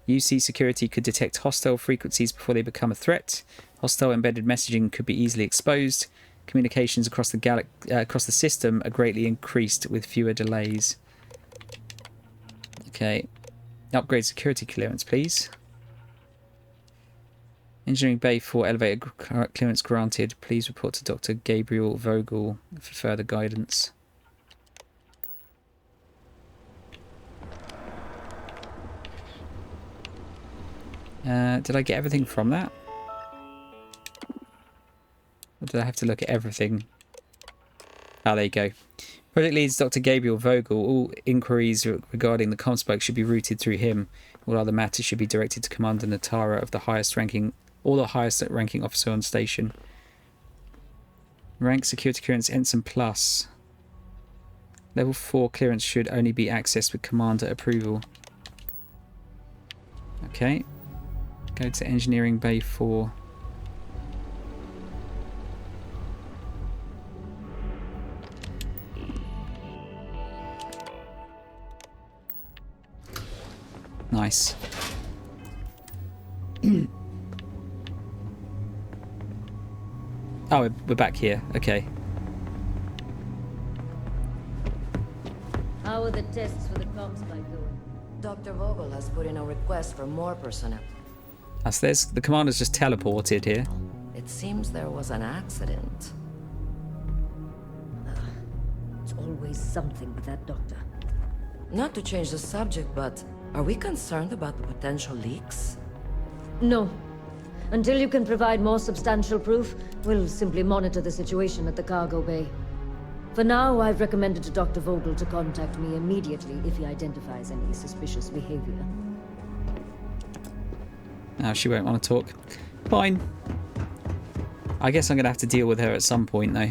UC security could detect hostile frequencies before they become a threat. Hostile embedded messaging could be easily exposed. Communications across the system are greatly increased with fewer delays. Okay. Upgrade security clearance, please. Engineering Bay 4 elevator clearance granted. Please report to Dr. Gabriel Vogel for further guidance. Did I get everything from that? Or did I have to look at everything? Oh, there you go. Project leads Dr. Gabriel Vogel. All inquiries regarding the Comspike should be routed through him. All other matters should be directed to Commander Natara of the highest ranking officer on station. Rank security clearance Ensign Plus. Level 4 clearance should only be accessed with Commander approval. Okay. Go to Engineering Bay 4. Nice. Oh, we're back here. Okay. How are the tests for the Comspike going? Dr. Vogel has put in a request for more personnel. So there's the commander's just teleported here. It seems there was an accident. It's always something with that doctor. Not to change the subject, but are we concerned about the potential leaks? No. Until you can provide more substantial proof, we'll simply monitor the situation at the cargo bay. For now, I've recommended to Dr. Vogel to contact me immediately if he identifies any suspicious behavior. Now she won't want to talk. Fine. I guess I'm going to have to deal with her at some point, though.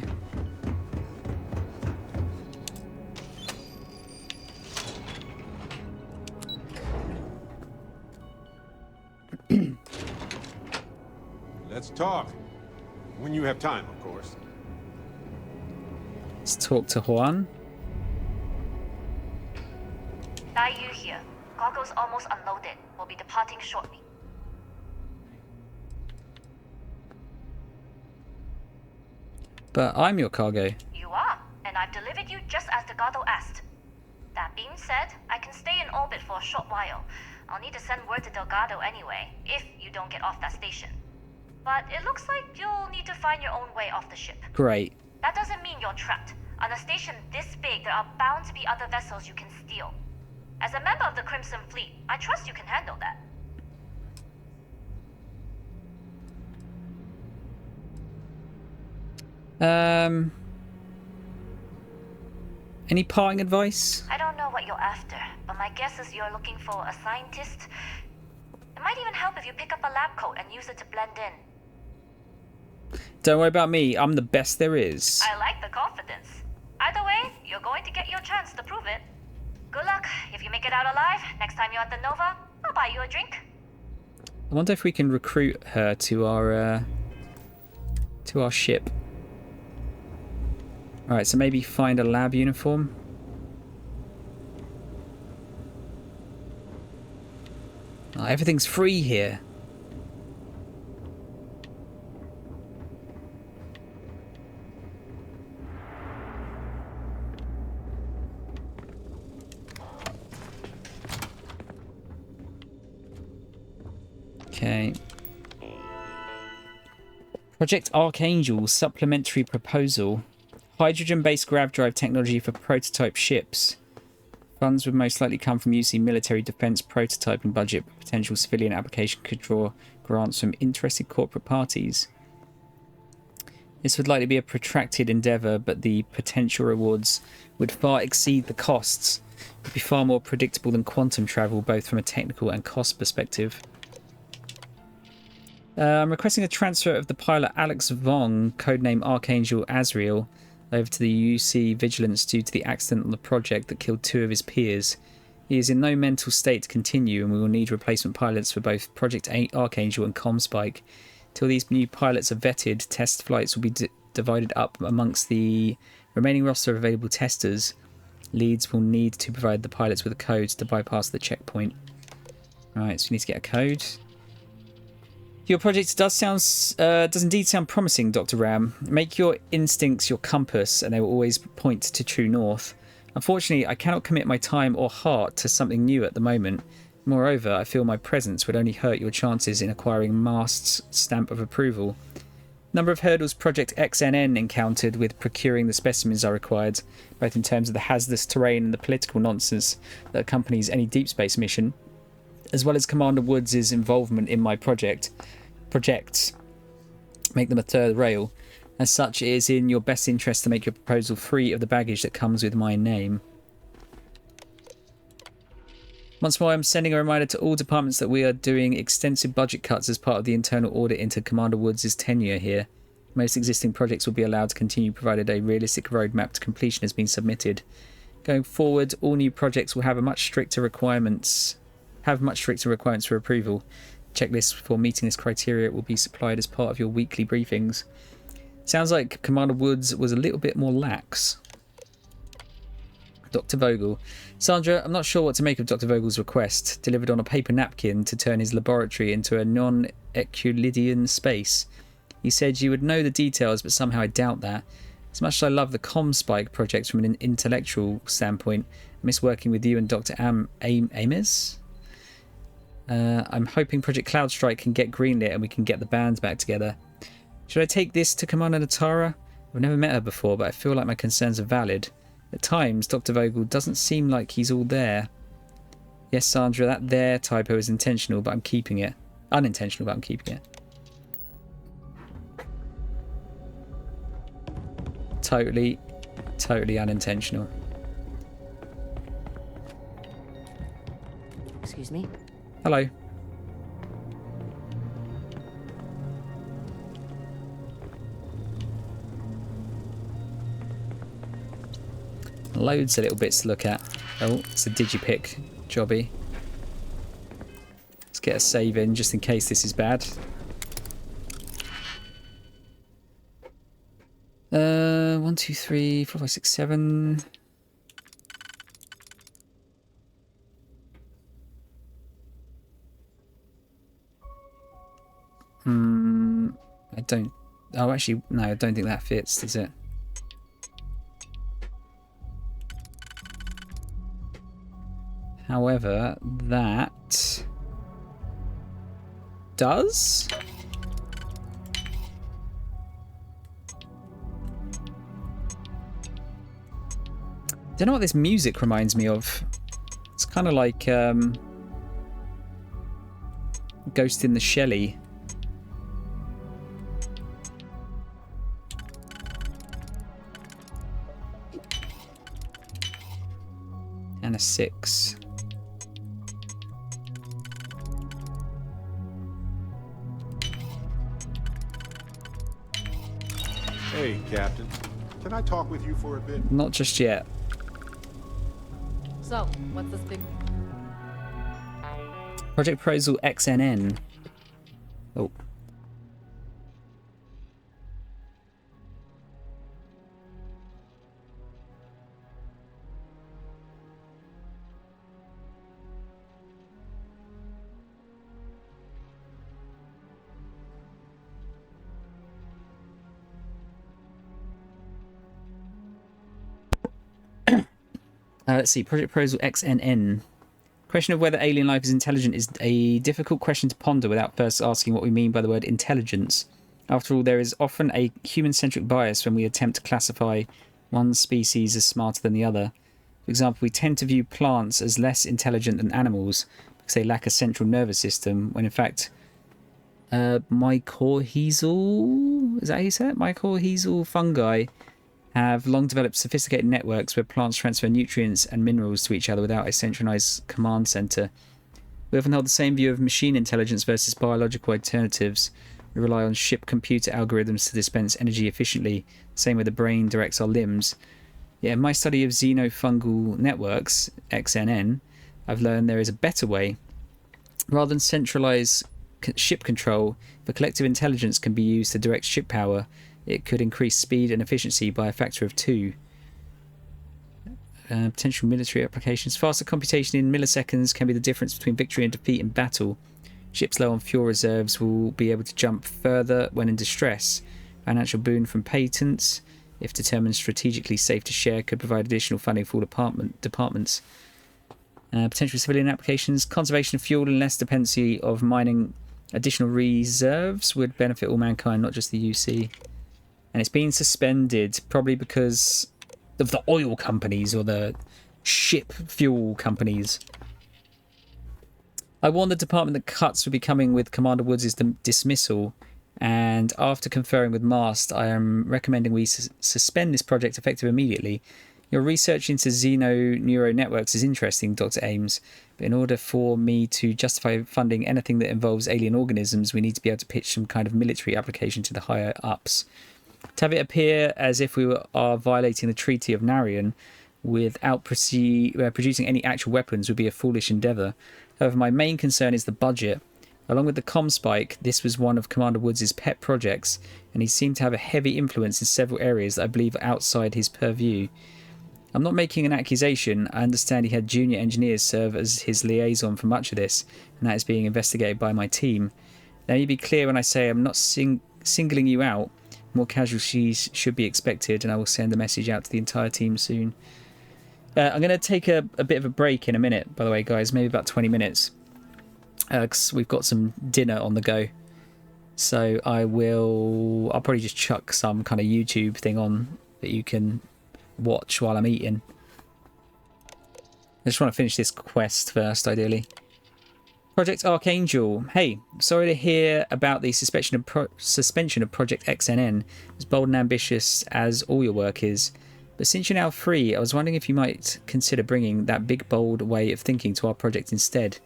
Let's talk. When you have time, of course. Let's talk to Juan. Dai Yu here. Cargo's almost unloaded. We'll be departing shortly. But I'm your cargo. You are, and I've delivered you just as Delgado asked. That being said, I can stay in orbit for a short while. I'll need to send word to Delgado anyway, if you don't get off that station. But it looks like you'll need to find your own way off the ship. Great. That doesn't mean you're trapped. On a station this big, there are bound to be other vessels you can steal. As a member of the Crimson Fleet, I trust you can handle that. Any parting advice? I don't know what you're after, but my guess is you're looking for a scientist. It might even help if you pick up a lab coat and use it to blend in. Don't worry about me. I'm the best there is. I like the confidence. Either way, you're going to get your chance to prove it. Good luck. If you make it out alive, next time you're at the Nova, I'll buy you a drink. I wonder if we can recruit her to our ship. Alright, so maybe find a lab uniform. Oh, everything's free here. Okay. Project Archangel supplementary proposal. Hydrogen-based grav drive technology for prototype ships. Funds would most likely come from UC military defense prototyping budget, but potential civilian application could draw grants from interested corporate parties. This would likely be a protracted endeavour, but the potential rewards would far exceed the costs. It would be far more predictable than quantum travel, both from a technical and cost perspective. I'm requesting a transfer of the pilot Alex Vong, codename Archangel Azrael, over to the UC Vigilance due to the accident on the project that killed 2 of his peers. He is in no mental state to continue, and we will need replacement pilots for both Project Archangel and Comspike. Till these new pilots are vetted, test flights will be divided up amongst the remaining roster of available testers. Leads will need to provide the pilots with a code to bypass the checkpoint. Alright, so we need to get a code. Your project does indeed sound promising, Dr. Ram. Make your instincts your compass, and they will always point to true north. Unfortunately, I cannot commit my time or heart to something new at the moment. Moreover, I feel my presence would only hurt your chances in acquiring Mast's stamp of approval. Number of hurdles Project XNN encountered with procuring the specimens are required, both in terms of the hazardous terrain and the political nonsense that accompanies any deep space mission, as well as Commander Woods' involvement in my projects, make them a third rail. As such, it is in your best interest to make your proposal free of the baggage that comes with my name. Once more, I'm sending a reminder to all departments that we are doing extensive budget cuts as part of the internal audit into Commander Woods' tenure here. Most existing projects will be allowed to continue provided a realistic roadmap to completion has been submitted. Going forward, all new projects will have much stricter requirements for approval. Checklists for meeting this criteria will be supplied as part of your weekly briefings. Sounds like Commander Woods was a little bit more lax. Dr. Vogel. Sandra, I'm not sure what to make of Dr. Vogel's request, delivered on a paper napkin to turn his laboratory into a non-Euclidean space. You said you would know the details, but somehow I doubt that. As much as I love the ComSpike project from an intellectual standpoint, I miss working with you and Dr. Ames. I'm hoping Project Cloudstrike can get greenlit and we can get the bands back together. Should I take this to Commander Natara? I've never met her before, but I feel like my concerns are valid. At times, Dr. Vogel doesn't seem like he's all there. Yes, Sandra, that there typo is intentional, but I'm keeping it. Unintentional, but I'm keeping it. Totally unintentional. Excuse me? Hello. Loads of little bits to look at. Oh, it's a digipick jobby. Let's get a save in just in case this is bad. 1, 2, 3, 4, 5, 6, 7. I don't. Oh, actually, no, I don't think that fits, does it? However, that does. Don't know what this music reminds me of. It's kind of like Ghost in the Shelley. And a 6. Hey, Captain. Can I talk with you for a bit? Not just yet. So, what's this big... Project Proposal XNN. Oh. Let's see, Project Proposal XNN. Question of whether alien life is intelligent is a difficult question to ponder without first asking what we mean by the word intelligence. After all, there is often a human-centric bias when we attempt to classify one species as smarter than the other. For example, we tend to view plants as less intelligent than animals because they lack a central nervous system, when in fact, mycorrhizal, is that how you say it? Mycorrhizal fungi have long developed sophisticated networks where plants transfer nutrients and minerals to each other without a centralized command center. We often hold the same view of machine intelligence versus biological alternatives. We rely on ship computer algorithms to dispense energy efficiently, same way the brain directs our limbs. Yeah, in my study of xenofungal networks, XNN, I've learned there is a better way. Rather than centralized ship control, if a collective intelligence can be used to direct ship power, it could increase speed and efficiency by a factor of 2. Potential military applications. Faster computation in milliseconds can be the difference between victory and defeat in battle. Ships low on fuel reserves will be able to jump further when in distress. Financial boon from patents, if determined strategically safe to share, could provide additional funding for all departments. Potential civilian applications. Conservation of fuel and less dependency of mining additional reserves would benefit all mankind, not just the UC. And it's been suspended probably because of the oil companies or the ship fuel companies. I warned the department that cuts would be coming with Commander Woods' dismissal, and after conferring with Mast, I am recommending we suspend this project effective immediately. Your research into xeno-neural networks is interesting, Dr. Ames, but in order for me to justify funding anything that involves alien organisms, we need to be able to pitch some kind of military application to the higher-ups. To have it appear as if we are violating the Treaty of Narion without producing any actual weapons would be a foolish endeavour. However, my main concern is the budget. Along with the ComSpike, this was one of Commander Woods' pet projects, and he seemed to have a heavy influence in several areas that I believe are outside his purview. I'm not making an accusation. I understand he had junior engineers serve as his liaison for much of this, and that is being investigated by my team. Let me be clear when I say I'm not singling you out. More casualties should be expected, and I will send a message out to the entire team soon. I'm going to take a bit of a break in a minute, by the way, guys, maybe about 20 minutes, because we've got some dinner on the go. So I'll probably just chuck some kind of YouTube thing on that you can watch while I'm eating. I just want to finish this quest first, ideally. Project Archangel. Hey, sorry to hear about the suspension of Project XNN, as bold and ambitious as all your work is. But since you're now free, I was wondering if you might consider bringing that big, bold way of thinking to our project instead.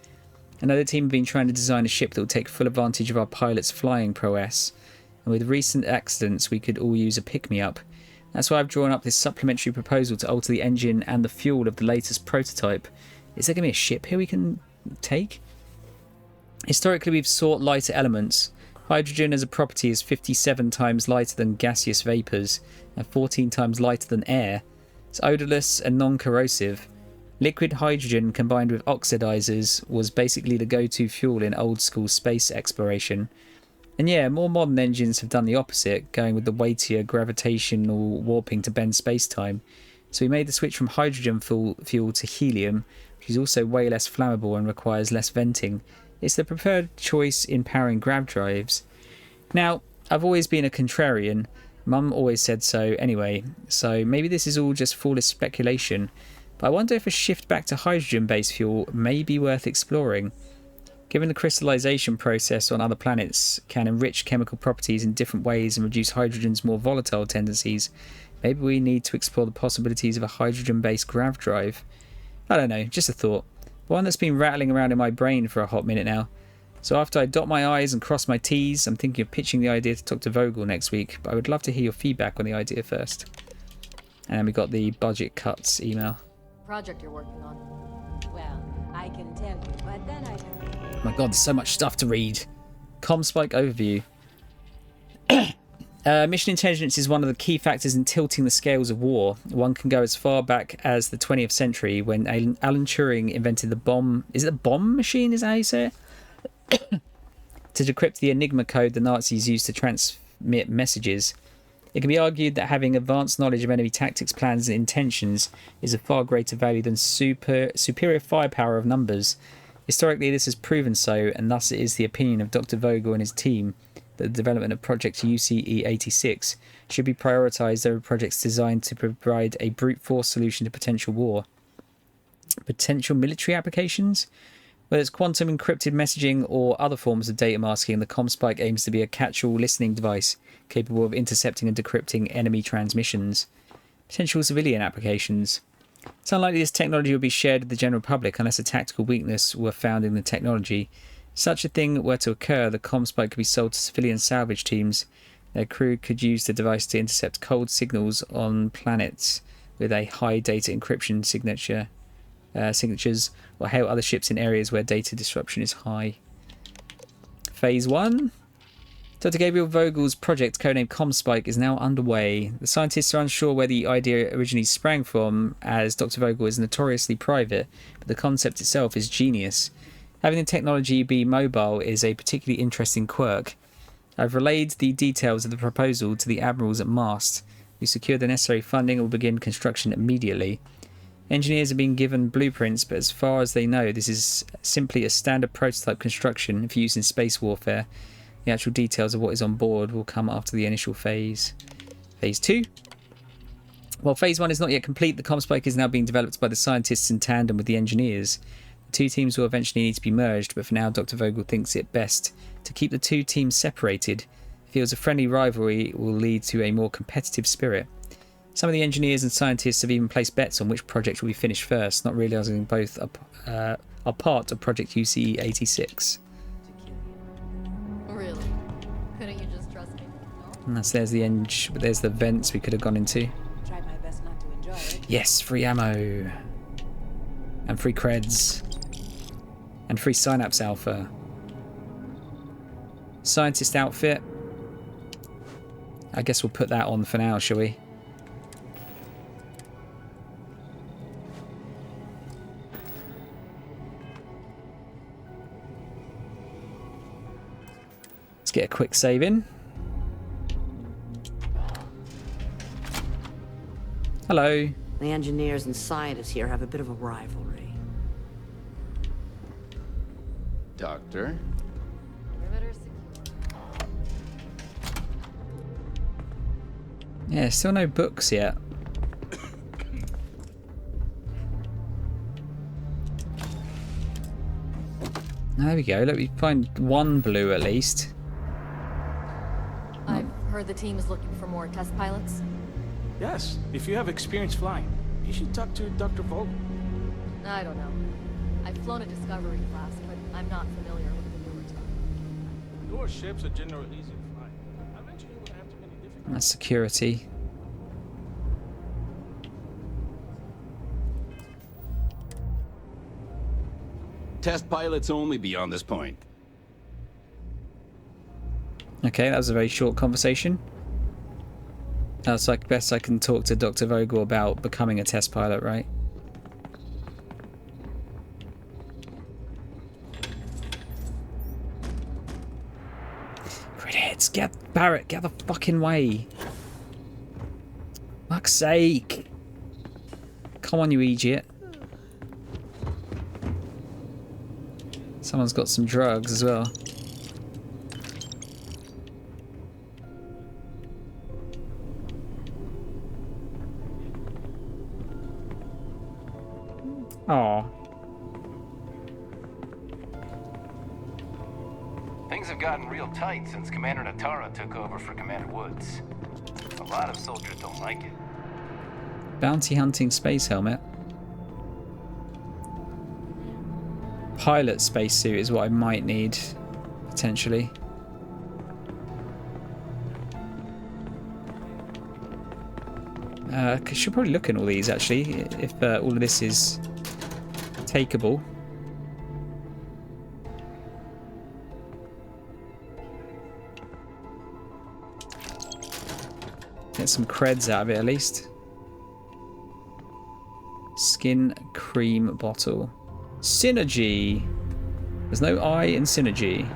I know the team have been trying to design a ship that will take full advantage of our pilot's flying prowess, and with recent accidents, we could all use a pick-me-up. That's why I've drawn up this supplementary proposal to alter the engine and the fuel of the latest prototype. Is there going to be a ship here we can take? Historically, we've sought lighter elements. Hydrogen as a property is 57 times lighter than gaseous vapours and 14 times lighter than air. It's odourless and non-corrosive. Liquid hydrogen combined with oxidizers was basically the go-to fuel in old-school space exploration. And yeah, more modern engines have done the opposite, going with the weightier gravitational warping to bend space-time. So we made the switch from hydrogen fuel to helium, which is also way less flammable and requires less venting. It's the preferred choice in powering grav drives. Now, I've always been a contrarian. Mum always said so anyway, so maybe this is all just foolish speculation. But I wonder if a shift back to hydrogen-based fuel may be worth exploring. Given the crystallization process on other planets can enrich chemical properties in different ways and reduce hydrogen's more volatile tendencies, maybe we need to explore the possibilities of a hydrogen-based grav drive. I don't know, just a thought. One that's been rattling around in my brain for a hot minute now. So after I dot my I's and cross my T's, I'm thinking of pitching the idea to Dr. Vogel next week, but I would love to hear your feedback on the idea first. And then we got the budget cuts email. Project you're working on. Well, I can tell you, but then I don't... Oh my god, there's so much stuff to read. ComSpike overview. Mission intelligence is one of the key factors in tilting the scales of war. One can go as far back as the 20th century when Alan Turing invented the bomb... Is it the bomb machine? Is that how you say it? To decrypt the Enigma code the Nazis used to transmit messages. It can be argued that having advanced knowledge of enemy tactics, plans and intentions is of far greater value than superior firepower of numbers. Historically, this has proven so, and thus it is the opinion of Dr. Vogel and his team that the development of Project UCE-86 should be prioritised over projects designed to provide a brute force solution to potential war. Potential military applications? Whether it's quantum encrypted messaging or other forms of data masking, the ComSpike aims to be a catch-all listening device capable of intercepting and decrypting enemy transmissions. Potential civilian applications. It's unlikely this technology will be shared with the general public unless a tactical weakness were found in the technology. If such a thing were to occur, the ComSpike could be sold to civilian salvage teams. Their crew could use the device to intercept cold signals on planets with a high data encryption signatures, or hail other ships in areas where data disruption is high. Phase 1. Dr. Gabriel Vogel's project, codenamed ComSpike, is now underway. The scientists are unsure where the idea originally sprang from, as Dr. Vogel is notoriously private, but the concept itself is genius. Having the technology be mobile is a particularly interesting quirk. I've relayed the details of the proposal to the admirals at Mast, who secured the necessary funding and will begin construction immediately. Engineers are being given blueprints, but as far as they know, this is simply a standard prototype construction for use in space warfare. The actual details of what is on board will come after the initial phase. Phase 2. While Phase 1 is not yet complete, the ComSpike is now being developed by the scientists in tandem with the engineers. The Two teams will eventually need to be merged, but for now Dr. Vogel thinks it best to keep the two teams separated. He feels a friendly rivalry will lead to a more competitive spirit. Some of the engineers and scientists have even placed bets on which project will be finished first, not realising both are part of Project UC-86. Really? Couldn't you just trust me? And there's the vents we could have gone into. Tried my best not to enjoy it. Yes, free ammo. And free creds. And free Synapse Alpha. Scientist outfit. I guess we'll put that on for now, shall we? Let's get a quick save in. Hello. The engineers and scientists here have a bit of a rivalry. Doctor? Yeah, still no books yet. There we go. Look, we find one blue at least. I've heard the team is looking for more test pilots. Yes, if you have experience flying, you should talk to Dr. Vogel. I don't know. I've flown a Discovery class, but I'm not familiar with the newer stuff. Newer ships are generally easy to fly. Eventually you won't have too many different... That's security. Test pilots only beyond this point. Okay, that was a very short conversation. That's like best I can talk to Dr. Vogel about becoming a test pilot, right? Credits, Barrett, get the fucking way. Fuck's sake. Come on, you idiot. Someone's got some drugs as well. Aw. Things have gotten real tight since Commander Natara took over for Commander Woods. A lot of soldiers don't like it. Bounty hunting space helmet. Pilot spacesuit is what I might need, potentially. Should probably look at all these actually, if all of this is takeable. Get some creds out of it at least. Skin cream bottle. Synergy. There's no I in synergy.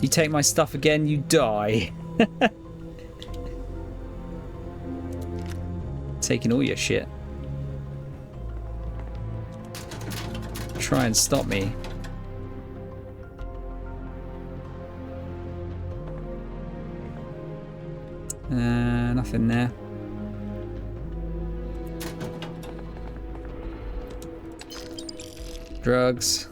You take my stuff again, you die. Taking all your shit. Try and stop me. Nothing there. Drugs.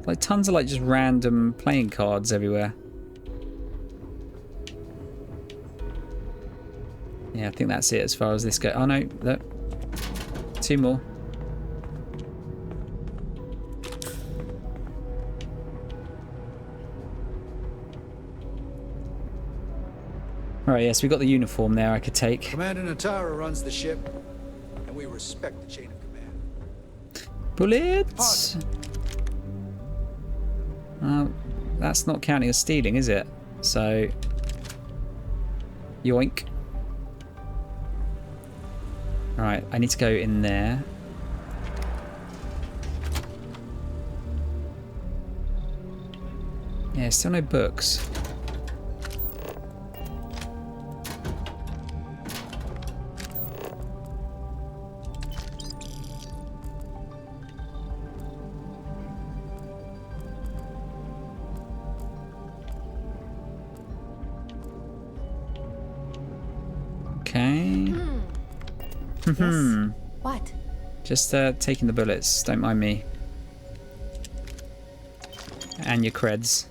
Like tons of like just random playing cards everywhere. Yeah, I think that's it as far as this goes. Oh no, look. Two more. Alright, yes, we got the uniform there I could take. Commander Natara runs the ship, and we respect the chain of command. Bullets! That's not counting as stealing, is it? So, yoink. Alright, I need to go in there. Yeah, still no books. Okay. Yes? What? Just taking the bullets. Don't mind me. And your creds.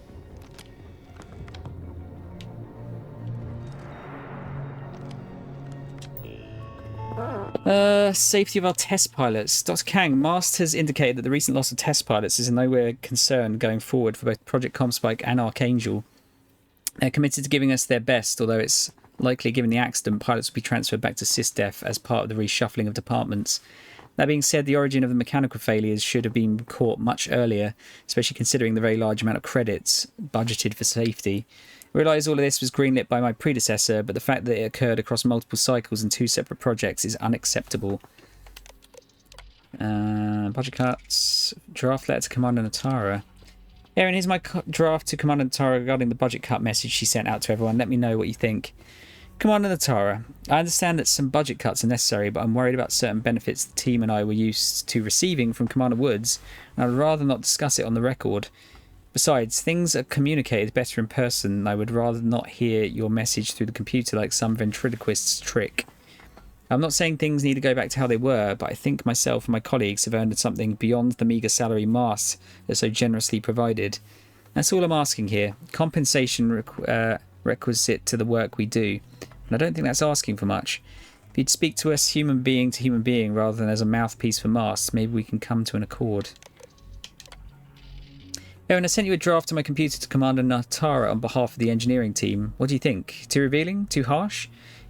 Safety of our test pilots. Dr. Kang, Mast has indicated that the recent loss of test pilots is in no way a concern going forward for both Project Comspike and Archangel. They're committed to giving us their best, although it's likely, given the accident, pilots will be transferred back to SysDef as part of the reshuffling of departments. That being said, the origin of the mechanical failures should have been caught much earlier, especially considering the very large amount of credits budgeted for safety. I realise all of this was greenlit by my predecessor, but the fact that it occurred across multiple cycles and 2 separate projects is unacceptable. Budget cuts. Draft letter to Commander Natara. Erin, here's my draft to Commander Natara regarding the budget cut message she sent out to everyone. Let me know what you think. Commander Natara, I understand that some budget cuts are necessary, but I'm worried about certain benefits the team and I were used to receiving from Commander Woods, and I'd rather not discuss it on the record. Besides, things are communicated better in person, and I would rather not hear your message through the computer like some ventriloquist's trick. I'm not saying things need to go back to how they were, but I think myself and my colleagues have earned something beyond the meagre salary Mast has so generously provided. That's all I'm asking here. Compensation requisite to the work we do. And I don't think that's asking for much. If you'd speak to us human being to human being rather than as a mouthpiece for Mast, maybe we can come to an accord. Erin, I sent you a draft to my computer to Commander Natara on behalf of the engineering team. What do you think? Too revealing? Too harsh?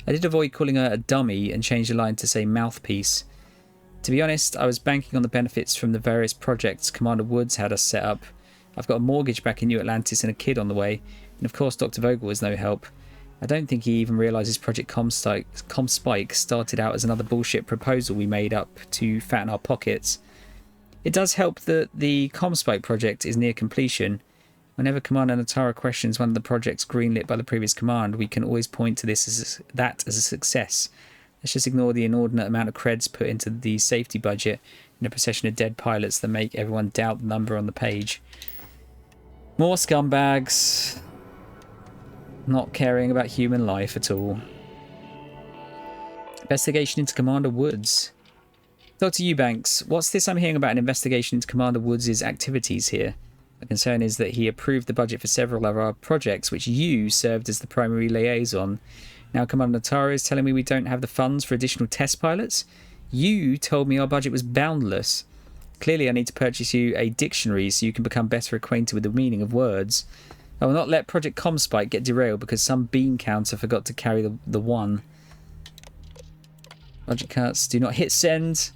I did avoid calling her a dummy and changed the line to say mouthpiece. To be honest, I was banking on the benefits from the various projects Commander Woods had us set up. I've got a mortgage back in New Atlantis and a kid on the way, and of course Dr. Vogel was no help. I don't think he even realises Project Comspike started out as another bullshit proposal we made up to fatten our pockets. It does help that the Comspike project is near completion. Whenever Commander Natara questions one of the projects greenlit by the previous command, we can always point to this as a success. Let's just ignore the inordinate amount of creds put into the safety budget and a procession of dead pilots that make everyone doubt the number on the page. More scumbags. Not caring about human life at all. Investigation into Commander Woods. Dr. Eubanks, what's this I'm hearing about an investigation into Commander Woods' activities here? The concern is that he approved the budget for several of our projects, which you served as the primary liaison. Now Commander Natara is telling me we don't have the funds for additional test pilots? You told me our budget was boundless. Clearly I need to purchase you a dictionary so you can become better acquainted with the meaning of words. I will not let Project Comspike get derailed because some bean counter forgot to carry the 1. Budget cuts. Do not hit send.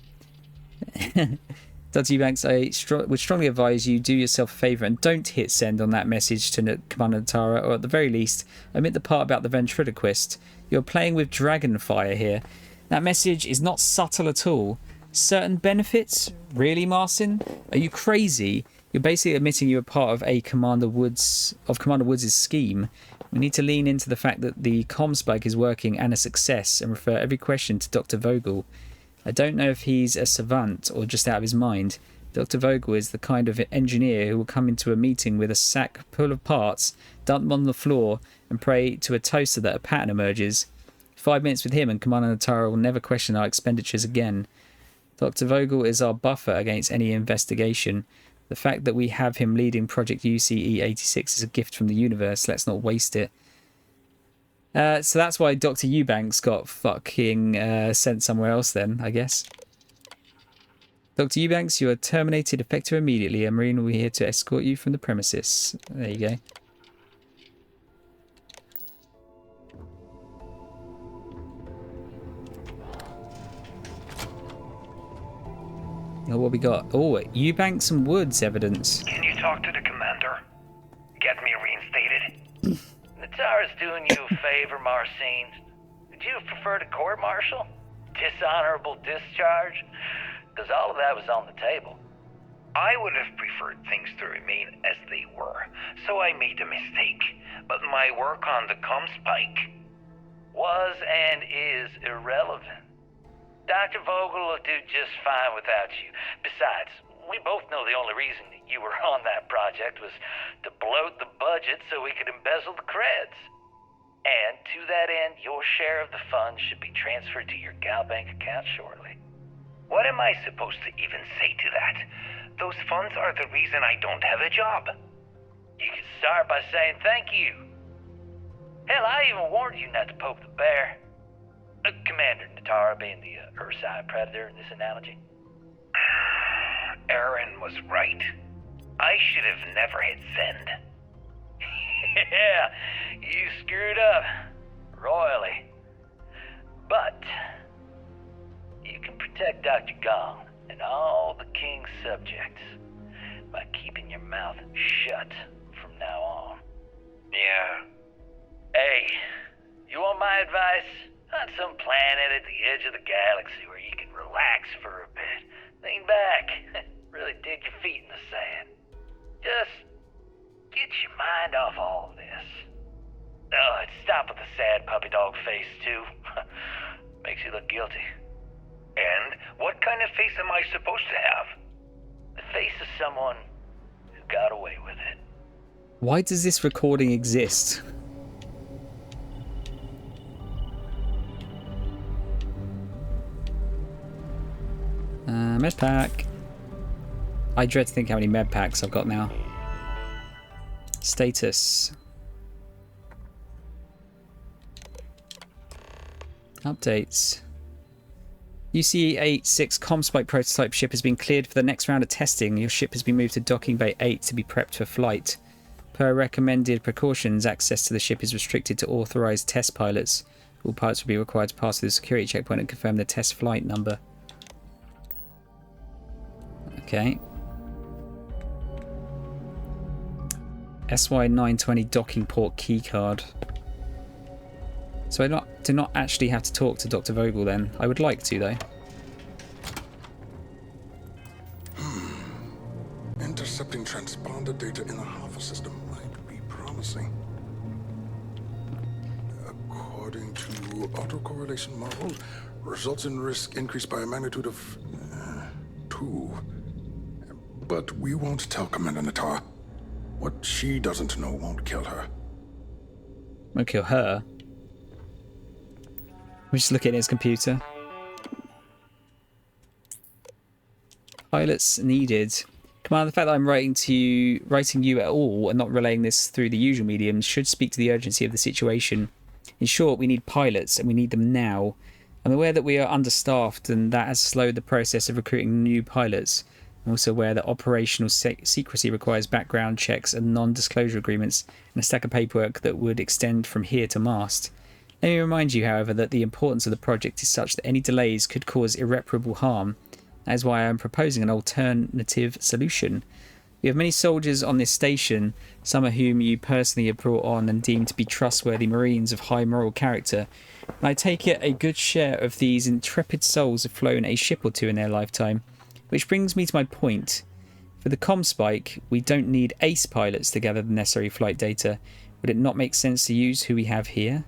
Dr. Eubanks, I would strongly advise you do yourself a favour and don't hit send on that message to Commander Natara, or at the very least, omit the part about the ventriloquist. You're playing with dragonfire here. That message is not subtle at all. Certain benefits? Really, Marcin? Are you crazy? You're basically admitting you were part of Commander Woods' scheme. We need to lean into the fact that the Comspike is working and a success and refer every question to Dr. Vogel. I don't know if he's a savant or just out of his mind. Dr. Vogel is the kind of engineer who will come into a meeting with a sack full of parts, dump them on the floor, and pray to a toaster that a pattern emerges. 5 minutes with him and Commander Natara will never question our expenditures again. Dr. Vogel is our buffer against any investigation. The fact that we have him leading Project UCE-86 is a gift from the universe. Let's not waste it. So that's why Dr. Eubanks got fucking sent somewhere else then, I guess. Dr. Eubanks, you are terminated effective immediately. A Marine will be here to escort you from the premises. There you go. Oh, what we got? Oh, Eubanks and Woods evidence. Can you talk to the commander? Get me reinstated? Natara's doing you a favor, Marcin. Would you prefer to court-martial? Dishonorable discharge? Because all of that was on the table. I would have preferred things to remain as they were, so I made a mistake. But my work on the Comspike was and is irrelevant. Dr. Vogel will do just fine without you. Besides, we both know the only reason you were on that project was to bloat the budget so we could embezzle the creds. And to that end, your share of the funds should be transferred to your Gal Bank account shortly. What am I supposed to even say to that? Those funds are the reason I don't have a job. You can start by saying thank you. Hell, I even warned you not to poke the bear. Commander Natara being the Ursine Predator in this analogy. Aaron was right. I should have never hit send. Yeah, you screwed up. Royally. But you can protect Dr. Gong and all the King's subjects by keeping your mouth shut from now on. Yeah. Hey, you want my advice? On some planet at the edge of the galaxy where you can relax for a bit. Lean back. Really dig your feet in the sand. Just get your mind off all of this. Oh, and stop with the sad puppy dog face, too. Makes you look guilty. And what kind of face am I supposed to have? The face of someone who got away with it. Why does this recording exist? Med pack. I dread to think how many med packs I've got now. Status. Updates. UC-86 Comspike prototype ship has been cleared for the next round of testing. Your ship has been moved to Docking Bay 8 to be prepped for flight. Per recommended precautions, access to the ship is restricted to authorized test pilots. All pilots will be required to pass through the security checkpoint and confirm their test flight number. Okay. SY-920 docking port keycard. So I do not actually have to talk to Dr. Vogel then. I would like to, though. Intercepting transponder data in the Alpha system might be promising. According to autocorrelation model, results in risk increased by a magnitude of 2. But we won't tell Commander Natara. What she doesn't know won't kill her. Won't kill her? We're just looking at his computer. Pilots needed. Commander, the fact that I'm writing you at all and not relaying this through the usual mediums should speak to the urgency of the situation. In short, we need pilots and we need them now. I'm aware that we are understaffed and that has slowed the process of recruiting new pilots. I'm also aware that operational secrecy requires background checks and non-disclosure agreements and a stack of paperwork that would extend from here to mast. Let me remind you, however, that the importance of the project is such that any delays could cause irreparable harm. That is why I am proposing an alternative solution. We have many soldiers on this station, some of whom you personally have brought on and deemed to be trustworthy Marines of high moral character. And I take it a good share of these intrepid souls have flown a ship or two in their lifetime. Which brings me to my point. For the Comspike, we don't need ace pilots to gather the necessary flight data. Would it not make sense to use who we have here?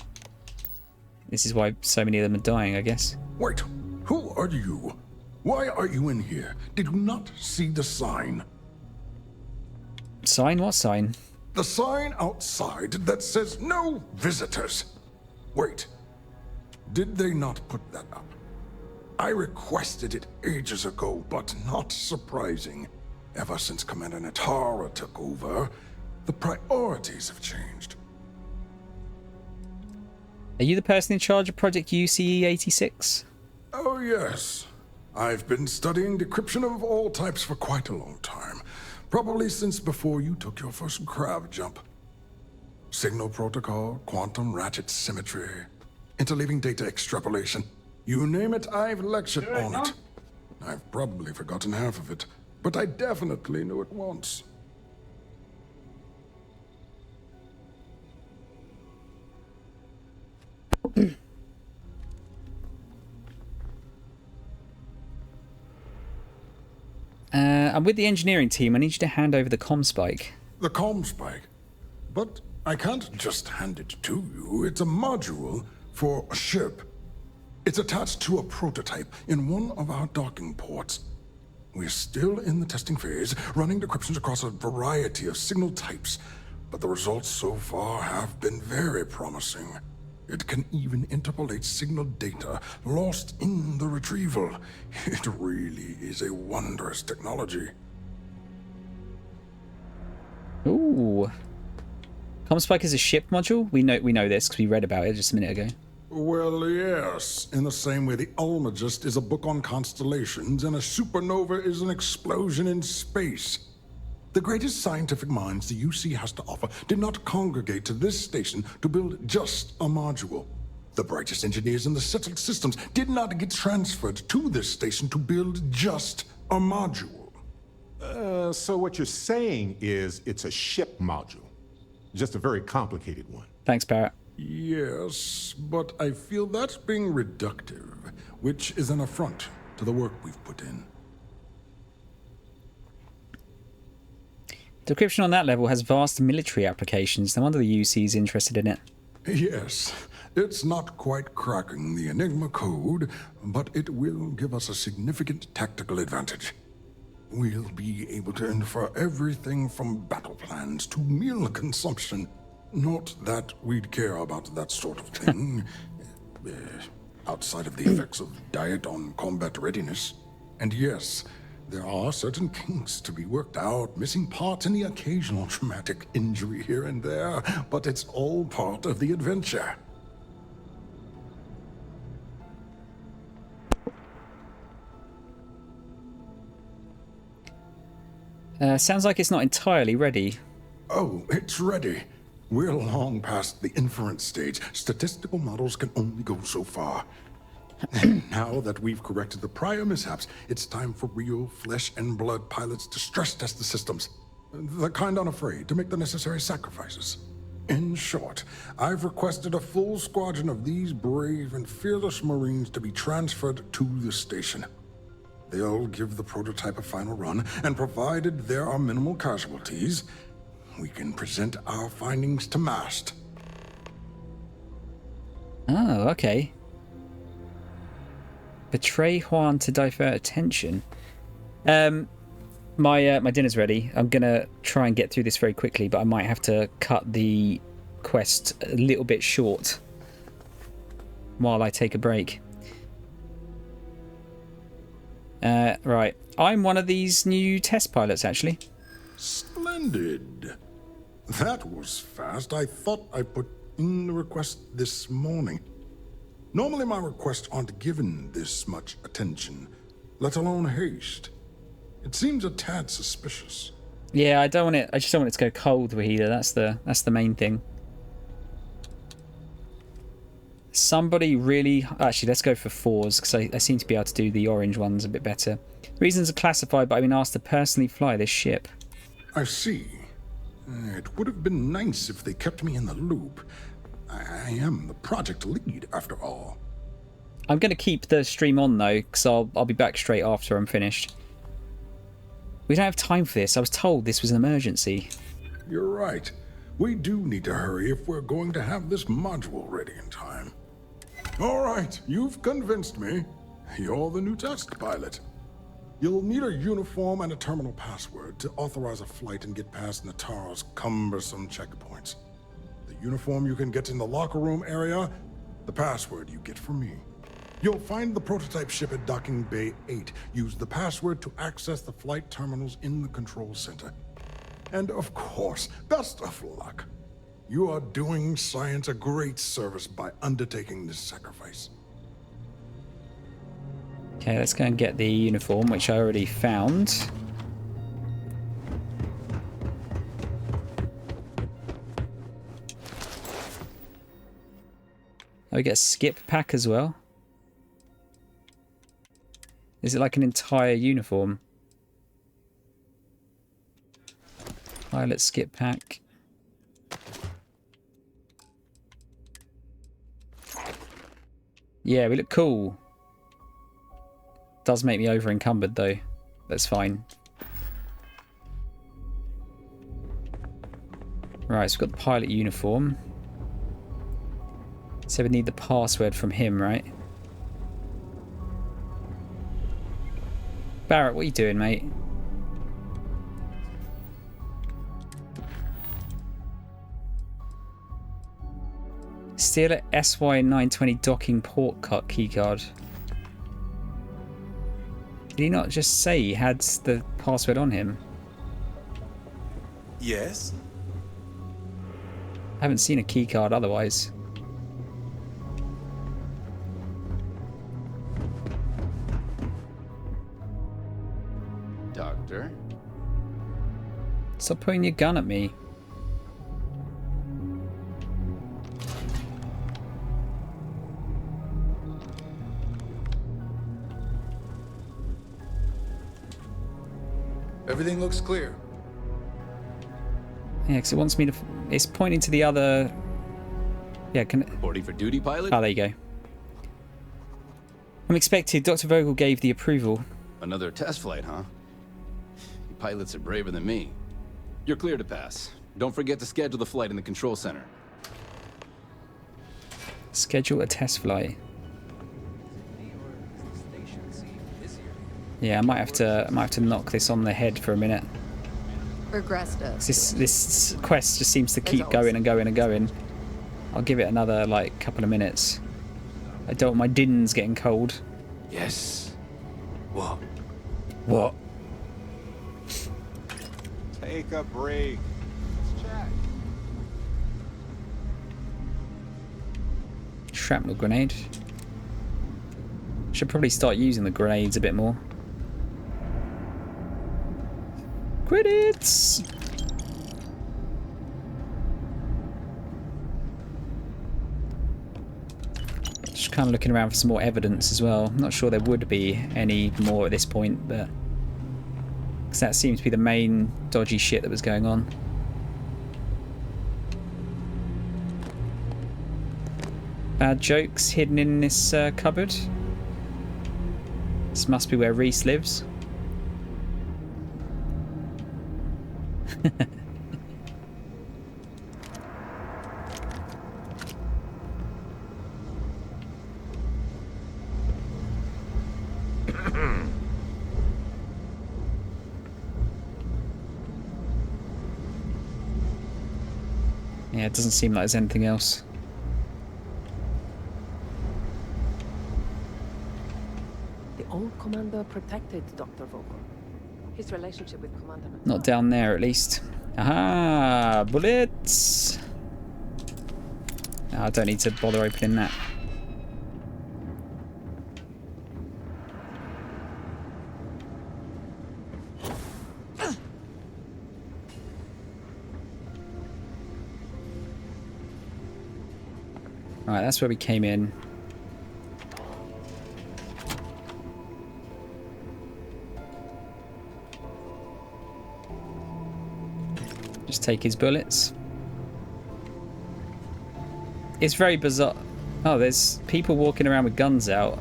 This is why so many of them are dying, I guess. Wait, who are you? Why are you in here? Did you not see the sign? Sign? What sign? The sign outside that says no visitors. Wait, did they not put that up? I requested it ages ago, but not surprising. Ever since Commander Natara took over, the priorities have changed. Are you the person in charge of Project UCE-86? Oh, yes. I've been studying decryption of all types for quite a long time. Probably since before you took your first grav jump. Signal protocol, quantum ratchet symmetry, interleaving data extrapolation. You name it, I've lectured on it. I've probably forgotten half of it, but I definitely knew it once. I'm with the engineering team. I need you to hand over the Comspike. The Comspike? But I can't just hand it to you. It's a module for a ship. It's attached to a prototype in one of our docking ports. We're still in the testing phase, running decryptions across a variety of signal types. but the results so far have been very promising. It can even interpolate signal data lost in the retrieval. It really is a wondrous technology. Ooh. Comspike is a ship module? We know this because we read about it just a minute ago. Well, yes. In the same way the Almagest is a book on constellations and a supernova is an explosion in space. The greatest scientific minds the UC has to offer did not congregate to this station to build just a module. The brightest engineers in the settled systems did not get transferred to this station to build just a module. So what you're saying is it's a ship module. Just a very complicated one. Thanks, Barrett. Yes, but I feel that's being reductive, which is an affront to the work we've put in. Decryption on that level has vast military applications. No wonder the UC is interested in it. Yes, it's not quite cracking the Enigma code, but it will give us a significant tactical advantage. We'll be able to infer everything from battle plans to meal consumption. Not that we'd care about that sort of thing, outside of the effects of diet on combat readiness. And yes, there are certain kinks to be worked out, missing parts and the occasional traumatic injury here and there, but it's all part of the adventure. Sounds like it's not entirely ready. Oh, it's ready. We're long past the inference stage. Statistical models can only go so far. Now that we've corrected the prior mishaps, it's time for real flesh and blood pilots to stress test the systems. The kind unafraid to make the necessary sacrifices. In short, I've requested a full squadron of these brave and fearless Marines to be transferred to the station. They'll give the prototype a final run, and provided there are minimal casualties, we can present our findings to Mast. Oh, okay. Betray Juan to divert attention. My dinner's ready. I'm gonna try and get through this very quickly, but I might have to cut the quest a little bit short while I take a break. Right. I'm one of these new test pilots, actually. Splendid. That was fast. I thought I put in the request this morning. Normally my requests aren't given this much attention, let alone haste. It seems a tad suspicious. Yeah, I don't want it. I just don't want it to go cold, Wahida. That's the main thing. Somebody really... Actually, let's go for 4s, because I seem to be able to do the orange ones a bit better. Reasons are classified, but I've been asked to personally fly this ship. I see. It would have been nice if they kept me in the loop. I am the project lead, after all. I'm going to keep the stream on, though, because I'll be back straight after I'm finished. We don't have time for this. I was told this was an emergency. You're right. We do need to hurry if we're going to have this module ready in time. All right, you've convinced me. You're the new test pilot. You'll need a uniform and a terminal password to authorize a flight and get past Natara's cumbersome checkpoints. The uniform you can get in the locker room area, the password you get from me. You'll find the prototype ship at Docking Bay 8. Use the password to access the flight terminals in the control center. And of course, best of luck. You are doing science a great service by undertaking this sacrifice. Okay, let's go and get the uniform, which I already found. Oh, we get a skip pack as well. Is it like an entire uniform? Pilot skip pack. Yeah, we look cool. Does make me over encumbered though. That's fine. Right, so we've got the pilot uniform. So we need the password from him, right? Barrett, what are you doing, mate? Steal a SY920 docking port cut keycard. Did he not just say he had the password on him? Yes? I haven't seen a keycard otherwise. Doctor? Stop pointing your gun at me. Everything looks clear. Yeah, because it wants me to... It's pointing to the other... Yeah, can... Ready for duty, pilot? Oh, there you go. I'm expected. Dr. Vogel gave the approval. Another test flight, huh? You pilots are braver than me. You're clear to pass. Don't forget to schedule the flight in the control center. Schedule a test flight. Yeah, I might have to knock this on the head for a minute. Regressed it. This quest just seems to keep going and going and going. I'll give it another like couple of minutes. I don't. My din's getting cold. Yes. What? What? Take a break. Let's chat. Shrapnel grenade. Should probably start using the grenades a bit more. Credits! Just kind of looking around for some more evidence as well. I'm not sure there would be any more at this point, but... because that seems to be the main dodgy shit that was going on. Bad jokes hidden in this cupboard. This must be where Reese lives. Yeah, it doesn't seem like there's anything else. The old commander protected Dr. Vogel. His relationship with Commander... Not down there, at least. Aha! Bullets! No, I don't need to bother opening that. Right, that's where we came in. Just take his bullets. It's very bizarre. Oh, there's people walking around with guns out.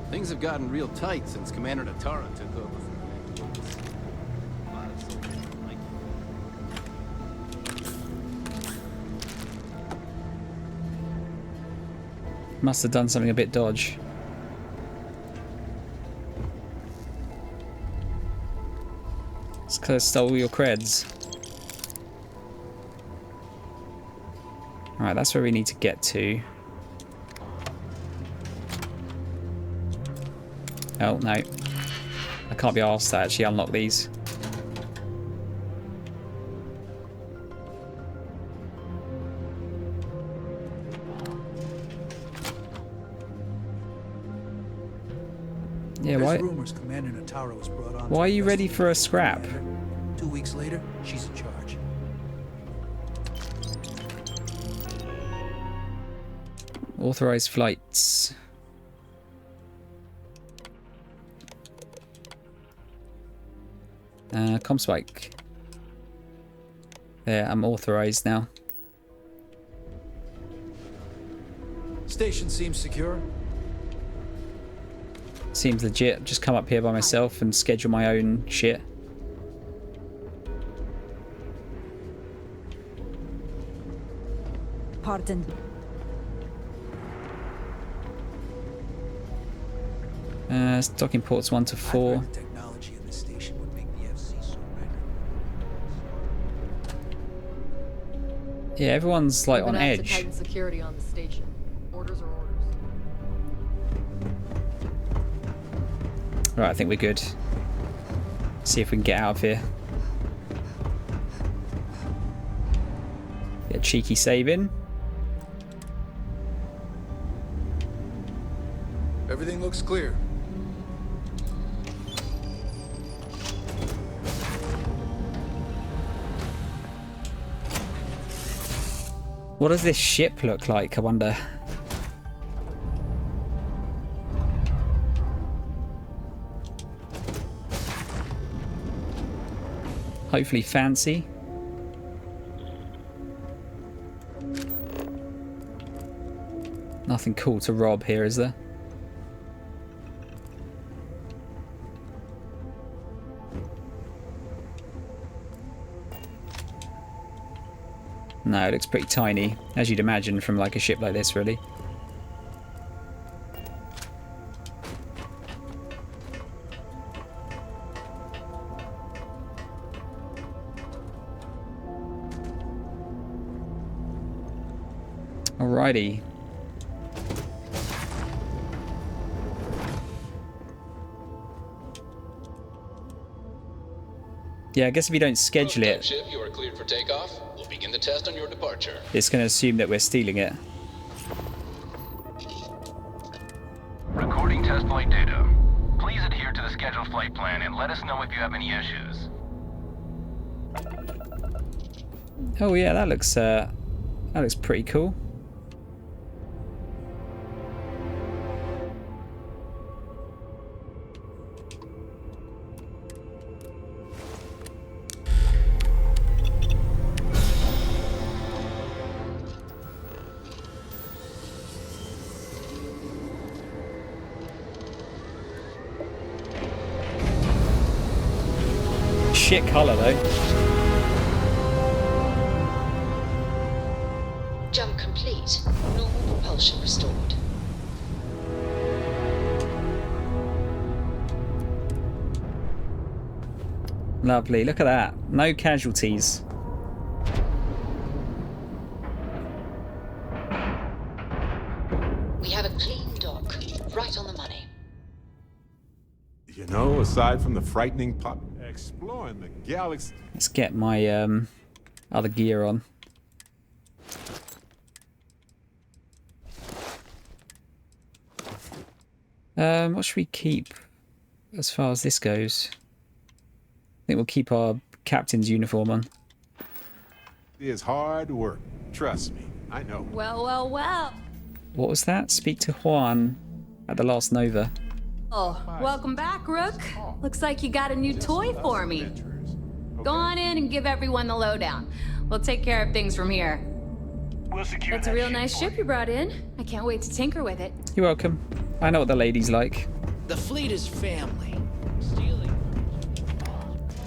Things have gotten real tight since Commander Natara took over. Must have done something a bit dodge. It's because I stole your creds. Alright, that's where we need to get to. Oh, no. I can't be asked to actually unlock these. Yeah, why? Rumors Commander Natara was brought on. Why are you ready for a scrap? 2 weeks later, she's in charge. Authorized flights. Comspike. There, I'm authorized now. Station seems secure. Seems legit. Just come up here by myself and schedule my own shit. Pardon. Docking ports 1 to 4. Technology in this station would make the FC so ready. Yeah, everyone's like We're on gonna have to edge. tighten security on the station. Orders are orders. Right, I think we're good. See if we can get out of here. Get a cheeky save in. Everything looks clear. What does this ship look like, I wonder? Hopefully fancy. Nothing cool to rob here, is there? No, it looks pretty tiny, as you'd imagine from like a ship like this, really. Alrighty. Yeah, I guess if you don't schedule it, Ship, you are cleared for takeoff. We'll begin the test on your departure. it's going to assume that we're stealing it. Recording test flight data. Please adhere to the scheduled flight plan and let us know if you have any issues. Oh yeah, that looks pretty cool. Shit colour though. Jump complete. Normal propulsion restored. Lovely, look at that. No casualties. We have a clean dock. Right on the money. You know, aside from the frightening pop, exploring the galaxy. Let's get my other gear on. What should we keep as far as this goes? I think we'll keep our captain's uniform on. It's hard work. Trust me. I know. Well, well, well. What was that? Speak to Juan at the last Nova. Oh, welcome back, Rook. Looks like you got a new toy for me. Go on in and give everyone the lowdown. We'll take care of things from here. We'll secure That's a real nice ship you brought in. I can't wait to tinker with it. You're welcome. I know what the ladies like. The fleet is family.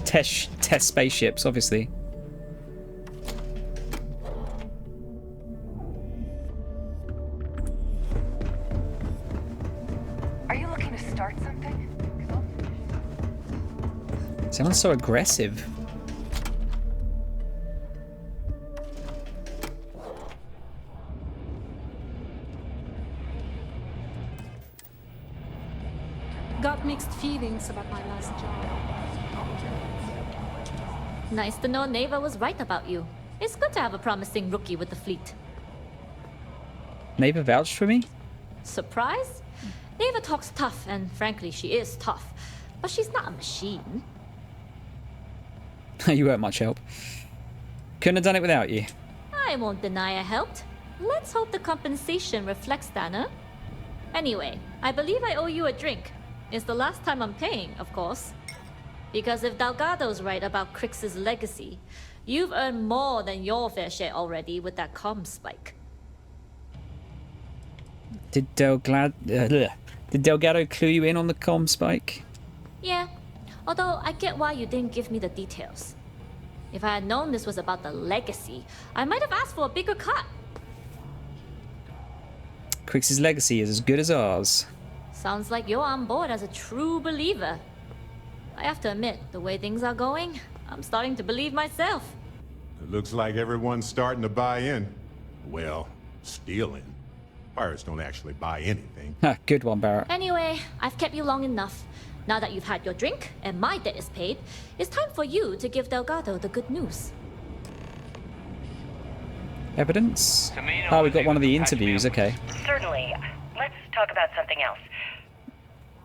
Test spaceships, obviously. Are you looking to start something? Someone's so aggressive. Got mixed feelings about my last job. Nice to know Neva was right about you. It's good to have a promising rookie with the fleet. Neva vouched for me? Surprise? Neva talks tough, and frankly, she is tough. But she's not a machine. You weren't much help. Couldn't have done it without you. I won't deny I helped. Let's hope the compensation reflects that, huh? Anyway, I believe I owe you a drink. It's the last time I'm paying, of course. Because if Delgado's right about Crix's legacy, you've earned more than your fair share already with that comm spike. Did Delgado clue you in on the comm spike? Yeah, although I get why you didn't give me the details. If I had known this was about the legacy, I might have asked for a bigger cut. Crix's legacy is as good as ours. Sounds like you're on board as a true believer. I have to admit, the way things are going, I'm starting to believe myself. It looks like everyone's starting to buy in. Well, stealing. Pirates don't actually buy anything. Good one, Barrett. Anyway, I've kept you long enough. Now that you've had your drink and my debt is paid, it's time for you to give Delgado the good news. Evidence? Oh, we got one of the interviews, okay. Certainly. Let's talk about something else.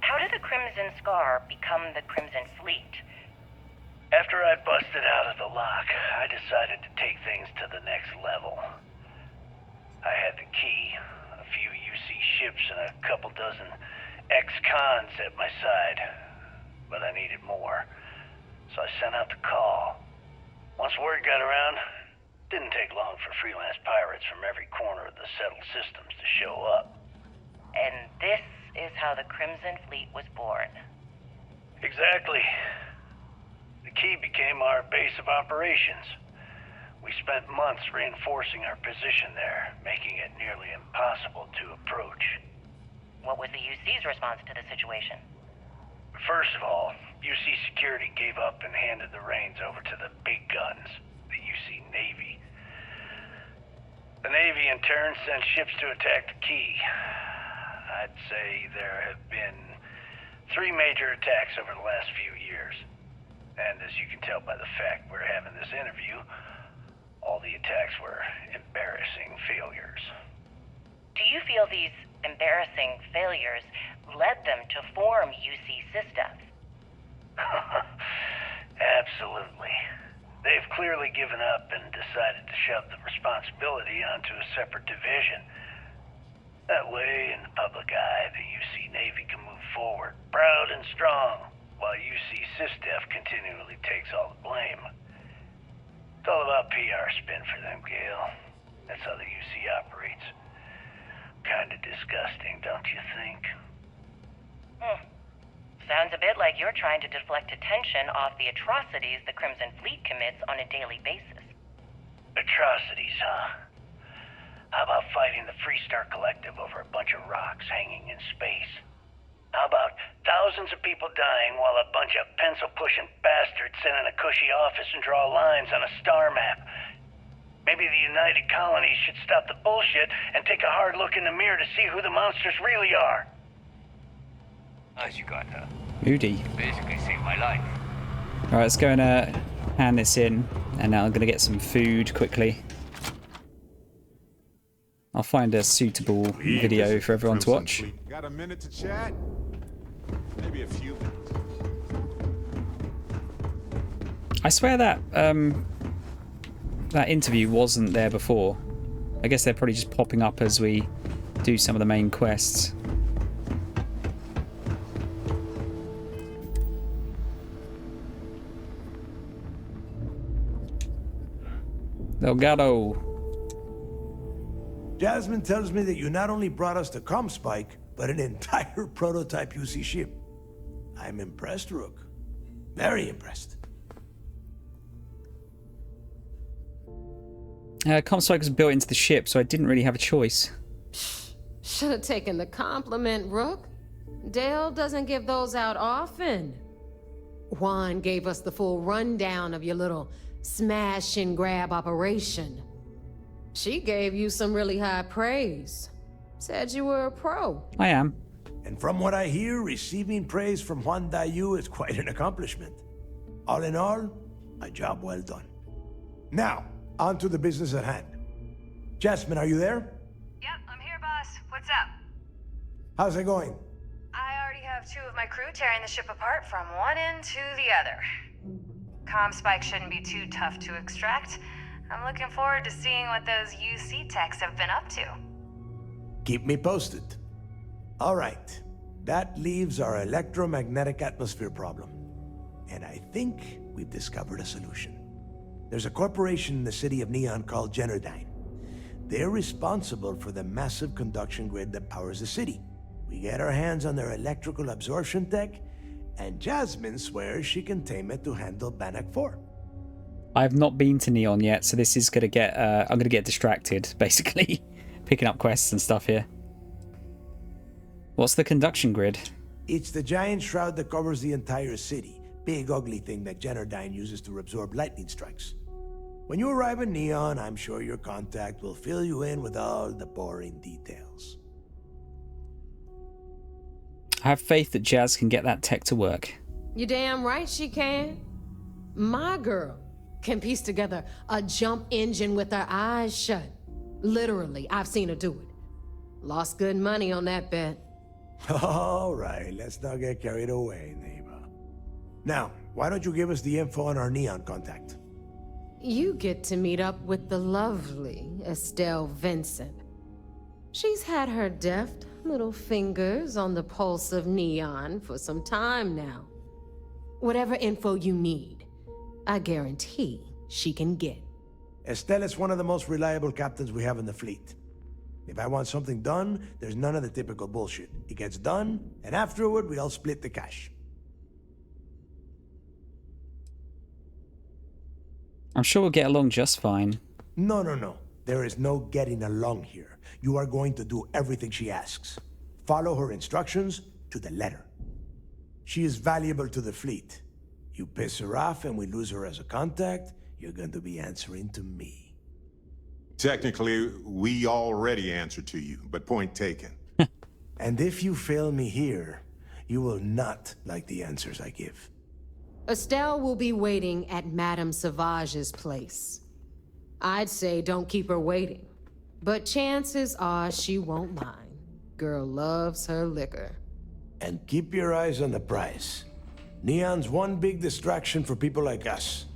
How did the Crimson Scar become the Crimson Fleet? After I busted out of the lock, I decided to take things to the next level. I had the key, a few UC ships, and a couple dozen ex-cons at my side. But I needed more, so I sent out the call. Once word got around, it didn't take long for freelance pirates from every corner of the settled systems to show up. And this is how the Crimson Fleet was born. Exactly. The key became our base of operations. We spent months reinforcing our position there, making it nearly impossible to approach. What was the UC's response to the situation? First of all, UC Security gave up and handed the reins over to the big guns, the UC Navy. The Navy, in turn, sent ships to attack the key. I'd say there have been 3 major attacks over the last few years. And as you can tell by the fact we're having this interview, all the attacks were embarrassing failures. Do you feel these embarrassing failures led them to form UC Systems? Absolutely. They've clearly given up and decided to shove the responsibility onto a separate division. That way, in the public eye, the UC Navy can move forward, proud and strong, while UC SysDef continually takes all the blame. It's all about PR spin for them, Gale. That's how the UC operates. Kinda disgusting, don't you think? Sounds a bit like you're trying to deflect attention off the atrocities the Crimson Fleet commits on a daily basis. Atrocities, huh? How about fighting the Freestar Collective over a bunch of rocks hanging in space? How about thousands of people dying while a bunch of pencil-pushing bastards sit in a cushy office and draw lines on a star map? Maybe the United Colonies should stop the bullshit and take a hard look in the mirror to see who the monsters really are. Nice you got her. Moody. Basically saved my life. Alright, let's go and hand this in. And now I'm going to get some food quickly. I'll find a suitable video for everyone to watch. Got a minute to chat? Maybe a few minutes. I swear that that interview wasn't there before. I guess they're probably just popping up as we do some of the main quests. Delgado. Jasmine tells me that you not only brought us the ComSpike, but an entire prototype UC ship. I'm impressed, Rook. Very impressed. ComSpike was built into the ship, so I didn't really have a choice. Should have taken the compliment, Rook. Dale doesn't give those out often. Juan gave us the full rundown of your little smash and grab operation. She gave you some really high praise. Said you were a pro. I am. And from what I hear, receiving praise from Juan Dayu is quite an accomplishment. All in all, a job well done. Now, on to the business at hand. Jasmine, are you there? Yep, I'm here, boss. What's up? How's it going? I already have 2 of my crew tearing the ship apart from one end to the other. ComSpike shouldn't be too tough to extract. I'm looking forward to seeing what those UC techs have been up to. Keep me posted. All right. That leaves our electromagnetic atmosphere problem. And I think we've discovered a solution. There's a corporation in the city of Neon called Generdyne. They're responsible for the massive conduction grid that powers the city. We get our hands on their electrical absorption tech, and Jasmine swears she can tame it to handle Bannock 4. I've not been to Neon yet, so this is gonna get I'm gonna get distracted, basically. Picking up quests and stuff here. What's the conduction grid? It's the giant shroud that covers the entire city. Big ugly thing that Generdyne uses to absorb lightning strikes. When you arrive in Neon, I'm sure your contact will fill you in with all the boring details. I have faith that Jazz can get that tech to work. You damn right she can. My girl can piece together a jump engine with her eyes shut. Literally, I've seen her do it. Lost good money on that bet. All right, let's not get carried away, neighbor. Now, why don't you give us the info on our Neon contact? You get to meet up with the lovely Estelle Vincent. She's had her deft little fingers on the pulse of Neon for some time now. Whatever info you need, I guarantee she can get. Estelle is one of the most reliable captains we have in the fleet. If I want something done, there's none of the typical bullshit. It gets done, and afterward, we all split the cash. I'm sure we'll get along just fine. No. There is no getting along here. You are going to do everything she asks. Follow her instructions to the letter. She is valuable to the fleet. You piss her off and we lose her as a contact, you're going to be answering to me. Technically, we already answer to you, but point taken. And if you fail me here, you will not like the answers I give. Estelle will be waiting at Madame Sauvage's place. I'd say don't keep her waiting, but chances are she won't mind. Girl loves her liquor. And keep your eyes on the prize. Neon's one big distraction for people like us,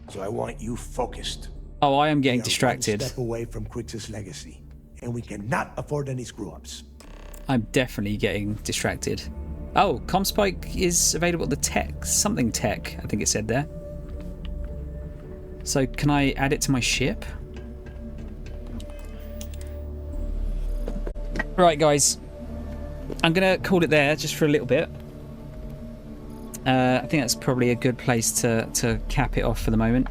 so I want you focused. Oh, I am getting distracted. One step away from Quix's legacy, and we cannot afford any screw-ups. I'm definitely getting distracted. Oh, Comspike is available at the tech, something tech, I think it said there. So can I add it to my ship? Right, guys. I'm going to call it there just for a little bit. I think that's probably a good place to cap it off for the moment.